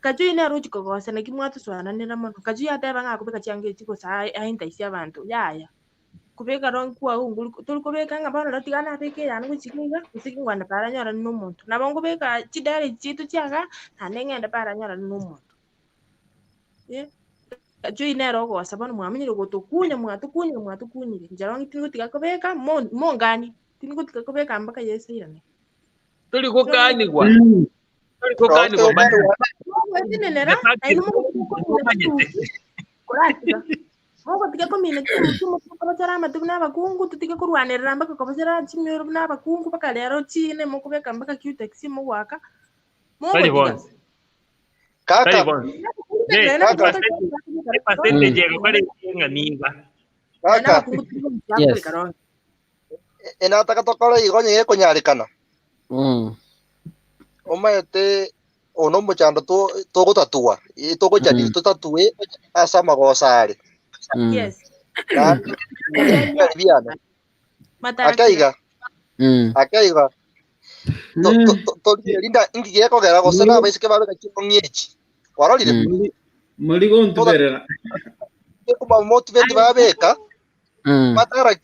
S3: Kaju ina ruchi kogosa na kimwatu swana ni ramano. Kaju ya teba nga kubeka chiange chiko sa ainta isia abantu. Ya. Kubeka rongi kwa unguli tuli kubeka nga bana latigana peke yana kuchikinga kusikingwana para nyora n'umuntu. Nabongo beka chidare chitu chiaga nangenda para nyora n'umuntu. Yeah. Kaju ina rogo sabana mwamenye gotokunya mwatukunyire. Njarongi tingo tikakobeka mongani. Tingo tikakobeka mpaka Yesu irane.
S13: Tuli kokani kwa. Tuli kokani kwa bana.
S3: Wewe nenera ayi Moko tika komine tumu kubachara matuku n'abakungu tutika kurwanirira mpaka kubachara chimiro n'abakungu paka lero chine moko beka mpaka Q-Tex mo waka.
S8: Kaka.
S13: Percentage ya kwa ng'aniba.
S8: Kaka.
S1: Yes.
S8: Enataka tokora igonye konyarikana. Omayete ono muchando to gutatua. To gojadi to tatue asa magosari.
S3: Yes.
S8: Akaiga. Akaiga. To linda ingiye kogera gosana baisike babe kachonyechi. Warolire.
S15: Maligo ntuberera.
S8: Kuma motivate babeka. Matara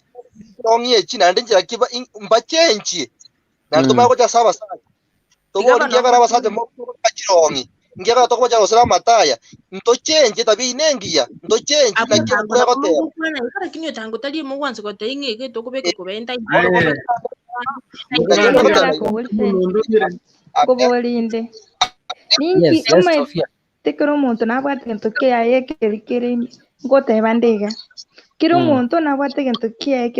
S8: onyechi nande njira kiba mbachenchi. Nanto mago cha saba sana. Togori ngiye bara basaje mo kachirongi. Ngiye bara tokoma cha gosana mataya. Ntochenje tabi inengia. Ntochenje na kiyo kwego te.
S3: Ikara kinyo tango tali mo wanso ko teinge ke to kubeka kubenta.
S5: Kubolinde. Ninki oma tekero muntu nabwate gento kiaye kerikere ngote bandega. Kiro muntu nabwate gento kiaye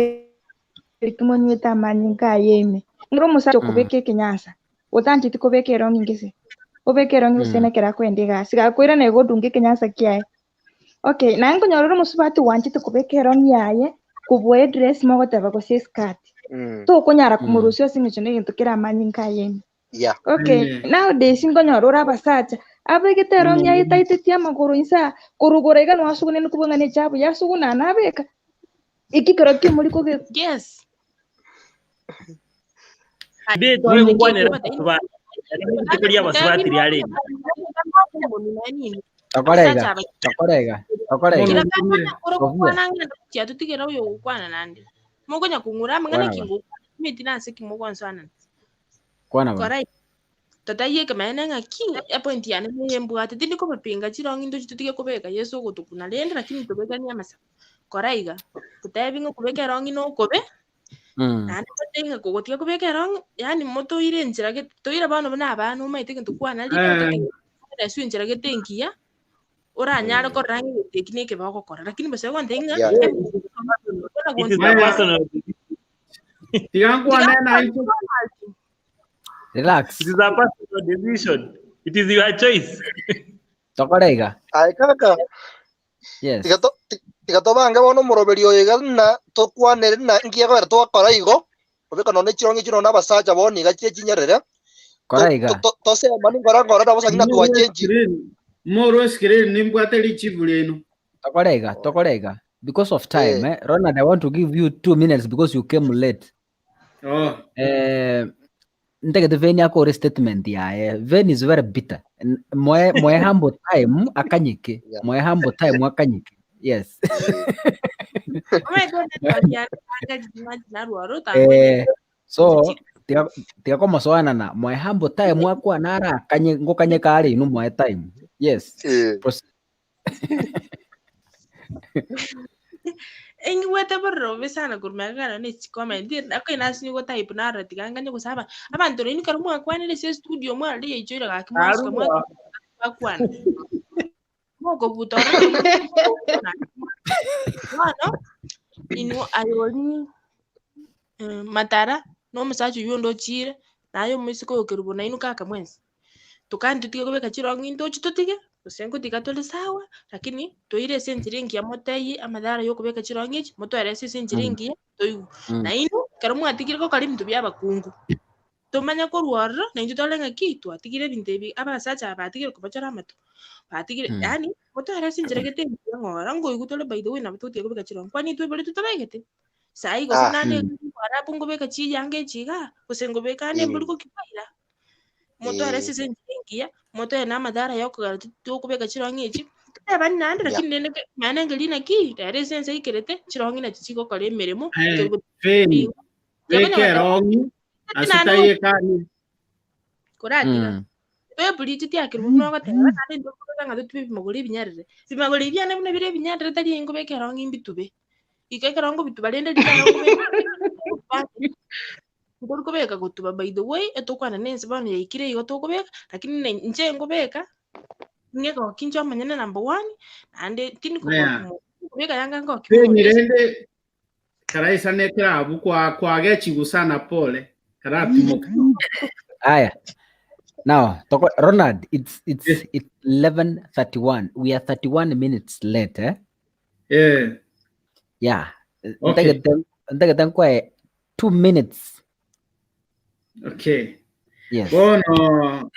S5: kerikimonyeta amanyinga yeme. Ngiro musacho kubeke kinyasa. Utanti tikobeke rongi ngise. Obeke rongi usene kera kwendega. Siga kwira na godunge kinyasa kiaye. Okay, nango nyororo musubati wanchi tikobeke rongi yaye kubwe dress mogo taba ko skirt. To kunyara kumurusio singichone gento kera amanyinga yeme.
S8: Yeah.
S5: Okay, nowadays ngonyorora abasacha abegete rongi yaye taitetia maguru insa kurugorega no asugune n'ukubungane cyabo yasuguna nabeka. Iki karaki muri ko
S3: Yes.
S13: Beto wewe kwanera kuba. Tikuri abasubati yale.
S1: Takorega.
S3: Kila kama kwana ngenda tutigera uyo ukwana nande. Mugonya kungura mangana kingu. Miti na siki mugonsana.
S1: Kwana ba.
S3: Correct. Tata yeke maana ngaki point yana yembwa tindi ko bepinga chirongi ndo tutige kubeka Yesu gotukuna lende lakini tubeka ni amasa. Koraiga. Kutabinga kubeka rongi no kobe. Nani batenga ko gotiga kubeka rongi yani moto ire njira ke toira bano bana abantu maite kintu kwana linde. Yesu njira ke tenkia. Ora nyara ko rangi teknike ba ko kora lakini base kwa ndenga.
S1: Relax.
S13: It is a personal decision. It is your choice.
S1: Takorega.
S8: Ai kaka.
S1: Yes.
S8: Tigato banga bono moroberio yegalna to kwanere na ngiye ko to kora igo. Obeka no ne chirongi chino na basacha boni ga chinyerere.
S1: Koraiga.
S8: To se mani ngora da basagina to change.
S15: Moro screen nimbwate lichibuleno.
S1: Takorega. Because of time, Ronald, I want to give you 2 minutes because you came late.
S15: Oh.
S1: Ndege veni yako statement ya veni is very bitter. Moe hambo time akanyike. Moe hambo time akanyike. Yes. So tiga como soana na mwe hambo time mwakwa nara kanye ngokanye kali no mwe time. Yes.
S3: Engi wete borrobe sana kurmagana ne comment akai nasi go type nara tiganga nyo kusaba abantu ni karumu akwane ne studio mwa ali yichira ga kimwa kamwa akwana moko butore no inu ayoli matara no musacho yondo chire nayo musiko yokerubo na inu kaka mwenzi tukandi tutige kubeka chirongi ndochi tutige usengo tigatole sawa lakini toire sentiringi ya motayi amadhara yo kubeka chirongi ichi moto ara sentiringi toyu na inu karumu atigire ko kali bintu byaba kungu tomanya ko ruoro na inju tolenga kitu atigire bintu bi abasacha abatigire kubachara mato atigire yani moto ara sentiregete ngora ngo igutole by the way na tutige kubeka chirongi kwani tu bali tutabegete sai go sinane ara pungo beka chi yange chiga usengo beka ne mbuluko kipaira moto ara sentiringi moto ena madhara yako tu kubeka chirongi ichi bani nande lakini nene mana ngelina ki dare sense ikerete chirongi na chichiko kale meremo
S15: Feni erong'i asitaye kani
S3: kurati to buliti ti akiri muno gatera nande ndo kanga to tubi magoli binyarire bimagoli byane bune bire binyarire tali ngo beka erong'i mbitube ikeka rongo bituba lende dirongo ngoro kubeka gutuba by the way etokwana nense bano yaikire igo tokubeka lakini nje ngobeka ngeko kincho manyana number 1 ande tini kubeka yanga ngo
S15: mirende karaisa nekera abu kwa gechi gusana pole karatimuka
S1: aya now Ronald it's 11:31 we are 31 minutes late yeah
S15: okay
S1: ndege kwa 2 minutes.
S15: Okay.
S1: Yes.
S15: Bono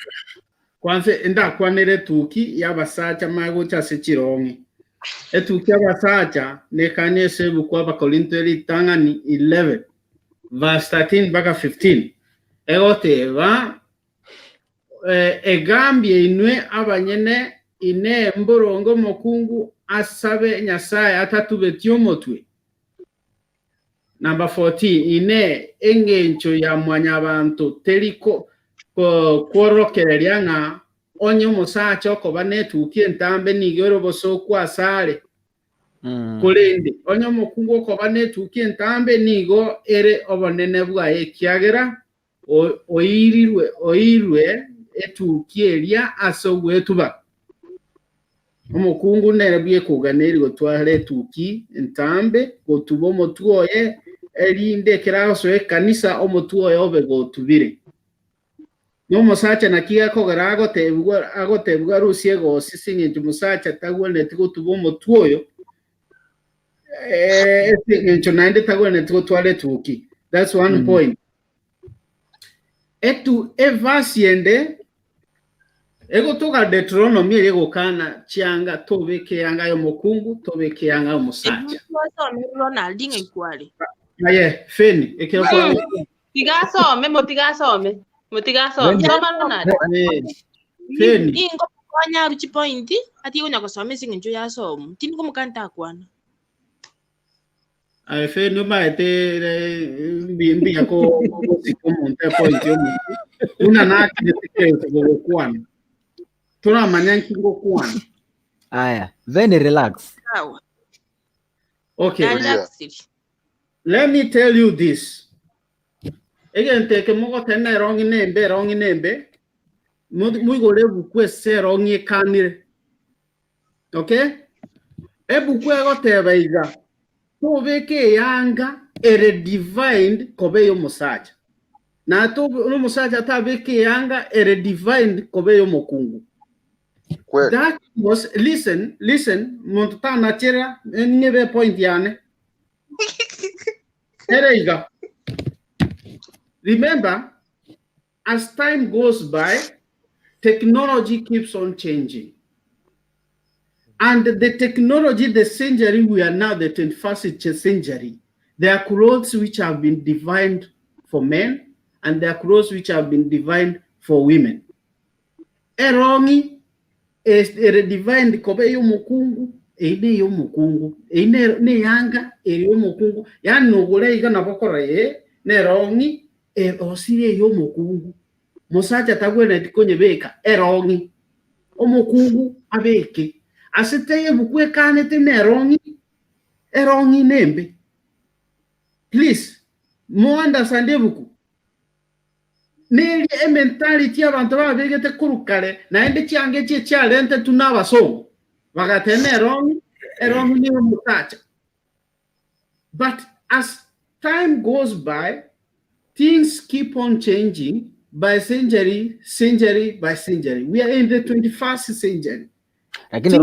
S15: kwanze ndakwanire tuki yabasacha magucha sechirongi. Etuki yabasacha nekanye sebu kwa Bakorinto litangani 11 verse 13 mpaka 15. Egote va egambye inwe abanyene ine mborongo mokungu asabe nyasaye atatube tyomotwe. Number 14 ine engencho ya mwanyabantu teriko kworokereria nga onye musacha okoba netukie ntambe nigero boso kwasare kulinde onye mukungu okoba netukie ntambe nigo ere obonene bwaye kiagera oirwe etukie ria asogwetuba omukungu nerebye kuganeri gotware tuki ntambe gotubo motuoye erinde kiraso ekanisa omotuoye obe gotubire no musacha nakiga kogera agotebwa rusie go sisinge musacha tagwene tigotubo motuoyo ncho nande tagwene tigotware tuki. That's one point. Etu evasiende ego toka Deuteronomy ego kana chianga tobeke yanga yo mokungu tobeke yanga yo musacha.
S3: Ronald ngikwali.
S15: Aye Feni ekero kwa
S14: motigasome soma Ronald.
S15: Feni
S3: ingo kwanya ruchi point ati unya kusome singinjo ya somo tini kumukanta kwana.
S15: Aye Feni maete bimbi yako sikomonte point yo una naki tekeo kwana. Tuna manyanki ngo kwana.
S1: Aya, very relax.
S15: Okay. Let me tell you this. Again, take mo tena erong'i nembe. Muigore bukwe se erong'i kanire. Okay? Ebukwe goteba iga. Tobeke yanga ere divine kobe yo musacha. Na to no musacha tabeke yanga ere divine kobe yo mokungu. That was listen monta nachera nebe point yane. Erega. Remember, as time goes by, technology keeps on changing. And the technology, the century, we are now the 21st century. There are clothes which have been designed for men, and there are clothes which have been designed for women. Erong'i is divine kobe yo mukungu, ine yo mukungu, ine ne yanga, eri yo mukungu. Ya nugure iga na bokora ye, ne erong'i osirie yo mukungu musacha tagwene tikonye beka erong'i omukungu abeke asiteye bukwe kane tine erong'i nembe. Please mo understand buku neli mentality y'abantu babegete kurukare naende cyange cye cyalente tunabasongo bagatene erong'i niyo mutacha. But as time goes by, things keep on changing by century by century. We are in the 21st century.
S1: Again,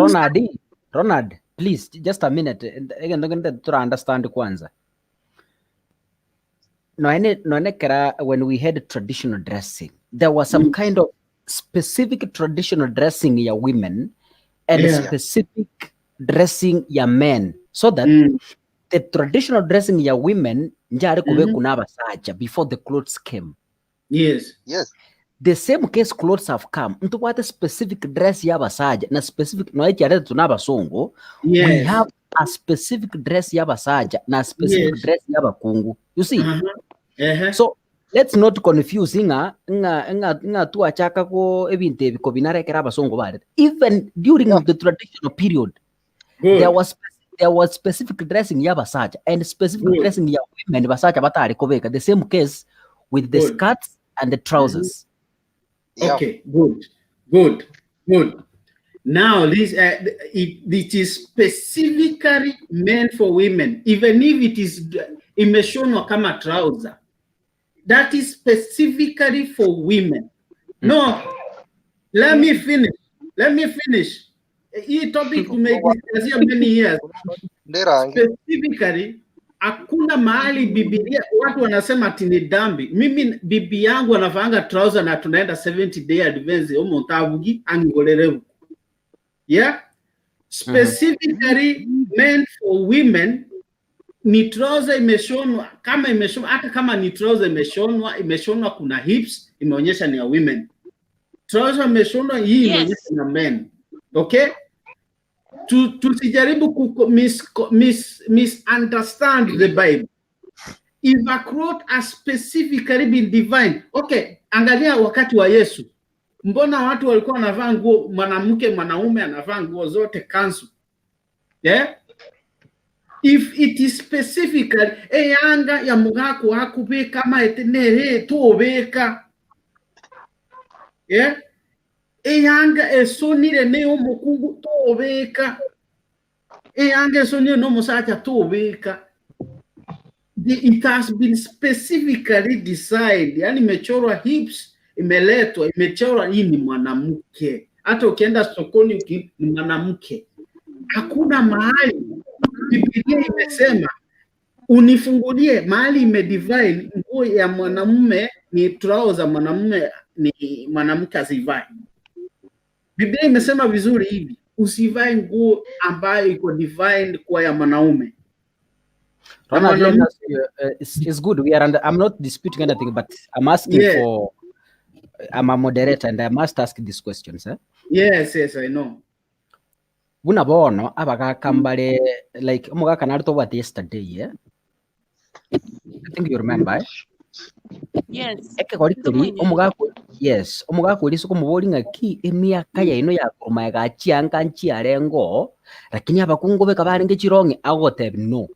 S1: Ronald, please, just a minute. Again, to understand kwanza. When we had traditional dressing, there was some kind of specific traditional dressing ya women and specific dressing ya men, so that the traditional dressing ya women before the clothes came.
S15: Yes.
S1: The same case clothes have come. Into what a specific dress ya basaja na specific no tunabasongo. We have a specific dress ya basaja na specific dress ya bakungu. You see? So let's not confuse nga tuachaka ko ebinte biko binare kera basongo bare. Even during the traditional period, there was specific dressing ya basaja and specific dressing ya women basaja batari Kobeka. The same case with the skirts and the trousers.
S15: Okay, good. Now this it is specifically meant for women, even if it is imeshonwa kama trouser. That is specifically for women. No, let me finish. Hii topic tumediscuss many years. Specifically, hakuna mahali Biblia watu wanasema ati ni dhambi. Mimi bibi yangu anavanga trouser na tunaenda 70 day advance omontabugi angolelevu. Yeah? Specifically meant for women. Ni trouser imeshonwa hata kama ni trouser imeshonwa kuna hips imeonyesha ni ya women. Trouser imeshonwa hii imeonyesha na men. Okay? Tusijaribu misunderstand the Bible. If a cloth has specifically been divine. Okay, angalia wakati wa Yesu. Mbona watu walikuwa wanavaa nguo, mwanaume anavaa nguo zote kanzu. Yeah? If it is specifically eyanga ya mugako wakubeka kama etenere tobeka. Yeah? Eyanga esonire ne omukungu tobeka. Eyanga esonire no musacha tobeka. It has been specifically decided. Yani imechorwa hips, imeletwa, imechorwa hii ni mwanamke. Hata ukienda sokoni ni mwanamke. Hakuna mahali Biblia imesema unifungulie mahali imedivine nguo ya mwanamume ni trouser, mwanamume ni mwanamke asivai. Biblia imesema vizuri hivi, usivae nguo ambayo iko divine kwa ya mwanaume.
S1: Ronald, it's good. I'm not disputing anything, but I'm asking I'm a moderator and I must ask these questions.
S15: Yes, I know.
S1: Buna bono abagakambale like omugaka narito what yesterday, yeah? I think you remember, eh?
S14: Yes.
S1: Omugaka uri suko mubori ngaki emyaka ya ino ya kuruma ga chianga nchiarengo lakini abakungu beka barenge chironge agotebe no.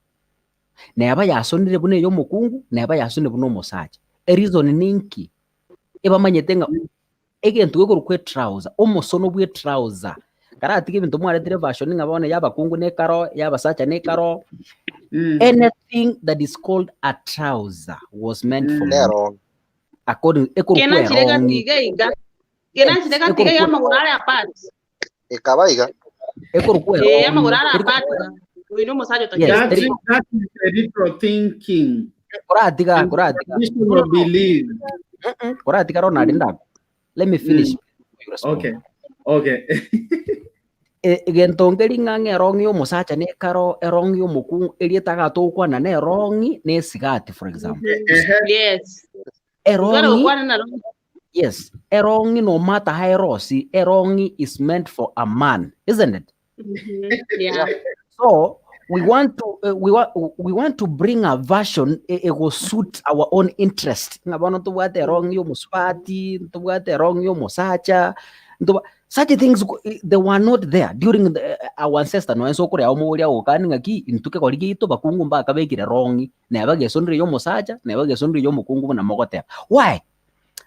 S1: Na yaba yasonire bune yo mukungu na yaba yasonire buno musacha. A reason ninki eba manyetenga egento gukwe trouser omusono bwe trouser. Karati ibintu mwaretire version ngabone yabakungu ne karo yabasacha ne karo. Anything that is called a trouser was meant for men. According
S14: erong'i
S15: that is spiritual thinking.
S1: Let me finish.
S15: Okay.
S1: Gentongeri ngange erong'i omusacha ne karo erong'i omukungu erietaga tokwana ne erong'i ne sigati, for example.
S14: Yes.
S1: Yes, erong'i no matter how erong'i is meant for a man, isn't it?
S14: Yeah.
S1: So we want to bring a version it will suit our own interest. Ngabona tubwate erong'i yomusubati, tubwate erong'i yomusacha. Such things they were not there during our ancestors. No so kuri aumuria okani ngaki intuke koligi ito bakungu mbaka bekire erong'i na bagesonri yomusacha na bagesonri yomukungu na mogote. Why?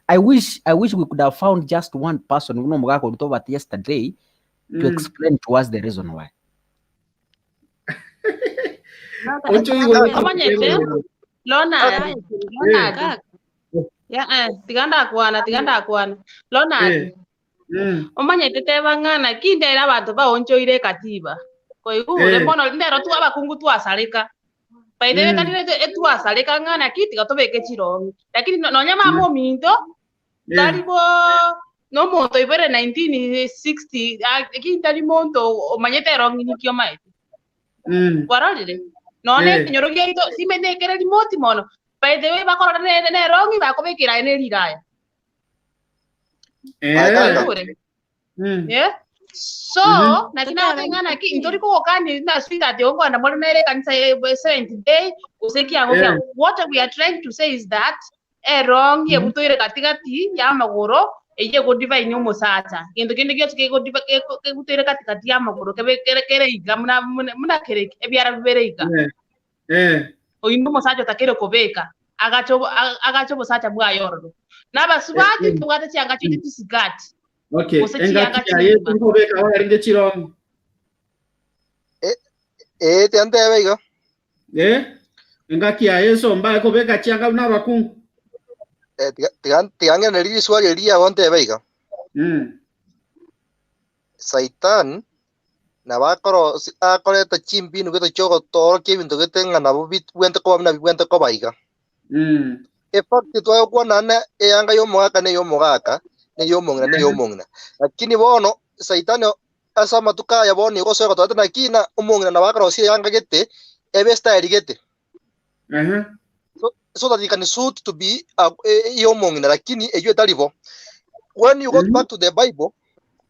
S1: I wish we could have found just one person uno mugako toba yesterday to explain to us the reason why.
S14: Lona omanyete tebang'ana kindera abantu baonchoire katiba koigure mbono ndero tu abakungu twasaleka paide kanire twasaleka ng'ana kiti gatobeke chirong'i lakini nonyama mo minto taribo no monto ibere 1960 akintari monto omanyete erong'i nikio maite kwarorire none nyorogia ito simenekere remote mono paide we bakora ne erong'i bakobekira ene riraya. Yeah. So, nakina ki intori ko kani na swita de ongo na molmere kanisa 70 day useki angoga. What we are trying to say is that erong'i ebutoire katikati ya magoro eye go divine umusacha. Kintu kindi kyo ke go divine ke butoire katikati ya magoro ke kere iga muna kere ebiara bibereiga. Oyindu musacha takere Kobeka. Agacho musacha bwa yordo. Na basubati tugata cyanga cyo tisigati.
S15: Okay, engati ya yetu Kobeka wa ringe chirong'i.
S8: Tende beiga.
S15: Engati ya yeso mba Kobeka cyanga na bakungu.
S8: Tianga na riri swali ria wonte beiga. Saitan na bakoro akoreta chimbinu geto chogo toro kebinto getenga na bubit wente ko na wente ko baiga. Efakti to yo nane eyanga yo mwaka ne yo mwaka ne yo mongna lakini bono saitani asa matuka ya boni go sego to na kina umongna na bakaro si yanga gete ebe style gete so that it can suit to be yo mongna lakini eyo talibo. When you go back to the Bible,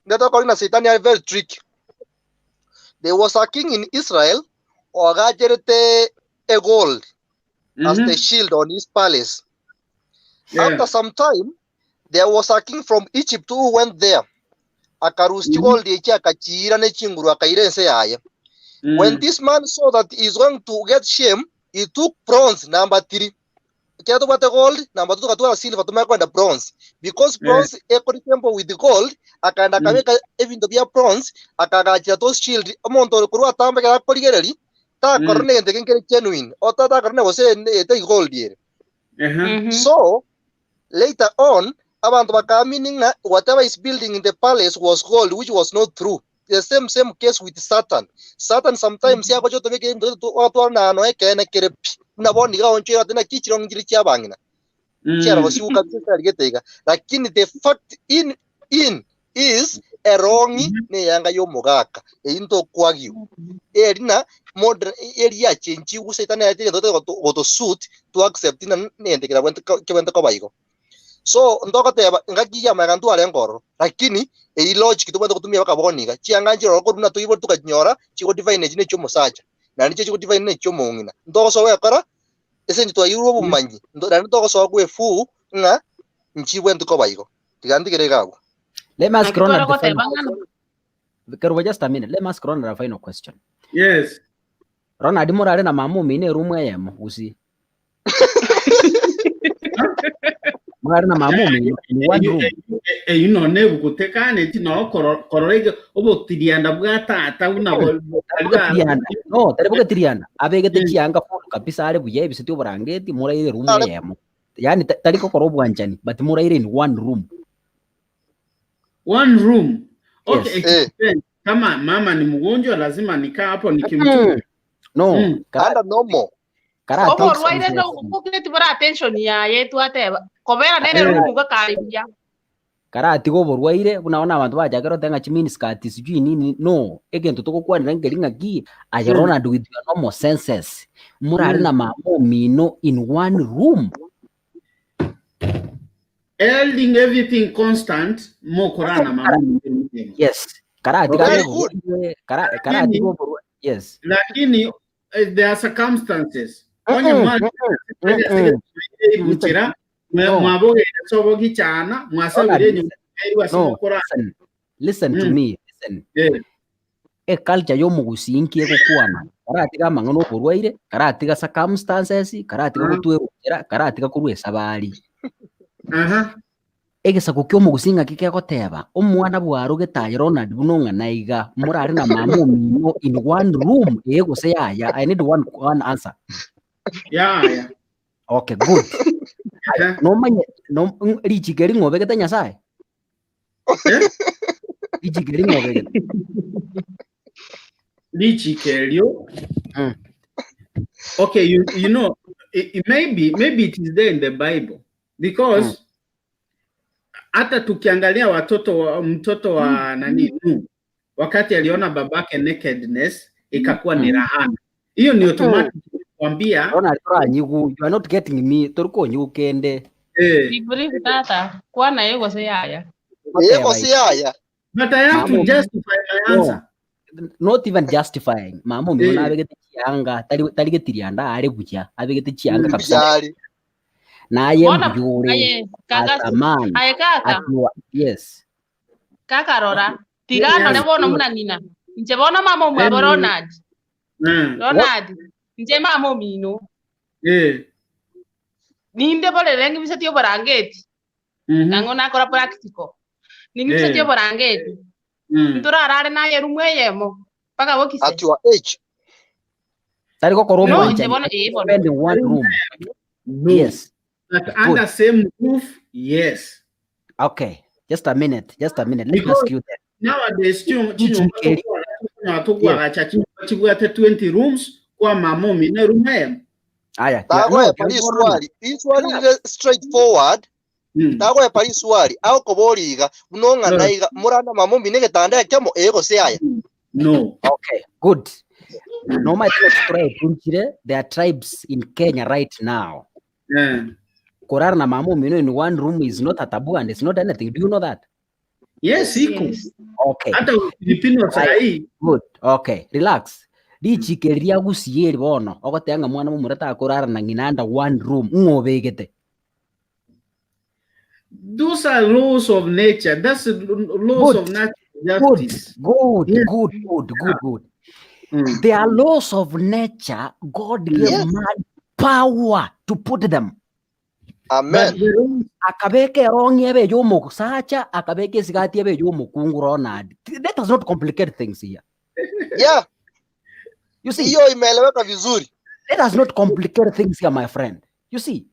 S8: that according to Satan are very tricky. There was a king in Israel or gajerete a gold as the shield on his palace. After some time, there was a king from Egypt who went there. When this man saw that he's going to get shame, he took bronze, number 3. Gold, number 2, silver to make the bronze. Because bronze equal temple with the gold, even to be a bronze, those shield amount of Kurua Poligerally, genuine, or Tata was saying take gold here. So later on, meaning whatever is building in the palace was gold, which was not true. The same case with Satan. Satan sometimes to make into the fact in is erong'i ne yanga yo mogaka into kwagyu erina modern area change u Satan ya to suit to accept na nende kira kwenta ko baigo. So ndoka teba ngaki ya magantu ale ngoro lakini logic to bado kutumia bakaboniga chianga njiro ko runa to ibo tukanyora chiko divine ne chomo sacha na nicho chiko divine ne chomo ngina ndoko so wekora ese nitwa yuro bumanyi ndoko so kwe fu nga nchi wento ko baigo tigandikire gago.
S1: Let us scroll at the final. Just a minute. Let us scroll at the final question.
S15: Yes.
S1: Rona adimora na mamu mine rumu yemo usi. Mara na mamu mine one room.
S15: You know nebu kutekane ti no kororege obo tirianda bwata atauna
S1: no terbuka tirianda abege te chianga kabisa ale buye bisiti obrangeti mura ile rumu yemo. Yani taliko korobu anjani but mura ile in one room.
S15: One room. Okay. Kama mama ni mgonjwa lazima nikaa hapo nikimchunga.
S1: No.
S8: Kanda nomo.
S14: Karati. Obo rwaire no kukuleti bara attention ya yetu ateba. Kobera nene room ga karibia.
S1: Karati go borwaire unaona abantu bajagero tenga chimini skati sijui nini no egento toko kwa ngelinga gi ajerona do with your normal senses. Murari na mamo mino in one room.
S15: Holding everything constant, mo korana mama.
S1: Yes. Karati go Yes.
S15: Lakini there are circumstances. Onye mwana buchira mwaboge sobogi chana mwasabire nyumba simukora.
S1: Listen to me. Listen. Culture yo mugusinkie gukwana. Karatiga mangono burwaire, karatiga circumstances, karatiga gutwera, karatiga kurwesa bari. Egesa kukyo mugusinga kike goteba. Omwana bwaro getaye Ronald bunonga naiga. Murari na mamu mino in one room. Ego say yeah. I need one answer.
S15: Yeah.
S1: Okay, good. No manye no richi geri ngobe geta nyasaye. Richi geri ngobe geta.
S15: Richi kerio. Okay, you know, maybe it is there in the Bible because hata tukiangalia mtoto wa nani wakati aliona babake nakedness ikakuwa ni rahana. Hiyo ni automatic kwambia
S1: you are not getting me. Toruko nyukende.
S14: Brief tata kwana yego sayaya.
S15: But I have to justify my answer.
S1: Not even justifying. Mama mimi abegete chianga tali getirianda ari bucha abegete chianga kabisa. Naye mbuyure.
S14: Kaka.
S1: Yes.
S14: Kaka rora. Tigano le bono muna nina. Nje bono mama mwa Ronald. Ronald. Nje mama mino. Ninde bole lengi bisatio barangeti. Ngona kora practical. Ningi bisatio barangeti. Ntura arare na yeru mweyemo. Paka wokise.
S8: At your age.
S1: Tari ko room.
S14: No, nje bono
S1: spend in one room.
S15: No. Yes. But under same roof, yes.
S1: Okay. Just a minute. Let me ask you that.
S15: Nowadays, chachibwate 20 rooms kwa mamomi na room.
S8: Aya. Tago ya pali swali. Swali straightforward. Tago ya pali swali. Au koboliga munonga naiga murana mamomi nege tanda kyamo ego se aya.
S15: No.
S1: Okay. Good. No matter tribe, there are tribes in Kenya right now. Korar na mamomi in one room is not a taboo and it's not anything. Do you know that?
S15: Yes,
S1: okay. Good. Okay. Relax. Dichi keria gusieri bono. Ogotenga mwana mumurata korara na nginanda one room. Ngobegete.
S15: Those are laws of nature. That's laws of natural justice.
S1: Good. They are laws of nature. God gave man power to put them.
S8: Amen.
S1: Akabeke erong'i ebe yomo sacha, akabeke sigati ebe yomo kungu Ronald. That does not complicate things here.
S8: Yeah.
S1: You see,
S8: that
S1: does not complicate things here, my friend. You see,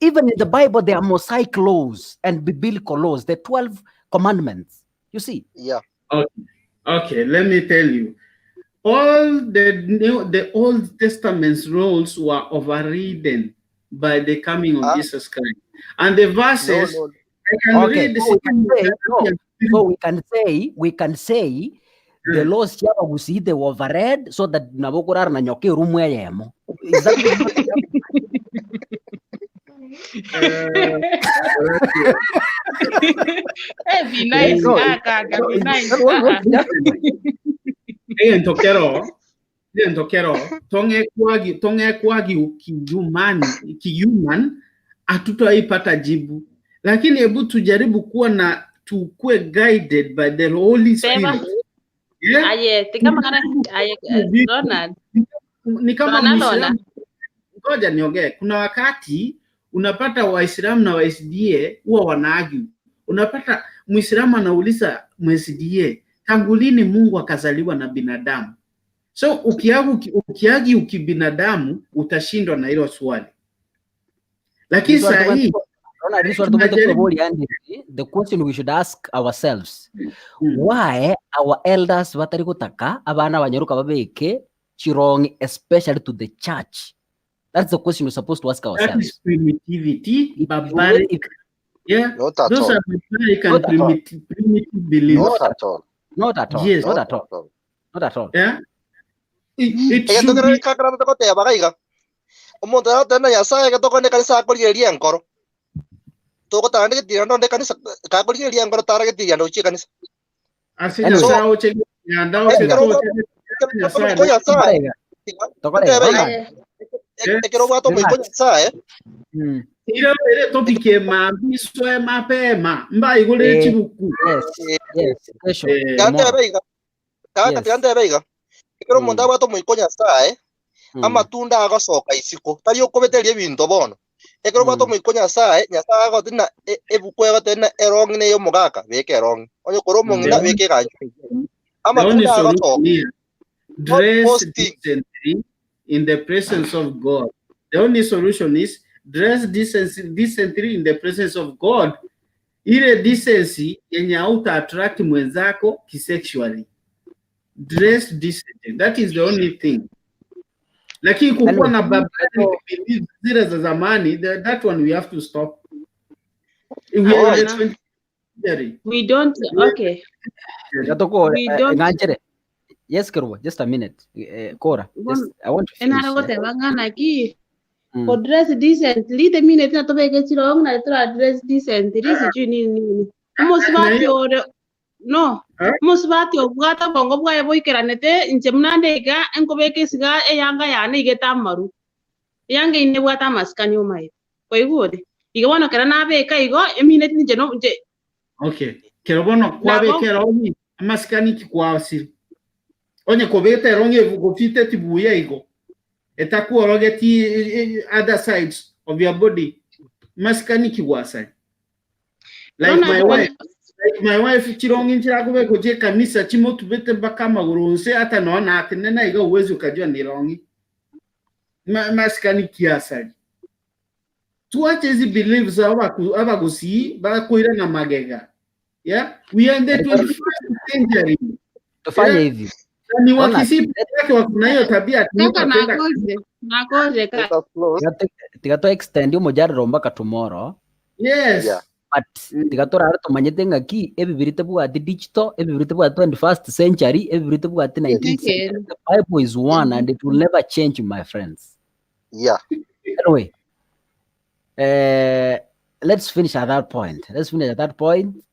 S1: even in the Bible, there are Mosaic laws and biblical laws, the 12 commandments. You see?
S8: Yeah.
S15: Okay, let me tell you. All the Old Testament's rules were overridden by the coming of Jesus Christ. And the verses, I can read
S1: so we can say the laws they were overread so that nabokurar na nyoke rumwe yemo. Is that
S14: be nice, be nice.
S15: Tokero tonge kwagi ukiyuman hatutaipata jibu, lakini hebu tujaribu kuwa na tukue guided by the Holy Spirit. Ni kama Muislamu. Ngoja niongee. Kuna wakati unapata Waislamu na Waisda huwa wanaargue. Unapata Muislamu anauliza Msda, tangu lini Mungu akazaliwa na binadamu? So ukiagi ukibinadamu utashindwa na hilo swali. Lakini sasa hii
S1: the question we should ask ourselves, why our elders batari gutaka abana banyaruka babeke chirong, especially to the church? That's the question we're supposed to ask ourselves.
S15: That is primitivity, barbaric. Yeah, those are barbaric and primitive beliefs.
S1: Not at all.
S15: Yes.
S1: Not at all.
S15: Yeah.
S8: It should be. Omuntu aratenda Nyasaye gatokone kanisa akorigeria nkoro. Tugutandikithia ndo kanisa kakorigeria nkoro taragithia ndo uchi kanisa.
S15: Ira topic ema biso ema pema mba igole chibuku.
S1: Yes.
S8: Kante beiga. Ekero omonto abwate omoiko Nyasaye amatunda agosoka isiko tari okobeteria ebinto bono. Ekero obwate omoiko Nyasaye agotina ebuku egotena erong'i na eyomogaka beka erong'i onye kora omong'ina beka eganchu amatunda agosoka.
S15: Dress decently in the presence of God. The only solution is dress decently in the presence of God. Ile decency yenye auta attract mwenzako kisexually. Dress decently. That is the only thing. Lakini kukuwa na barbaric beliefs zile za zamani, that one we have to stop. We are in the 20th century.
S14: We don't. Okay. We don't.
S1: Yes, Kerubo, just a minute. Cora, I want to finish.
S14: For dress decently, the minute na tobe ke chirong na ito dress decently siju ni. Musbati or no. Musbati obwata bongo bwa ebo ikeranete inchemnande ga enkobe ke siga eyanga yana igeta maru. Yanga ine bwata maskani omai. Ko igode. Igwana kera na be ka igo eminete ni jeno je.
S15: Okay. Kerobono kwa be kera omi maskani ki kwa asiri. Onye kobeta erong'i gofite tibuya igo. Etakuwa rogeti other sides of your body. Maskani kiwasa. Like my wife chirong'i nchirago ko je kanisa chimotu bete bakama goronse ata naona atinena igo uwezo ukajua ni rong'i. Maskani kiasa. Tuache hizi beliefs aba gusi ba kuira na magega. Yeah? We are in the 21st century.
S1: Tufanye hivi.
S15: Ni wakisipi yake wakuna hiyo tabia
S14: kaka nakoze kaka
S1: tigato extend umujaro mpaka tomorrow.
S15: Yes.
S8: Yeah.
S1: But tigato raro tumanyete ngaki ebibirite bwa digital ebibirite bwa 21st century ebibirite bwa 19th century. The Bible is one and it will never change, my friends.
S8: Yeah.
S1: Anyway, let's finish at that point.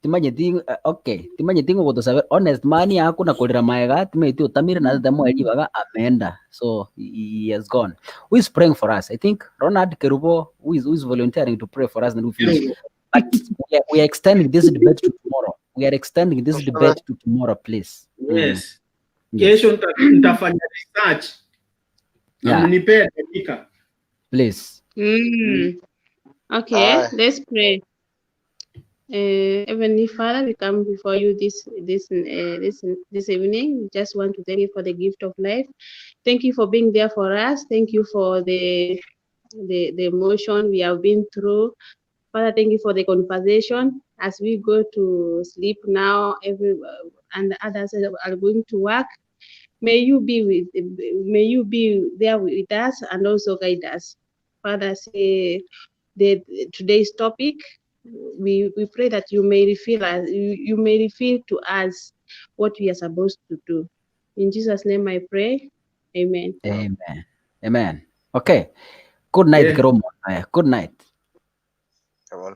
S1: Timanye thing, okay. Timanye thing go to saber honest money hakuna kolera maega timeti utamire na demo baga amenda. So he has gone. Who is praying for us? I think Ronald Kerubo who is volunteering to pray for us and we finish. But we are extending this debate to tomorrow. Please.
S15: Yes. Kesho nitafanya research.
S1: Yeah.
S15: Mnipe dakika.
S1: Please.
S14: Okay, let's pray. Heavenly Father, we come before you this evening. We just want to thank you for the gift of life. Thank you for being there for us. Thank you for the emotion we have been through. Father, thank you for the conversation as we go to sleep now. And the others are going to work. May you be there with us and also guide us. Father, say today's topic. We pray that you may reveal us. You may reveal to us what we are supposed to do. In Jesus' name, I pray. Amen.
S1: Amen. Okay. Good night, Kerubo. Good night.
S8: Come on.